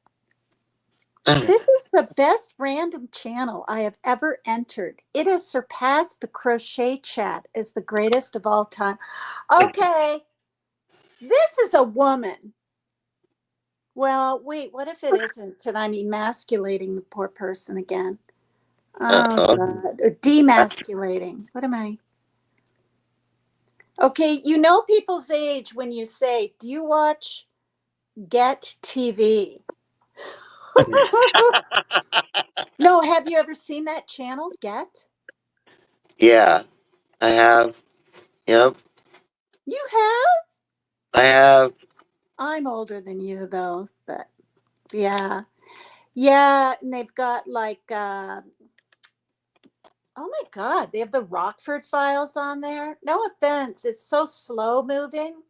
This is the best random channel I have ever entered. It has surpassed the crochet chat as the greatest of all time. Okay, this is a woman. Well, wait, what if it isn't? And I'm emasculating the poor person again. Oh, Uh-oh. God. Or demasculating. What am I? Okay, you know people's age when you say, do you watch Get TV? No, have you ever seen that channel, Get? Yeah, I have. Yep, You have? I have. I'm older than you, though, but yeah. Yeah, and they've got like, oh my God, they have the Rockford Files on there. No offense, it's so slow moving.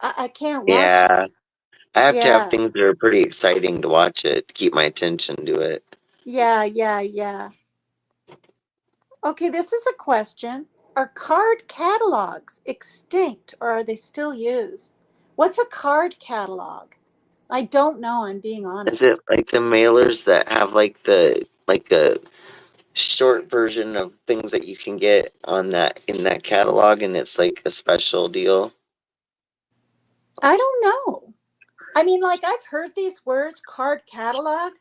I can't watch it. Yeah, I have to have Yeah, things that are pretty exciting to watch it, to keep my attention to it. yeah, yeah, yeah. Okay, this is a question. Are card catalogs extinct or are they still used? What's a card catalog? I don't know, I'm being Is it honest. like the mailers that have like a short version of things that you can get on that in that catalog and it's like a special deal? I don't know. I mean, like, I've heard these words, card catalog,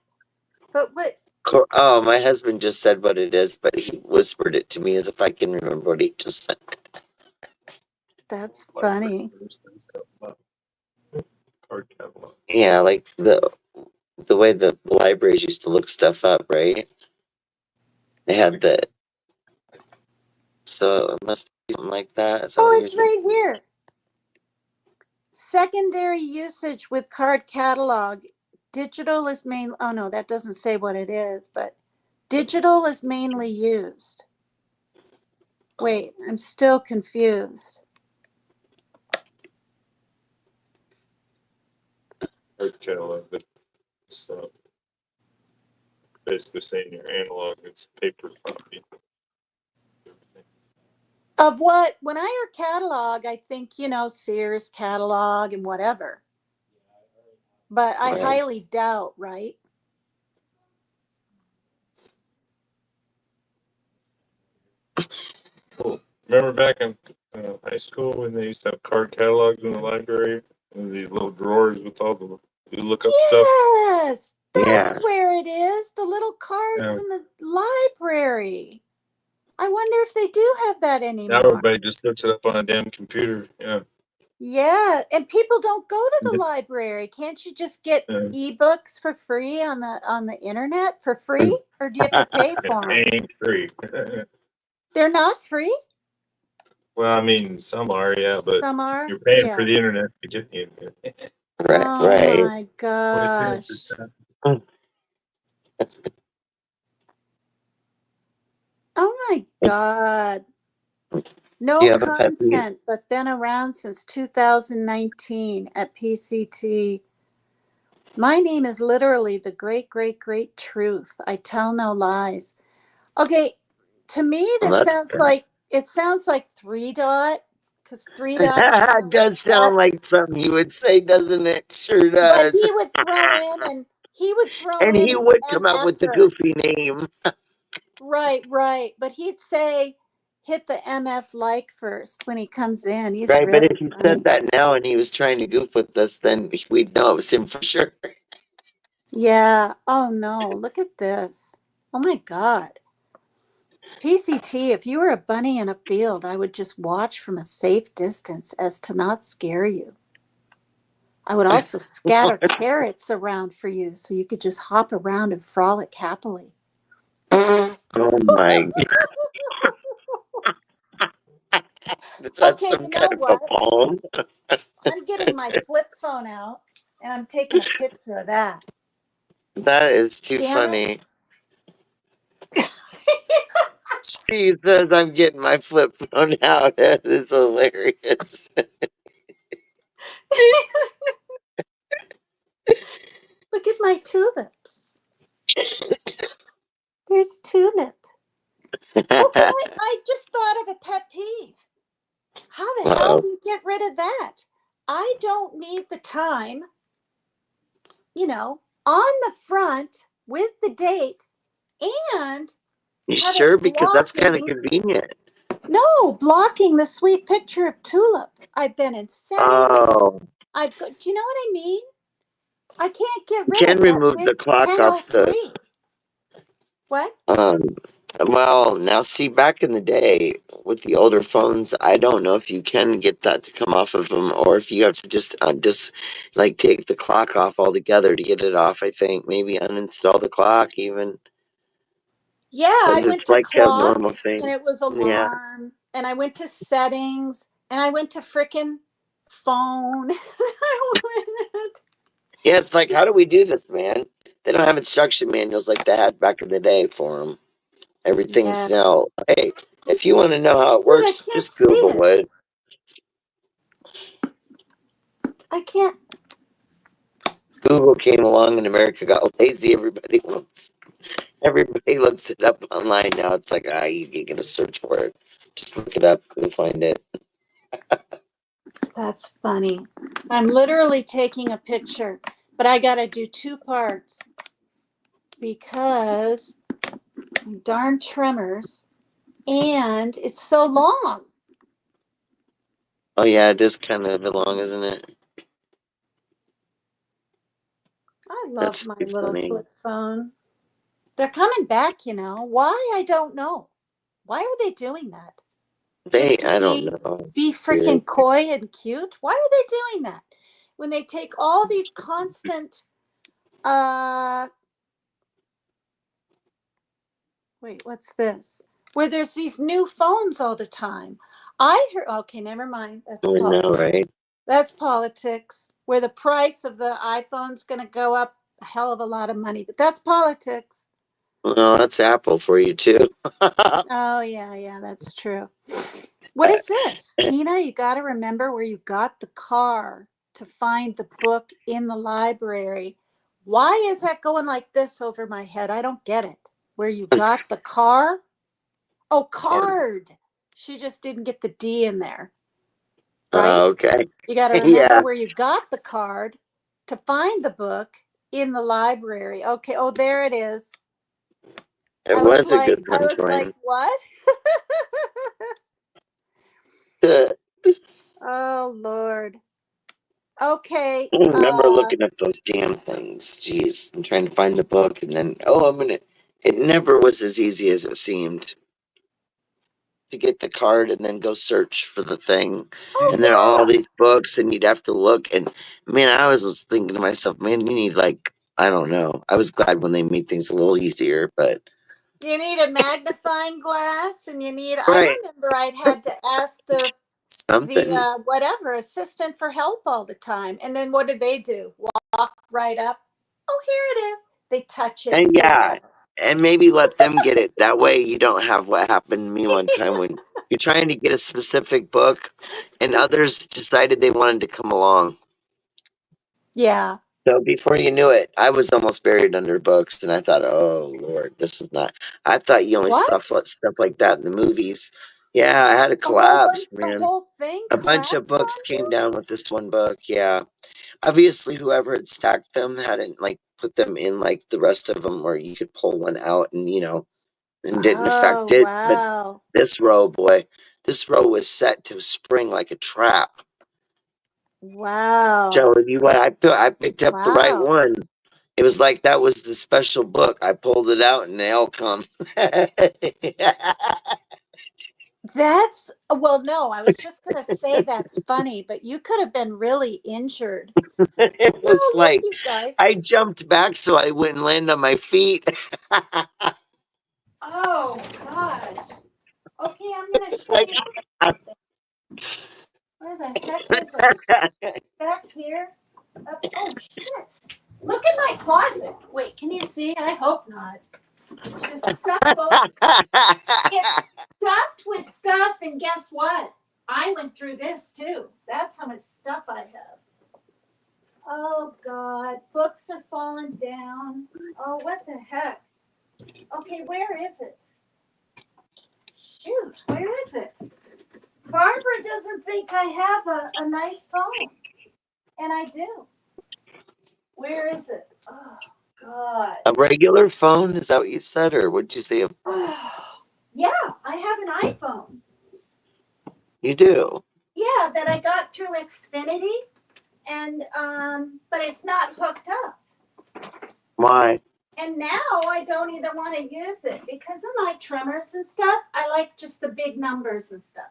but what? Oh, my husband just said what it is, but he whispered it to me as if I can remember what he just said. That's funny. Card catalog. Yeah, like the way the libraries used to look stuff up, right? They had the, so it must be something like that. Is that Oh, what it's you're right here. Secondary usage with card catalog. Digital is main. Oh no, that doesn't say what it is, but digital is mainly used. Wait, I'm still confused. Card catalog. It's basically saying your analog, it's paper copy. Of what? When I hear catalog, I think, Sears catalog and whatever. But I Right. highly doubt, right? Cool. Remember back in high school when they used to have card catalogs in the library? And these little drawers with all the, you look up stuff? Yes, that's Yeah. where it is. The little cards Yeah. in the library. I wonder if they do have that Now anymore. everybody just looks it up on a damn computer. Yeah. Yeah, and people don't go to the library. Can't you just get Yeah. ebooks for free on the internet for free, or do you have to pay for them? It ain't free. They're not free. Well, I mean, some are, yeah, but Some are. you're paying Yeah. for the internet to get the internet. Right, Oh right. my gosh. Oh my God. No Do you have a pet peeve? content, but been around since 2019 at PCT. My name is literally the great, great, great truth. I tell no lies. Okay, to me, Well, this that's sounds good. like it sounds like Three Dot, because Three Dot. It does sound like something you would say, doesn't it? Sure But does. he would throw in and And he an would come up with the MFer. goofy name. Right, right. But he'd say, hit the MF like first when he comes in. He's Right, but really if he funny. said that now and he was trying to goof with us, then we'd know it was him for sure. Yeah. Oh no, look at this. Oh my God. PCT, if you were a bunny in a field, I would just watch from a safe distance as to not scare you. I would also scatter carrots around for you so you could just hop around and frolic happily. Oh my. Is that Okay, some you kind know of a what? poem? I'm getting my flip phone out and I'm taking a picture of that. That is too Damn funny. it. She says I'm getting my flip phone out. That is hilarious. Look at my tulips. There's tulip. Okay, I just thought of a pet peeve. How the hell do you get rid of that? I don't need the time, on the front with the date and You have sure? it Because that's kind of blocking. convenient. No, blocking the sweet picture of tulip. I've been in settings. Oh, Do you know what I mean? I can't get you rid can of that remove big the clock off the 1003. What? Well, now see, back in the day with the older phones, I don't know if you can get that to come off of them, or if you have to just like take the clock off altogether to get it off. I think maybe uninstall the clock even, Yeah, I because went it's to like a clock normal and thing. it was Yeah, alarm, and I went to settings and I went to frickin' phone. yeah. It's like, how do we do this, man? They don't have instruction manuals like they had back in the day for them. Everything's Yeah. now. Hey, if you want to know how it Dude, I works, can't just see Google it. it. I can't. Google came along and America got lazy. Everybody looks it up online now. It's like, you can get a search for it. Just look it up. You'll find it. That's funny. I'm literally taking a picture, but I got to do two parts because darn tremors and it's so long. Oh, yeah, it is kind of long, isn't it? I love That's my pretty little funny. flip phone. They're coming back, you know. Why? I don't know. Why are they doing that? I don't know. It's Be weird. freaking coy and cute? Why are they doing that? When they take all these constant wait, what's this? Where there's these new phones all the time. I heard, okay, never mind. That's I know, politics. right? That's politics. Where the price of the iPhone's going to go up a hell of a lot of money, but that's politics. Well, that's Apple for you too. Oh, yeah, that's true. What is this? Tina, you got to remember where you got the car to find the book in the library. Why is that going like this over my head? I don't get it. Where you got the car? Oh, card. She just didn't get the D in there. Right? Okay. You got to remember Yeah. where you got the card to find the book in the library. Okay. Oh, there it is. It was a good I was like, punchline. what? Oh, Lord. Okay. I remember looking up those damn things. Jeez, I'm trying to find the book, and then it never was as easy as it seemed to get the card and then go search for the thing. Oh, And there are all yeah. these books, and you'd have to look. And man, I always was thinking to myself, man, you need like I don't know. I was glad when they made things a little easier, but You need a magnifying glass, and I right, remember I'd had to ask the something. whatever assistant for help all the time. And then what did they do? Walk right up. Oh, here it is. They touch it. And There it yeah, is. and maybe let them get it. That way you don't have what happened to me one time when you're trying to get a specific book and others decided they wanted to come along. Yeah. So before you knew it, I was almost buried under books and I thought, oh Lord, this is not I thought you only saw What? stuff like that in the movies. Yeah, I had a collapse, The man. whole thing A bunch of collapsed books on came you? down with this one book, yeah. Obviously, whoever had stacked them hadn't like put them in like the rest of them where you could pull one out and and didn't affect Oh, it. But wow. this row, boy, this row was set to spring like a trap. Wow. So you what I picked up the right Wow. one. It was like that was the special book. I pulled it out and they all come. Well, no, I was just going to say that's funny, but you could have been really injured. It No, was look, like you guys. I jumped back so I wouldn't land on my feet. Oh, gosh. Okay, I'm going to It's show like you something. Where the heck is it? Back here? Oh, shit. Look in my closet. Wait, can you see? I hope not. It's just stuff. It's stuffed with stuff, and guess what? I went through this too. That's how much stuff I have. Oh, God. Books are falling down. Oh, what the heck? Okay, where is it? Shoot, where is it? Barbara doesn't think I have a nice phone. And I do. Where is it? Oh, God. a regular phone? Is that what you said, or would you say Yeah, I have an iPhone. you do? Yeah, that I got through Xfinity, and but it's not hooked up. Why? And now I don't even want to use it because of my tremors and stuff. I like just the big numbers and stuff.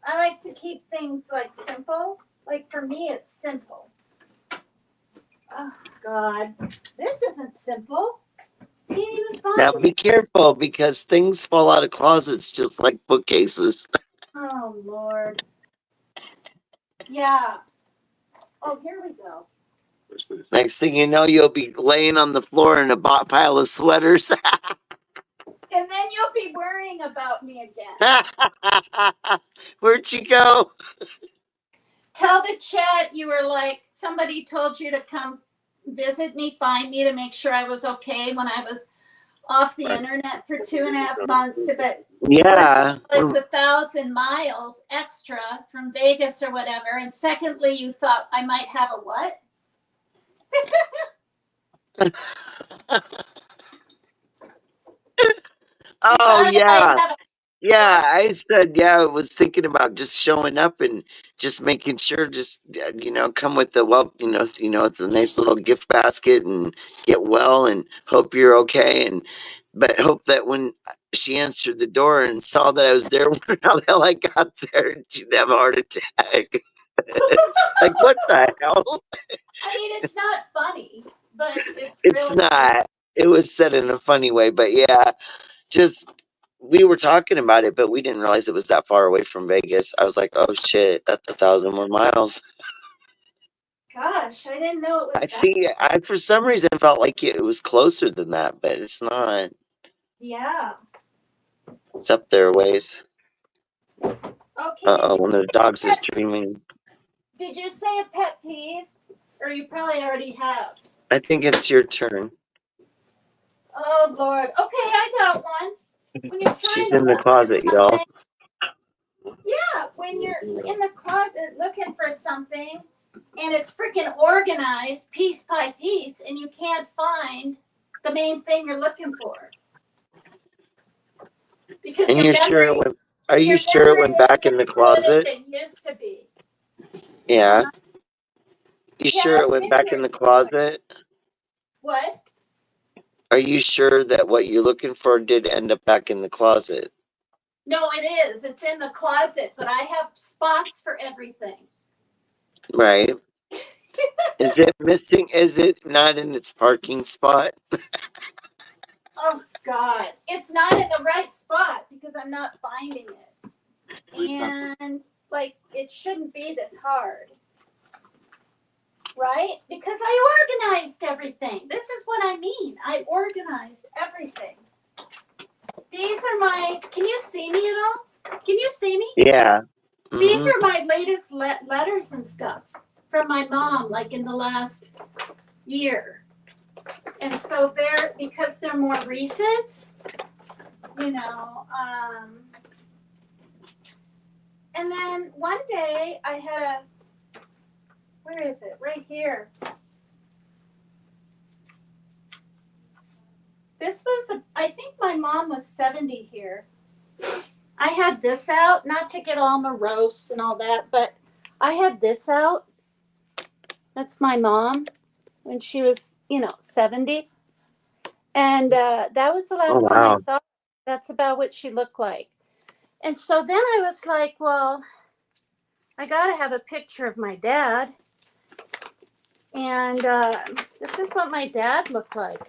I like to keep things like simple. Like for me, it's simple. Oh, God. This isn't simple. Can't even Now find be it. careful because things fall out of closets just like bookcases. Oh, Lord. Yeah. Oh, here we go. Next thing you know, you'll be laying on the floor in a pile of sweaters. And then you'll be worrying about me again. Where'd you go? Tell the chat you were like, somebody told you to come visit me, find me to make sure I was okay when I was off the internet for 2.5 months. But Yeah. first of all, it's 1,000 miles extra from Vegas or whatever. And secondly, you thought I might have a what? Oh, yeah. Yeah, I said, yeah, I was thinking about just showing up and just making sure, just come with the it's a nice little gift basket and get well and hope you're okay and but hope that when she answered the door and saw that I was there, wonder how the hell I got there and she'd have a heart attack. Like what the hell? I mean, it's not funny, but it's It's really true. not. It was said in a funny way, but yeah, just we were talking about it, but we didn't realize it was that far away from Vegas. I was like, oh shit, that's 1,000 more miles. Gosh, I didn't know it I was that. see. I for some reason felt like it was closer than that, but it's not. Yeah. It's up there a ways. Okay, did you One of the say a dogs is pet, dreaming. did you say a pet peeve? Or you probably already have. I think it's your turn. Oh Lord. Okay, I got one. When you're She's trying to in the look for closet, y'all. something, yeah, when you're in the closet looking for something and it's freaking organized piece by piece and you can't find the main thing you're looking for. Because And your you're sure it memory went? Are you your sure it memory went back isn't in the as good as closet? it used to be. Yeah. Uh-huh. You Yeah, sure it it's went in back here in the somewhere. closet? What? Are you sure that what you're looking for did end up back in the closet? No, it is. It's in the closet, but I have spots for everything. Right. Is it missing? Is it not in its parking spot? Oh God, it's not in the right spot because I'm not finding it. And like it shouldn't be this hard. Right? Because I organized everything. This is what I mean. I organized everything. These are my, can you see me at all? Can you see me? Yeah. These Mm-hmm. are my latest letters and stuff from my mom, like in the last year. And so they're, because they're more recent, you know, and then one day I had a, where is it? Right here. This was, I think my mom was 70 here. I had this out, not to get all morose and all that, but I had this out. That's my mom when she was, 70. And that was the Oh last time I wow. saw her. That's about what she looked like. And so then I was like, well, I got to have a picture of my dad. And this is what my dad looked like.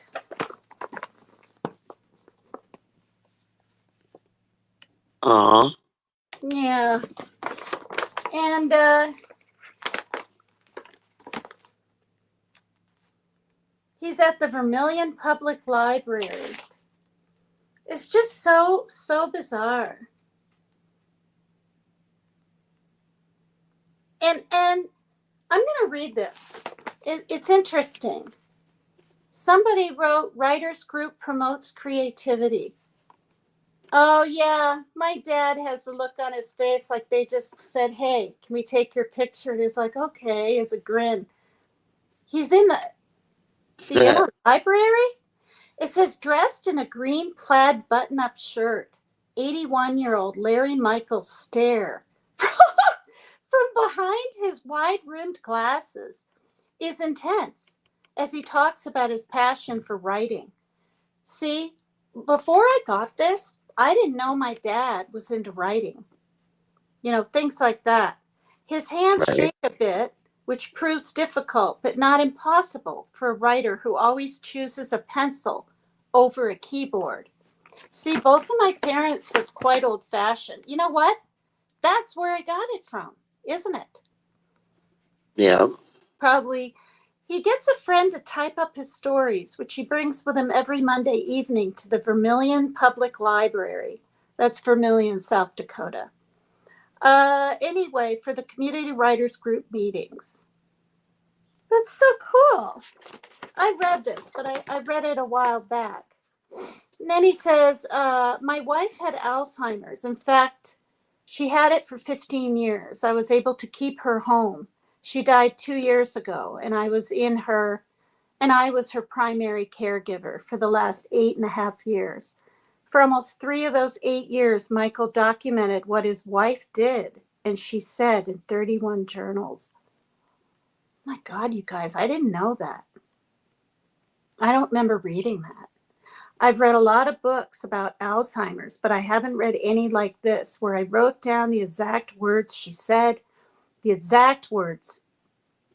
Aw. Yeah. And he's at the Vermilion Public Library. It's just so bizarre. And I'm going to read this. It's interesting. Somebody wrote, writers group promotes creativity. Oh yeah, my dad has a look on his face like they just said, "Hey, can we take your picture?" And he's like, "Okay," as a grin. He's in the, is he in a library? It says dressed in a green plaid button-up shirt. 81-year-old Larry Michaels stare from behind his wide-rimmed glasses is intense as he talks about his passion for writing. See, before I got this, I didn't know my dad was into writing. Things like that. His hands Right. shake a bit, which proves difficult, but not impossible for a writer who always chooses a pencil over a keyboard. See, both of my parents were quite old fashioned. You know what? That's where I got it from, isn't it? Yeah. Probably. He gets a friend to type up his stories, which he brings with him every Monday evening to the Vermilion Public Library. That's Vermilion, South Dakota. Anyway, for the community writers group meetings. That's so cool. I read this, but I read it a while back. And then he says, my wife had Alzheimer's. In fact, she had it for 15 years. I was able to keep her home. She died 2 years ago, and I was her primary caregiver for the last 8.5 years. For almost 3 of those 8 years, Michael documented what his wife did and she said in 31 journals. My God, you guys, I didn't know that. I don't remember reading that. I've read a lot of books about Alzheimer's, but I haven't read any like this, where I wrote down the exact words she said, the exact words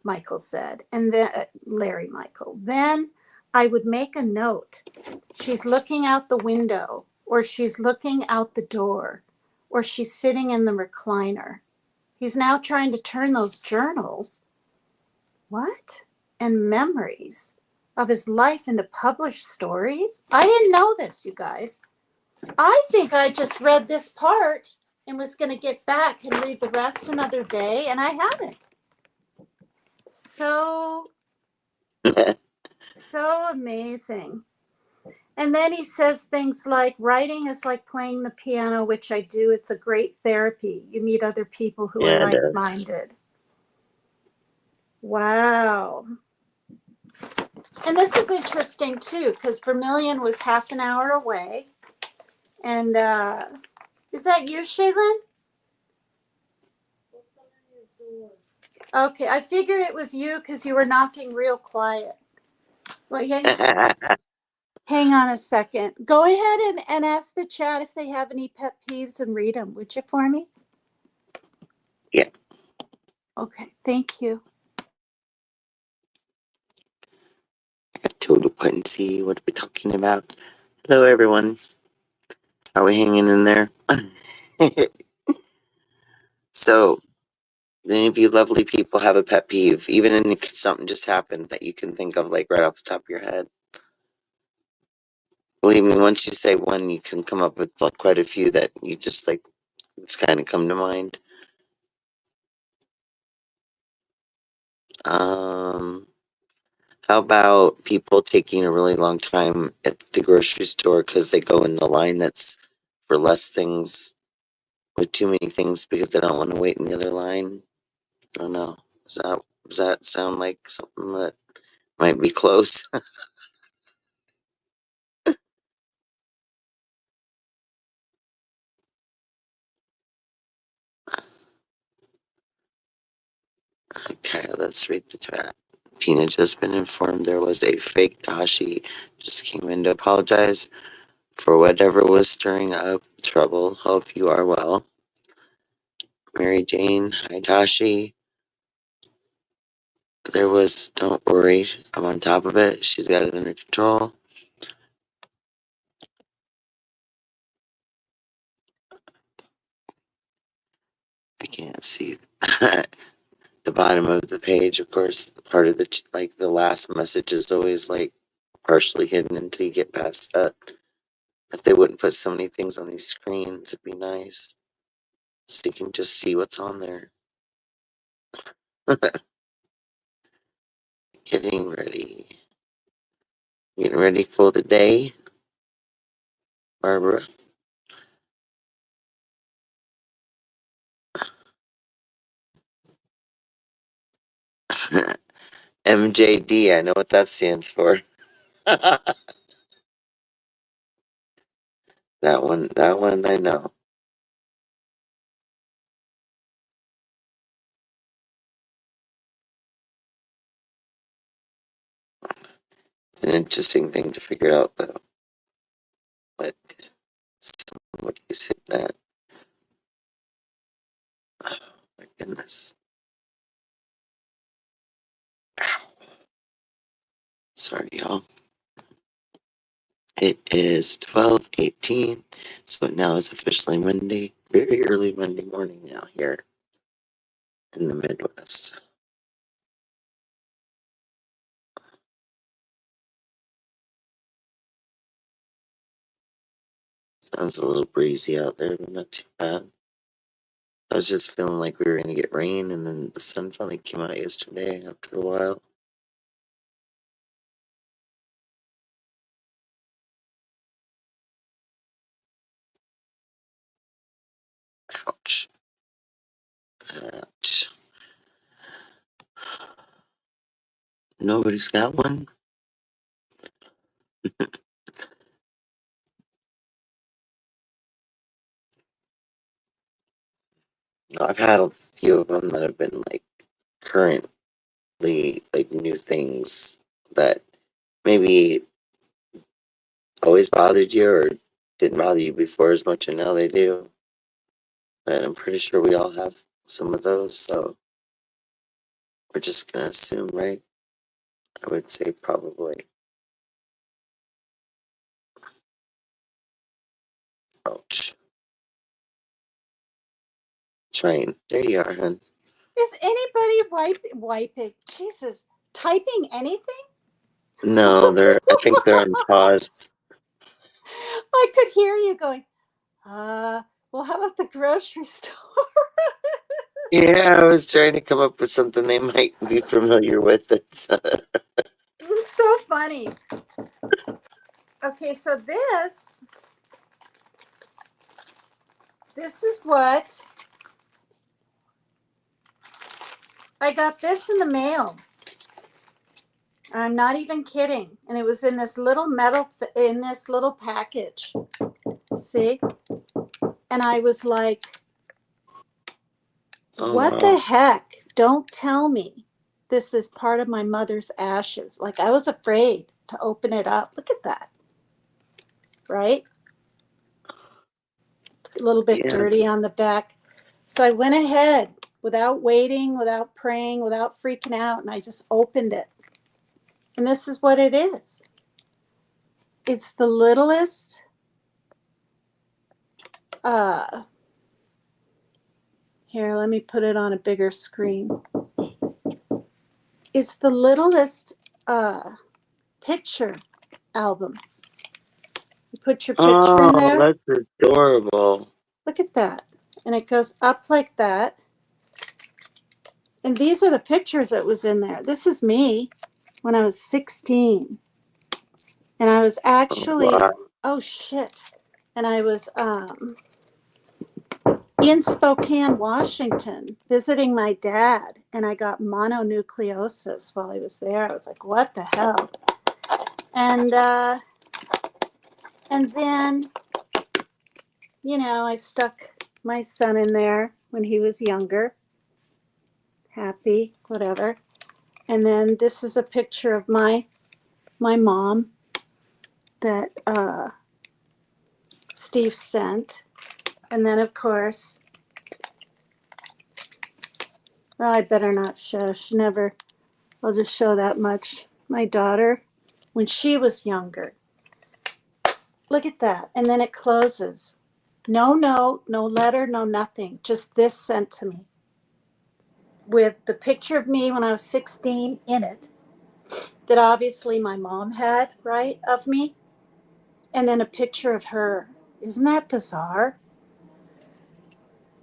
Michael said, and then Larry Michael. Then I would make a note. She's looking out the window, or she's looking out the door, or she's sitting in the recliner. He's now trying to turn those journals, what? And memories of his life into published stories? I didn't know this, you guys. I think I just read this part and was going to get back and read the rest another day, and I haven't. So amazing. And then he says things like, writing is like playing the piano, which I do. It's a great therapy. You meet other people who are like-minded. Wow. And this is interesting too, because Vermilion was half an hour away. And is that you, Shaylin? Okay, I figured it was you because you were knocking real quiet. Well, hang on a second. Go ahead and ask the chat if they have any pet peeves and read them, would you, for me? Yeah. Okay, thank you. I totally couldn't see what we're talking about. Hello, everyone. Are we hanging in there? So, any of you lovely people have a pet peeve, even if something just happened that you can think of, like right off the top of your head? Believe me, once you say one, you can come up with like quite a few that you just like just kind of come to mind. How about people taking a really long time at the grocery store because they go in the line that's for less things with too many things because they don't want to wait in the other line? I don't know. Does that sound like something that might be close? Okay, let's read the chat. Tina just been informed there was a fake Tashi. Just came in to apologize for whatever was stirring up trouble. Hope you are well. Mary Jane, hi Tashi. There was, don't worry, I'm on top of it. She's got it under control. I can't see the bottom of the page. Of course, part of the, like the last message is always like partially hidden until you get past that. If they wouldn't put so many things on these screens, it'd be nice. So you can just see what's on there. Getting ready. Getting ready for the day, Barbara. MJD, I know what that stands for. That one I know. It's an interesting thing to figure out, though. But what do you say to that? Oh, my goodness. Ow. Sorry, y'all. It is 12:18, so now is officially Monday. Very early Monday morning now here in the Midwest. Sounds a little breezy out there, but not too bad. I was just feeling like we were going to get rain, and then the sun finally came out yesterday after a while. Ouch. Ouch. Nobody's got one? I've had a few of them that have been like currently like new things that maybe always bothered you or didn't bother you before as much, and now they do. But I'm pretty sure we all have some of those, so we're just gonna assume, right? I would say probably. Ouch. Train. There you are, hun. Is anybody wiping? Jesus, typing anything? No, I think they're on pause. I could hear you going, well, how about the grocery store? Yeah, I was trying to come up with something they might be familiar with. It's, It was so funny. Okay, so this is what I got this in the mail. I'm not even kidding. And it was in this little in this little package. See? And I was like, oh, what wow. the heck? Don't tell me this is part of my mother's ashes. Like, I was afraid to open it up. Look at that. Right? A little bit dirty on the back. So I went ahead without waiting, without praying, without freaking out, and I just opened it. And this is what it is. It's the littlest here, let me put it on a bigger screen. It's the littlest picture album. You put your picture in there. Oh, that's adorable. Look at that. And it goes up like that. And these are the pictures that was in there. This is me when I was 16. And I was actually, oh shit. And I was in Spokane, Washington, visiting my dad. And I got mononucleosis while I was there. I was like, what the hell? And then, you know, I stuck my son in there when he was younger. Happy, whatever. And then this is a picture of my mom that Steve sent. And then, of course, well, I better not shush. Never. I'll just show that much. My daughter, when she was younger. Look at that. And then it closes. No note, no letter, no nothing. Just this sent to me with the picture of me when I was 16 in it that obviously my mom had, right, of me. And then a picture of her. Isn't that bizarre?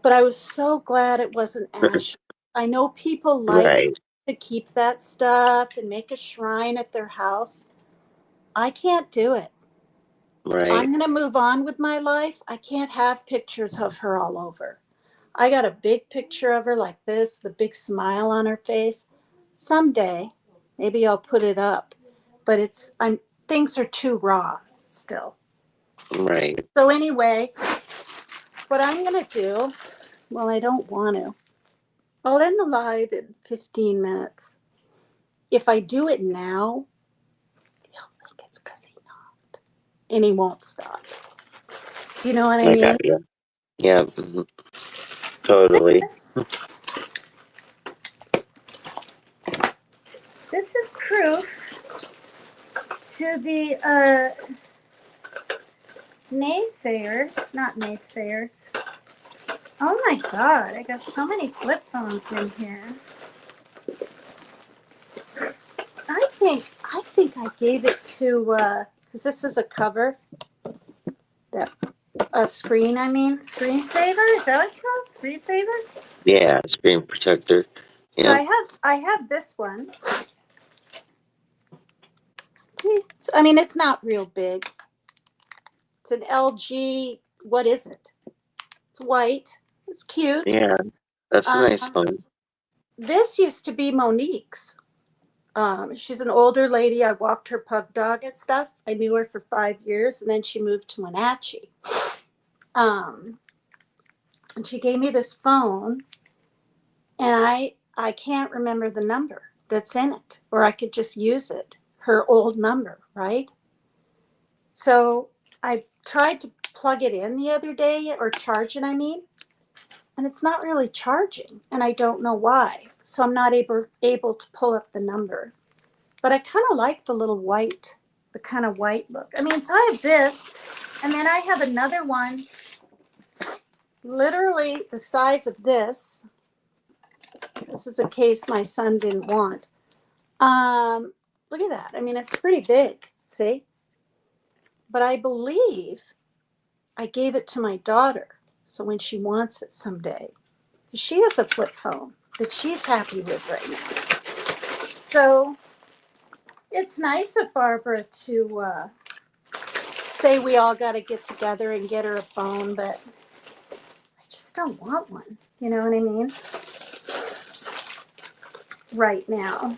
But I was so glad it wasn't ash. I know people like to keep that stuff and make a shrine at their house. I can't do it. Right. I'm going to move on with my life. I can't have pictures of her all over. I got a big picture of her like this, the big smile on her face. Someday, maybe I'll put it up. But things are too raw still. Right. So anyway, what I'm going to do, well, I don't want to. I'll end the live in 15 minutes. If I do it now, he'll think it's because he knocked. And he won't stop. Do you know what I mean? Got you. Yeah. Totally. This is proof to the naysayers, not naysayers. Oh my God, I got so many flip phones in here. I think I gave it to, because this is a cover, a screen, screensaver, is that what it's called? Screensaver? Yeah, screen protector. Yeah. So I have this one. I mean, it's not real big. It's an LG, what is it? It's white. It's cute. Yeah, that's a nice one. This used to be Monique's. She's an older lady. I walked her pug dog and stuff. I knew her for 5 years, and then she moved to Wenatchee. And she gave me this phone, and I can't remember the number that's in it, or I could just use it, her old number, right? So I tried to plug it in the other day, or charge it, I mean, and it's not really charging, and I don't know why. So I'm not able to pull up the number. But I kind of like the little white, the kind of white look. I mean, so I have this, and then I have another one, literally the size of this. This is a case my son didn't want. Look at that. I mean, it's pretty big, see? But I believe I gave it to my daughter. So when she wants it someday, she has a flip phone that she's happy with right now. So it's nice of Barbara to say we all got to get together and get her a phone, but I just don't want one. You know what I mean? Right now.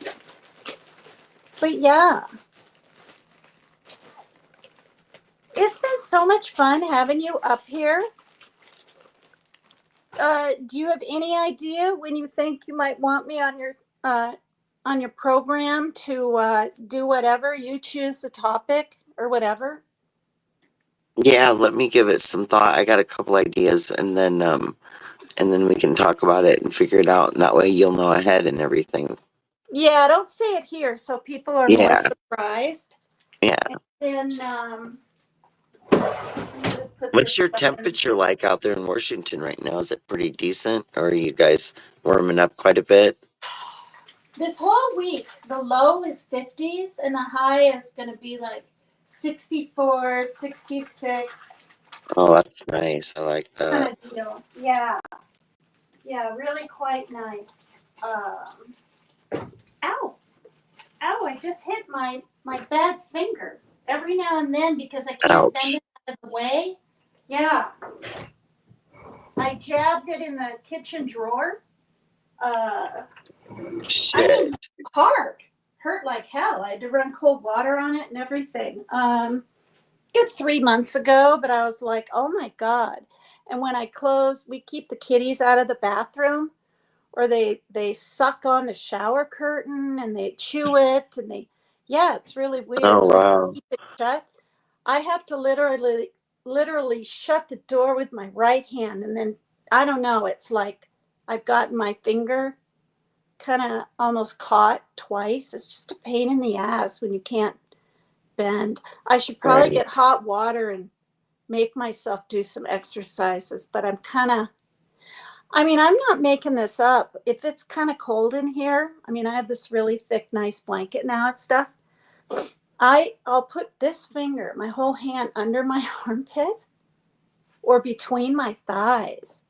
But yeah, it's been so much fun having you up here. Do you have any idea when you think you might want me on your program to do whatever you choose, the topic or whatever? Yeah, let me give it some thought. I got a couple ideas, and then we can talk about it and figure it out, and that way you'll know ahead and everything. Yeah, don't say it here so people are more Yeah. surprised. Yeah. And let me just put What's this your button. temperature like out there in Washington right now? Is it pretty decent, or are you guys warming up quite a bit? This whole week, the low is 50s and the high is going to be like 64, 66 Oh, that's nice. I like that. kind of deal. Yeah. Yeah, really quite nice. Ow. Ow, I just hit my bad finger every now and then because I can't bend Ouch. it out of the way. Yeah. I jabbed it in the kitchen drawer. I Shit. mean, hard. Hurt like hell. I had to run cold water on it and everything. Good 3 months ago, but I was like, oh my God. And when I close, we keep the kitties out of the bathroom, or they suck on the shower curtain and they chew it, and yeah, it's really weird. Oh, So I wow. keep it shut. I have to literally shut the door with my right hand, and then I don't know, it's like I've gotten my finger kind of almost caught twice. It's just a pain in the ass when you can't bend. I should probably Right. get hot water and make myself do some exercises, but I mean, I'm not making this up. If it's kind of cold in here, I mean, I have this really thick, nice blanket now and stuff. I'll put this finger, my whole hand under my armpit or between my thighs,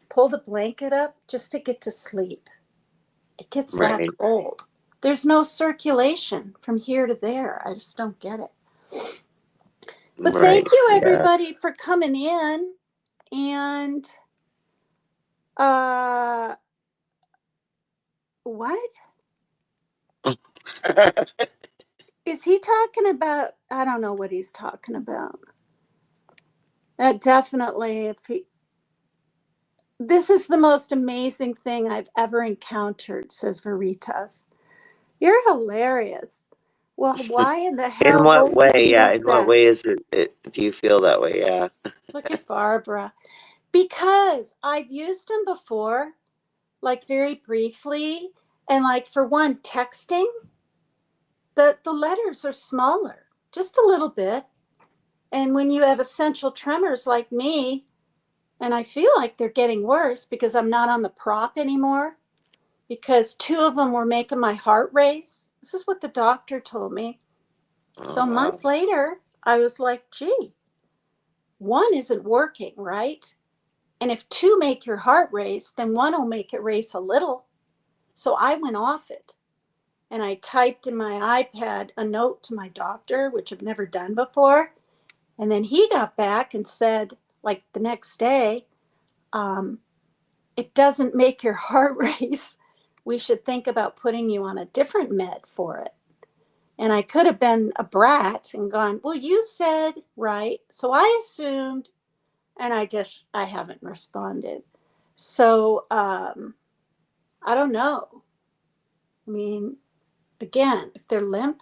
pull the blanket up just to get to sleep. It gets that Right. cold. There's no circulation from here to there. I just don't get it. But Right. thank you, Yeah. everybody, for coming in. And what is he talking about? I don't know what he's talking about. Definitely, this is the most amazing thing I've ever encountered, says Veritas. You're hilarious. Well, why in the In hell what won't you way? read Yeah. us In what that? way is it? Do you feel that way? Yeah. Look at Barbara. Because I've used them before, like very briefly, and like for one, texting, the letters are smaller, just a little bit. And when you have essential tremors like me, and I feel like they're getting worse because I'm not on the prop anymore, because two of them were making my heart race. This is what the doctor told me. So Oh, a wow. month later, I was like, gee, one isn't working, right? And if two make your heart race, then one will make it race a little. So I went off it. And I typed in my iPad a note to my doctor, which I've never done before. And then he got back and said, like the next day, it doesn't make your heart race. We should think about putting you on a different med for it. And I could have been a brat and gone, well, you said right. So I assumed and I haven't responded. So I don't know. I mean, again, if they're limp,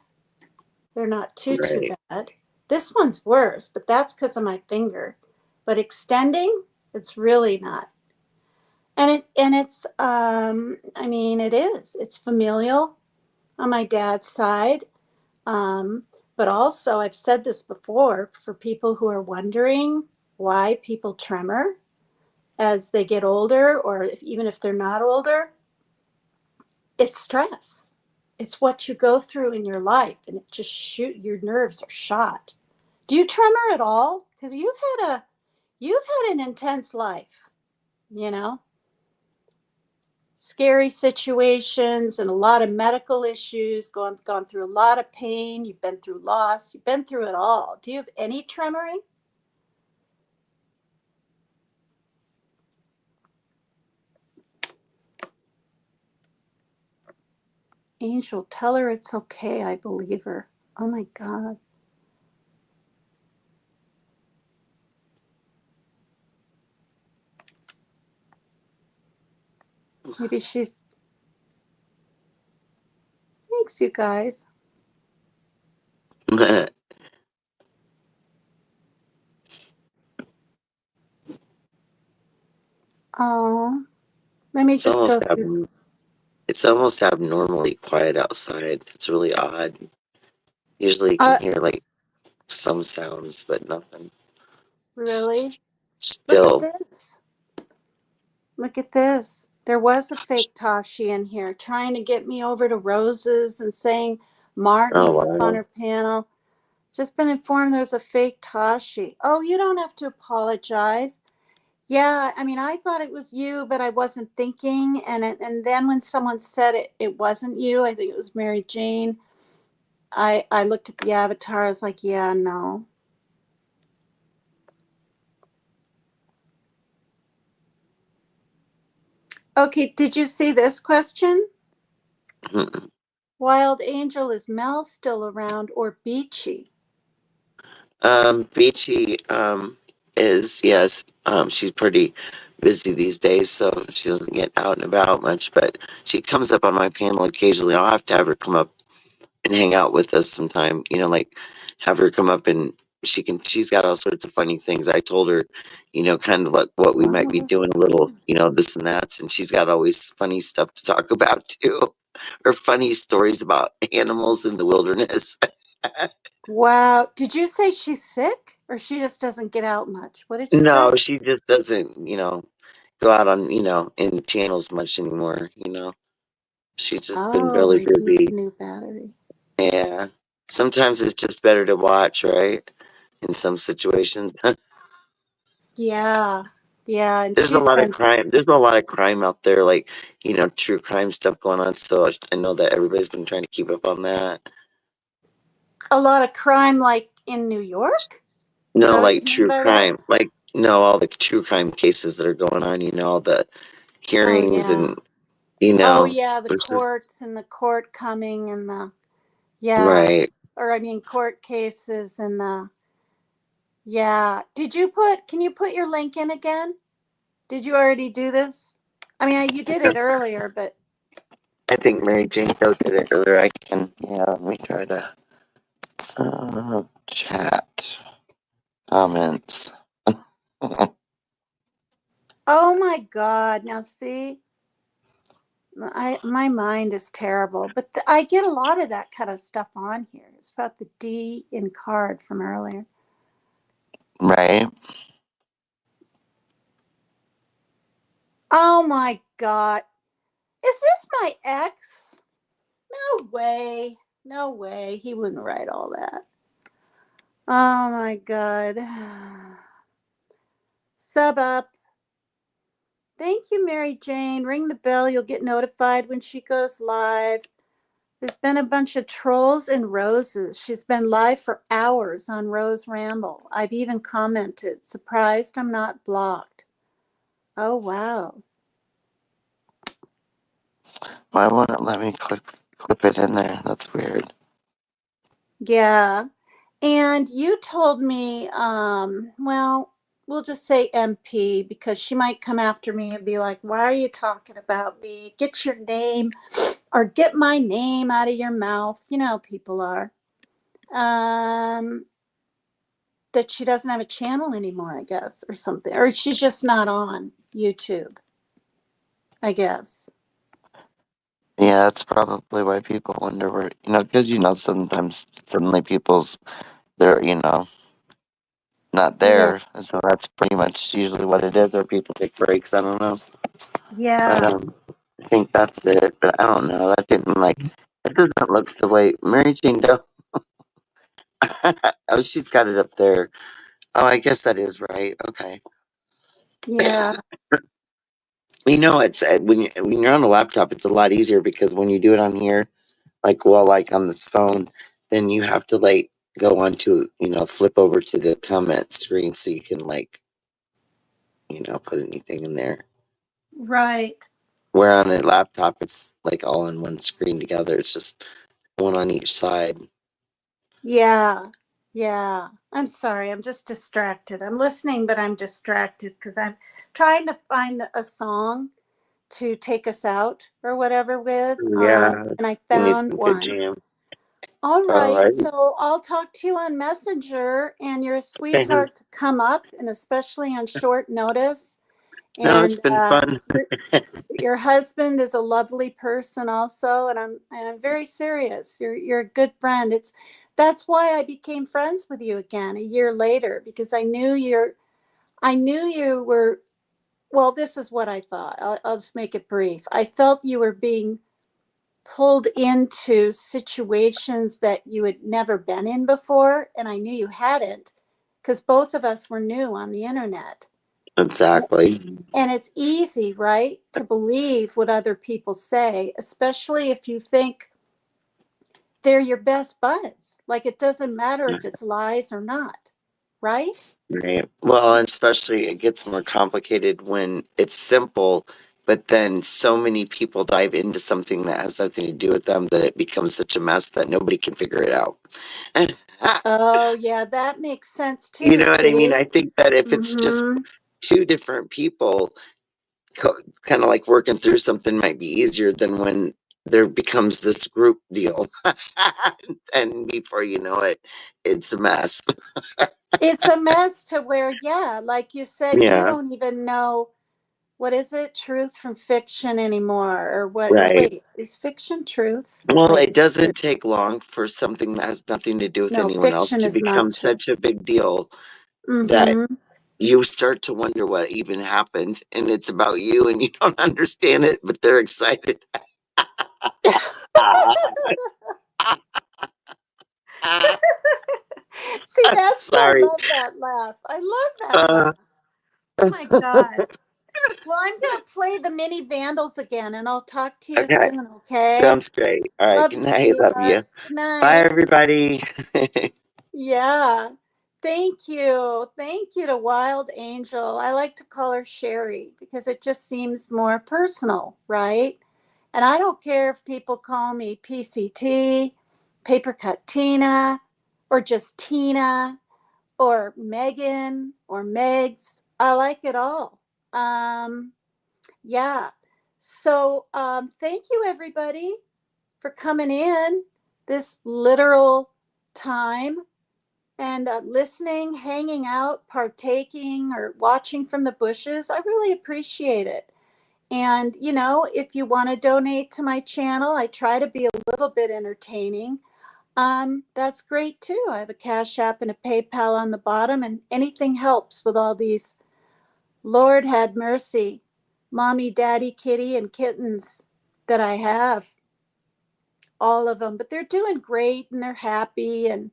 they're not too Right. bad. This one's worse, but that's because of my finger. But extending, it's really not. And it's I mean, it is. It's familial on my dad's side. Um, but also, I've said this before for people who are wondering why people tremor as they get older, or even if they're not older, it's stress. It's what you go through in your life, and it just your nerves are shot. Do you tremor at all? Because you've had an intense life, you know, scary situations and a lot of medical issues, gone through a lot of pain. You've been through loss. You've been through it all. Do you have any tremoring? Angel, tell her it's okay. I believe her. Oh my God. Maybe she's. Thanks, you guys. Oh, let me It's just almost go through. it's almost abnormally quiet outside. It's really odd. Usually you can Uh, hear like some sounds, but nothing. really? Look at Still. this. Look at this. There was a fake Tashi in here trying to get me over to Roses and saying Martin Oh was up on wow. her panel. Just been informed there's a fake Tashi. Oh, you don't have to apologize. Yeah, I mean, I thought it was you, but I wasn't thinking. And then when someone said it wasn't you, I think it was Mary Jane. I looked at the avatar. I was like, yeah, no. Okay, did you see this question? Wild Angel, is Mel still around or Beachy? Beachy is, yes, she's pretty busy these days, so she doesn't get out and about much, but she comes up on my panel occasionally. I'll have to have her come up and hang out with us sometime, like have her come up and she's got all sorts of funny things. I told her, kind of like what we might be Oh, doing a little, this and that, and she's got always funny stuff to talk about too, or funny stories about animals in the wilderness. wow. Did you say she's sick or she just doesn't get out much? What did you say? No, she just doesn't, go out on, in channels much anymore. She's just been Oh, really it needs a busy. new battery. Yeah. Sometimes it's just better to watch, right? In some situations. Yeah. Yeah. And There's a she's lot of been crime. There's a lot of crime out there, like, true crime stuff going on. So I know that everybody's been trying to keep up on that. a lot of crime, like in New York. Is No, that what you like mean true by that? crime. Like, no, all the true crime cases that are going on, all the Oh, hearings yeah. and, Oh, yeah. The there's just, courts and the court coming and yeah. right. Or I mean, court cases and yeah. Can you put your link in again? Did you already do this? I mean, you did it earlier, but I think Mary Jane Doe did it earlier. Let me try to chat comments. oh my God. Now see, my mind is terrible, but I get a lot of that kind of stuff on here. It's about the D in card from earlier. Right. Oh my God. Is this my ex? No way. No way. He wouldn't write all that. Oh my God. Sub up. Thank you, Mary Jane. Ring the bell. You'll get notified when she goes live. There's been a bunch of trolls and roses. She's been live for hours on Rose Ramble. I've even commented, surprised I'm not blocked. Oh, wow. Why won't it let me clip it in there? That's weird. Yeah. And you told me, well, we'll just say MP because she might come after me and be like, why are you talking about me? Get your name or get my name out of your mouth. You know how people are. That she doesn't have a channel anymore, I guess, or something. Or she's just not on YouTube, I guess. Yeah, that's probably why people wonder where, because sometimes suddenly they're not Yeah. there, and so that's pretty much usually what it is, or people take breaks. I don't know, but Yeah. I think that's it. But I don't know. That didn't like. It doesn't look the way Mary Jane Doe. Oh, she's got it up there. Oh, I guess that is right. Okay. Yeah. It's when you're on a laptop, it's a lot easier because when you do it on here, like on this phone, then you have to go on to flip over to the comment screen so you can put anything in there. Right. Where on a laptop, it's all on one screen together. It's just one on each side. Yeah. Yeah. I'm sorry. I'm just distracted. I'm listening, but I'm distracted because I'm trying to find a song to take us out or whatever with. Yeah, And I give me found some good one. jam. All All right. right. So I'll talk to you on Messenger, and you're a sweetheart to come up, and especially on short notice. No, it's And been fun. your husband is a lovely person also, and I'm very serious. You're a good friend. That's why I became friends with you again a year later, because I knew you were, well, this is what I thought. I'll just make it brief. I felt you were being pulled into situations that you had never been in before, and I knew you hadn't, because both of us were new on the internet. Exactly. And it's easy, right, to believe what other people say, especially if you think they're your best buds. Like, it doesn't matter if it's lies or not, right? Right. Well, and especially it gets more complicated when it's simple, but then so many people dive into something that has nothing to do with them that it becomes such a mess that nobody can figure it out. Oh, yeah, that makes sense You too. know what I mean? See? I think that if it's just Mm-hmm. two different people kind of working through something might be easier than when there becomes this group deal. And before you know it, it's a mess. It's a mess to where, yeah, like you said, you Yeah, don't even know what is it, truth from fiction anymore, or what? right. Wait, is fiction truth? Well, Wait, it doesn't take long for something that has nothing to do with no, anyone else fiction to is become not truth. such a big deal that Mm-hmm. you start to wonder what even happened, and it's about you, and you don't understand it, but they're excited. See, that's why I Sorry. love that laugh. I love that laugh. Oh my God. Well, I'm going to play the Mini Vandals again, and I'll talk to you Okay, soon, okay? sounds great. All right, Love good you, night. Love you. sweetheart. Good Bye, night. everybody. Yeah. Thank you. Thank you to Wild Angel. I like to call her Sherry because it just seems more personal, right? And I don't care if people call me PCT, Paper Cut Tina, or just Tina, or Megan, or Megs. I like it all. Um, yeah. So thank you, everybody, for coming in this literal time and listening, hanging out, partaking, or watching from the bushes. I really appreciate it. And, if you want to donate to my channel, I try to be a little bit entertaining. That's great too. I have a Cash App and a PayPal on the bottom, and anything helps with all these. Lord had mercy, mommy, daddy, kitty, and kittens that I have, all of them. But they're doing great and they're happy, and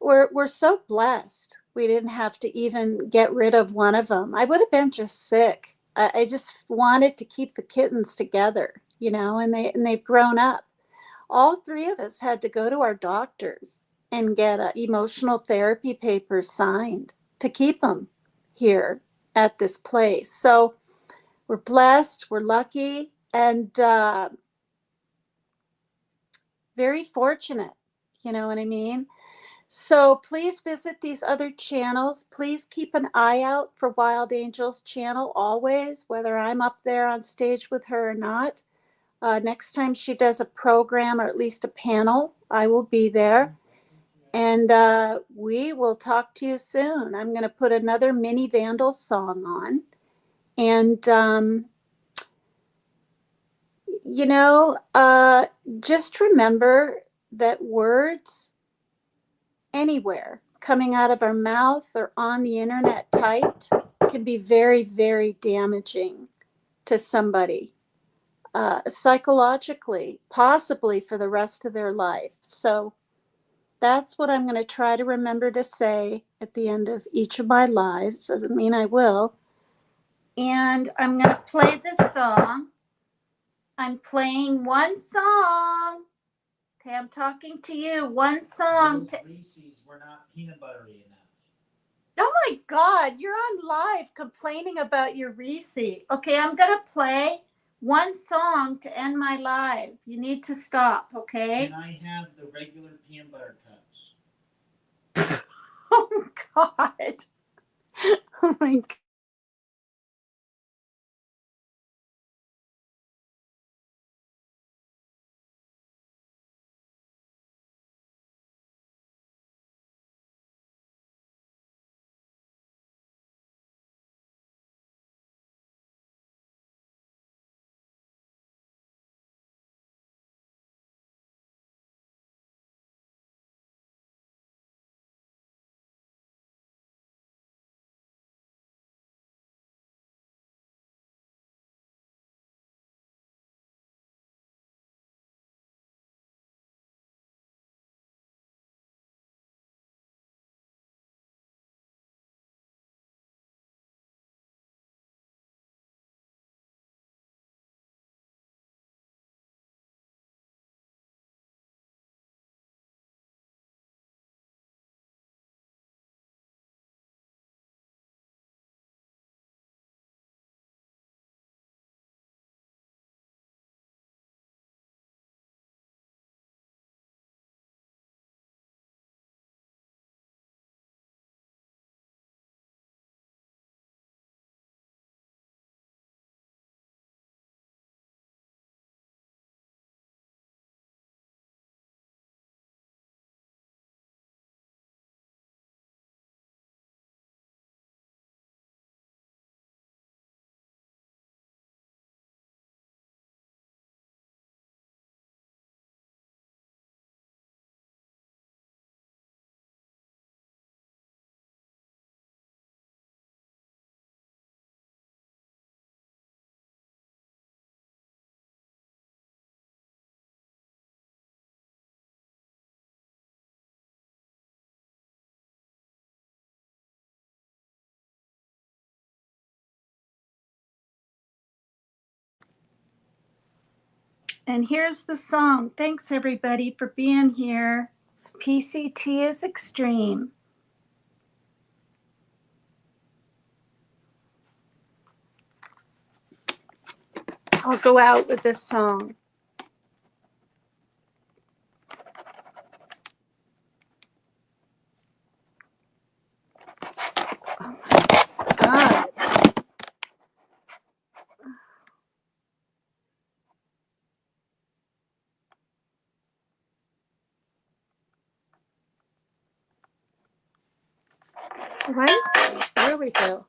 we're so blessed. We didn't have to even get rid of one of them. I would have been just sick. I just wanted to keep the kittens together, and they've grown up. All three of us had to go to our doctors and get emotional therapy papers signed to keep them here at this place. So we're blessed, we're lucky, and very fortunate. You know what I mean? So please visit these other channels. Please keep an eye out for Wild Angel's channel always, whether I'm up there on stage with her or not. Next time she does a program or at least a panel, I will be there. And we will talk to you soon. I'm going to put another Mini Vandal song on. And, just remember that words anywhere coming out of our mouth or on the internet typed can be very, very damaging to somebody, psychologically, possibly for the rest of their life. So that's what I'm going to try to remember to say at the end of each of my lives. Doesn't mean I will. And I'm going to play this song. I'm playing one song. Okay, I'm talking to you. One song. Those Reese's were not peanut buttery enough. Oh my God, you're on live complaining about your Reese. Okay, I'm going to play one song to end my live. You need to stop, okay? Can I have the regular peanut butter cups? Oh God. Oh my God. And here's the song. Thanks everybody for being here. It's PCT is extreme. I'll go out with this song. Oh my God. Right? There we go.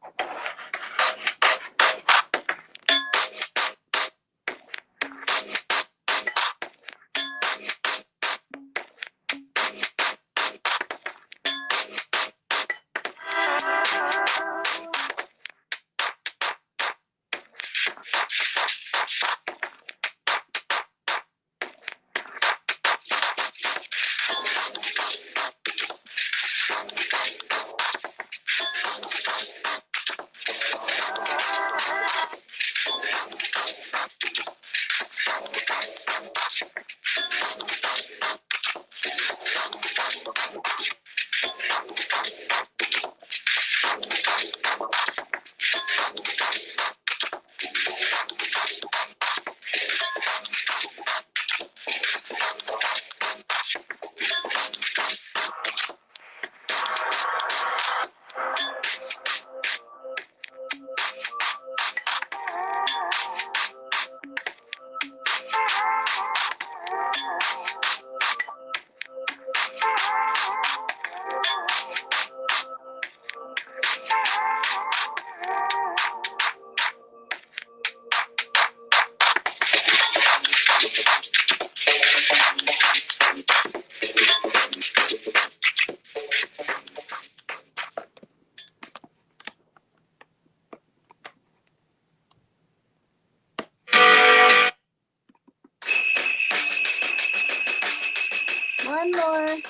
One more. Reader,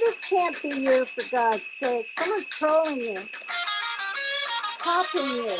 this can't be you, for God's sake. Someone's trolling you. Copying you.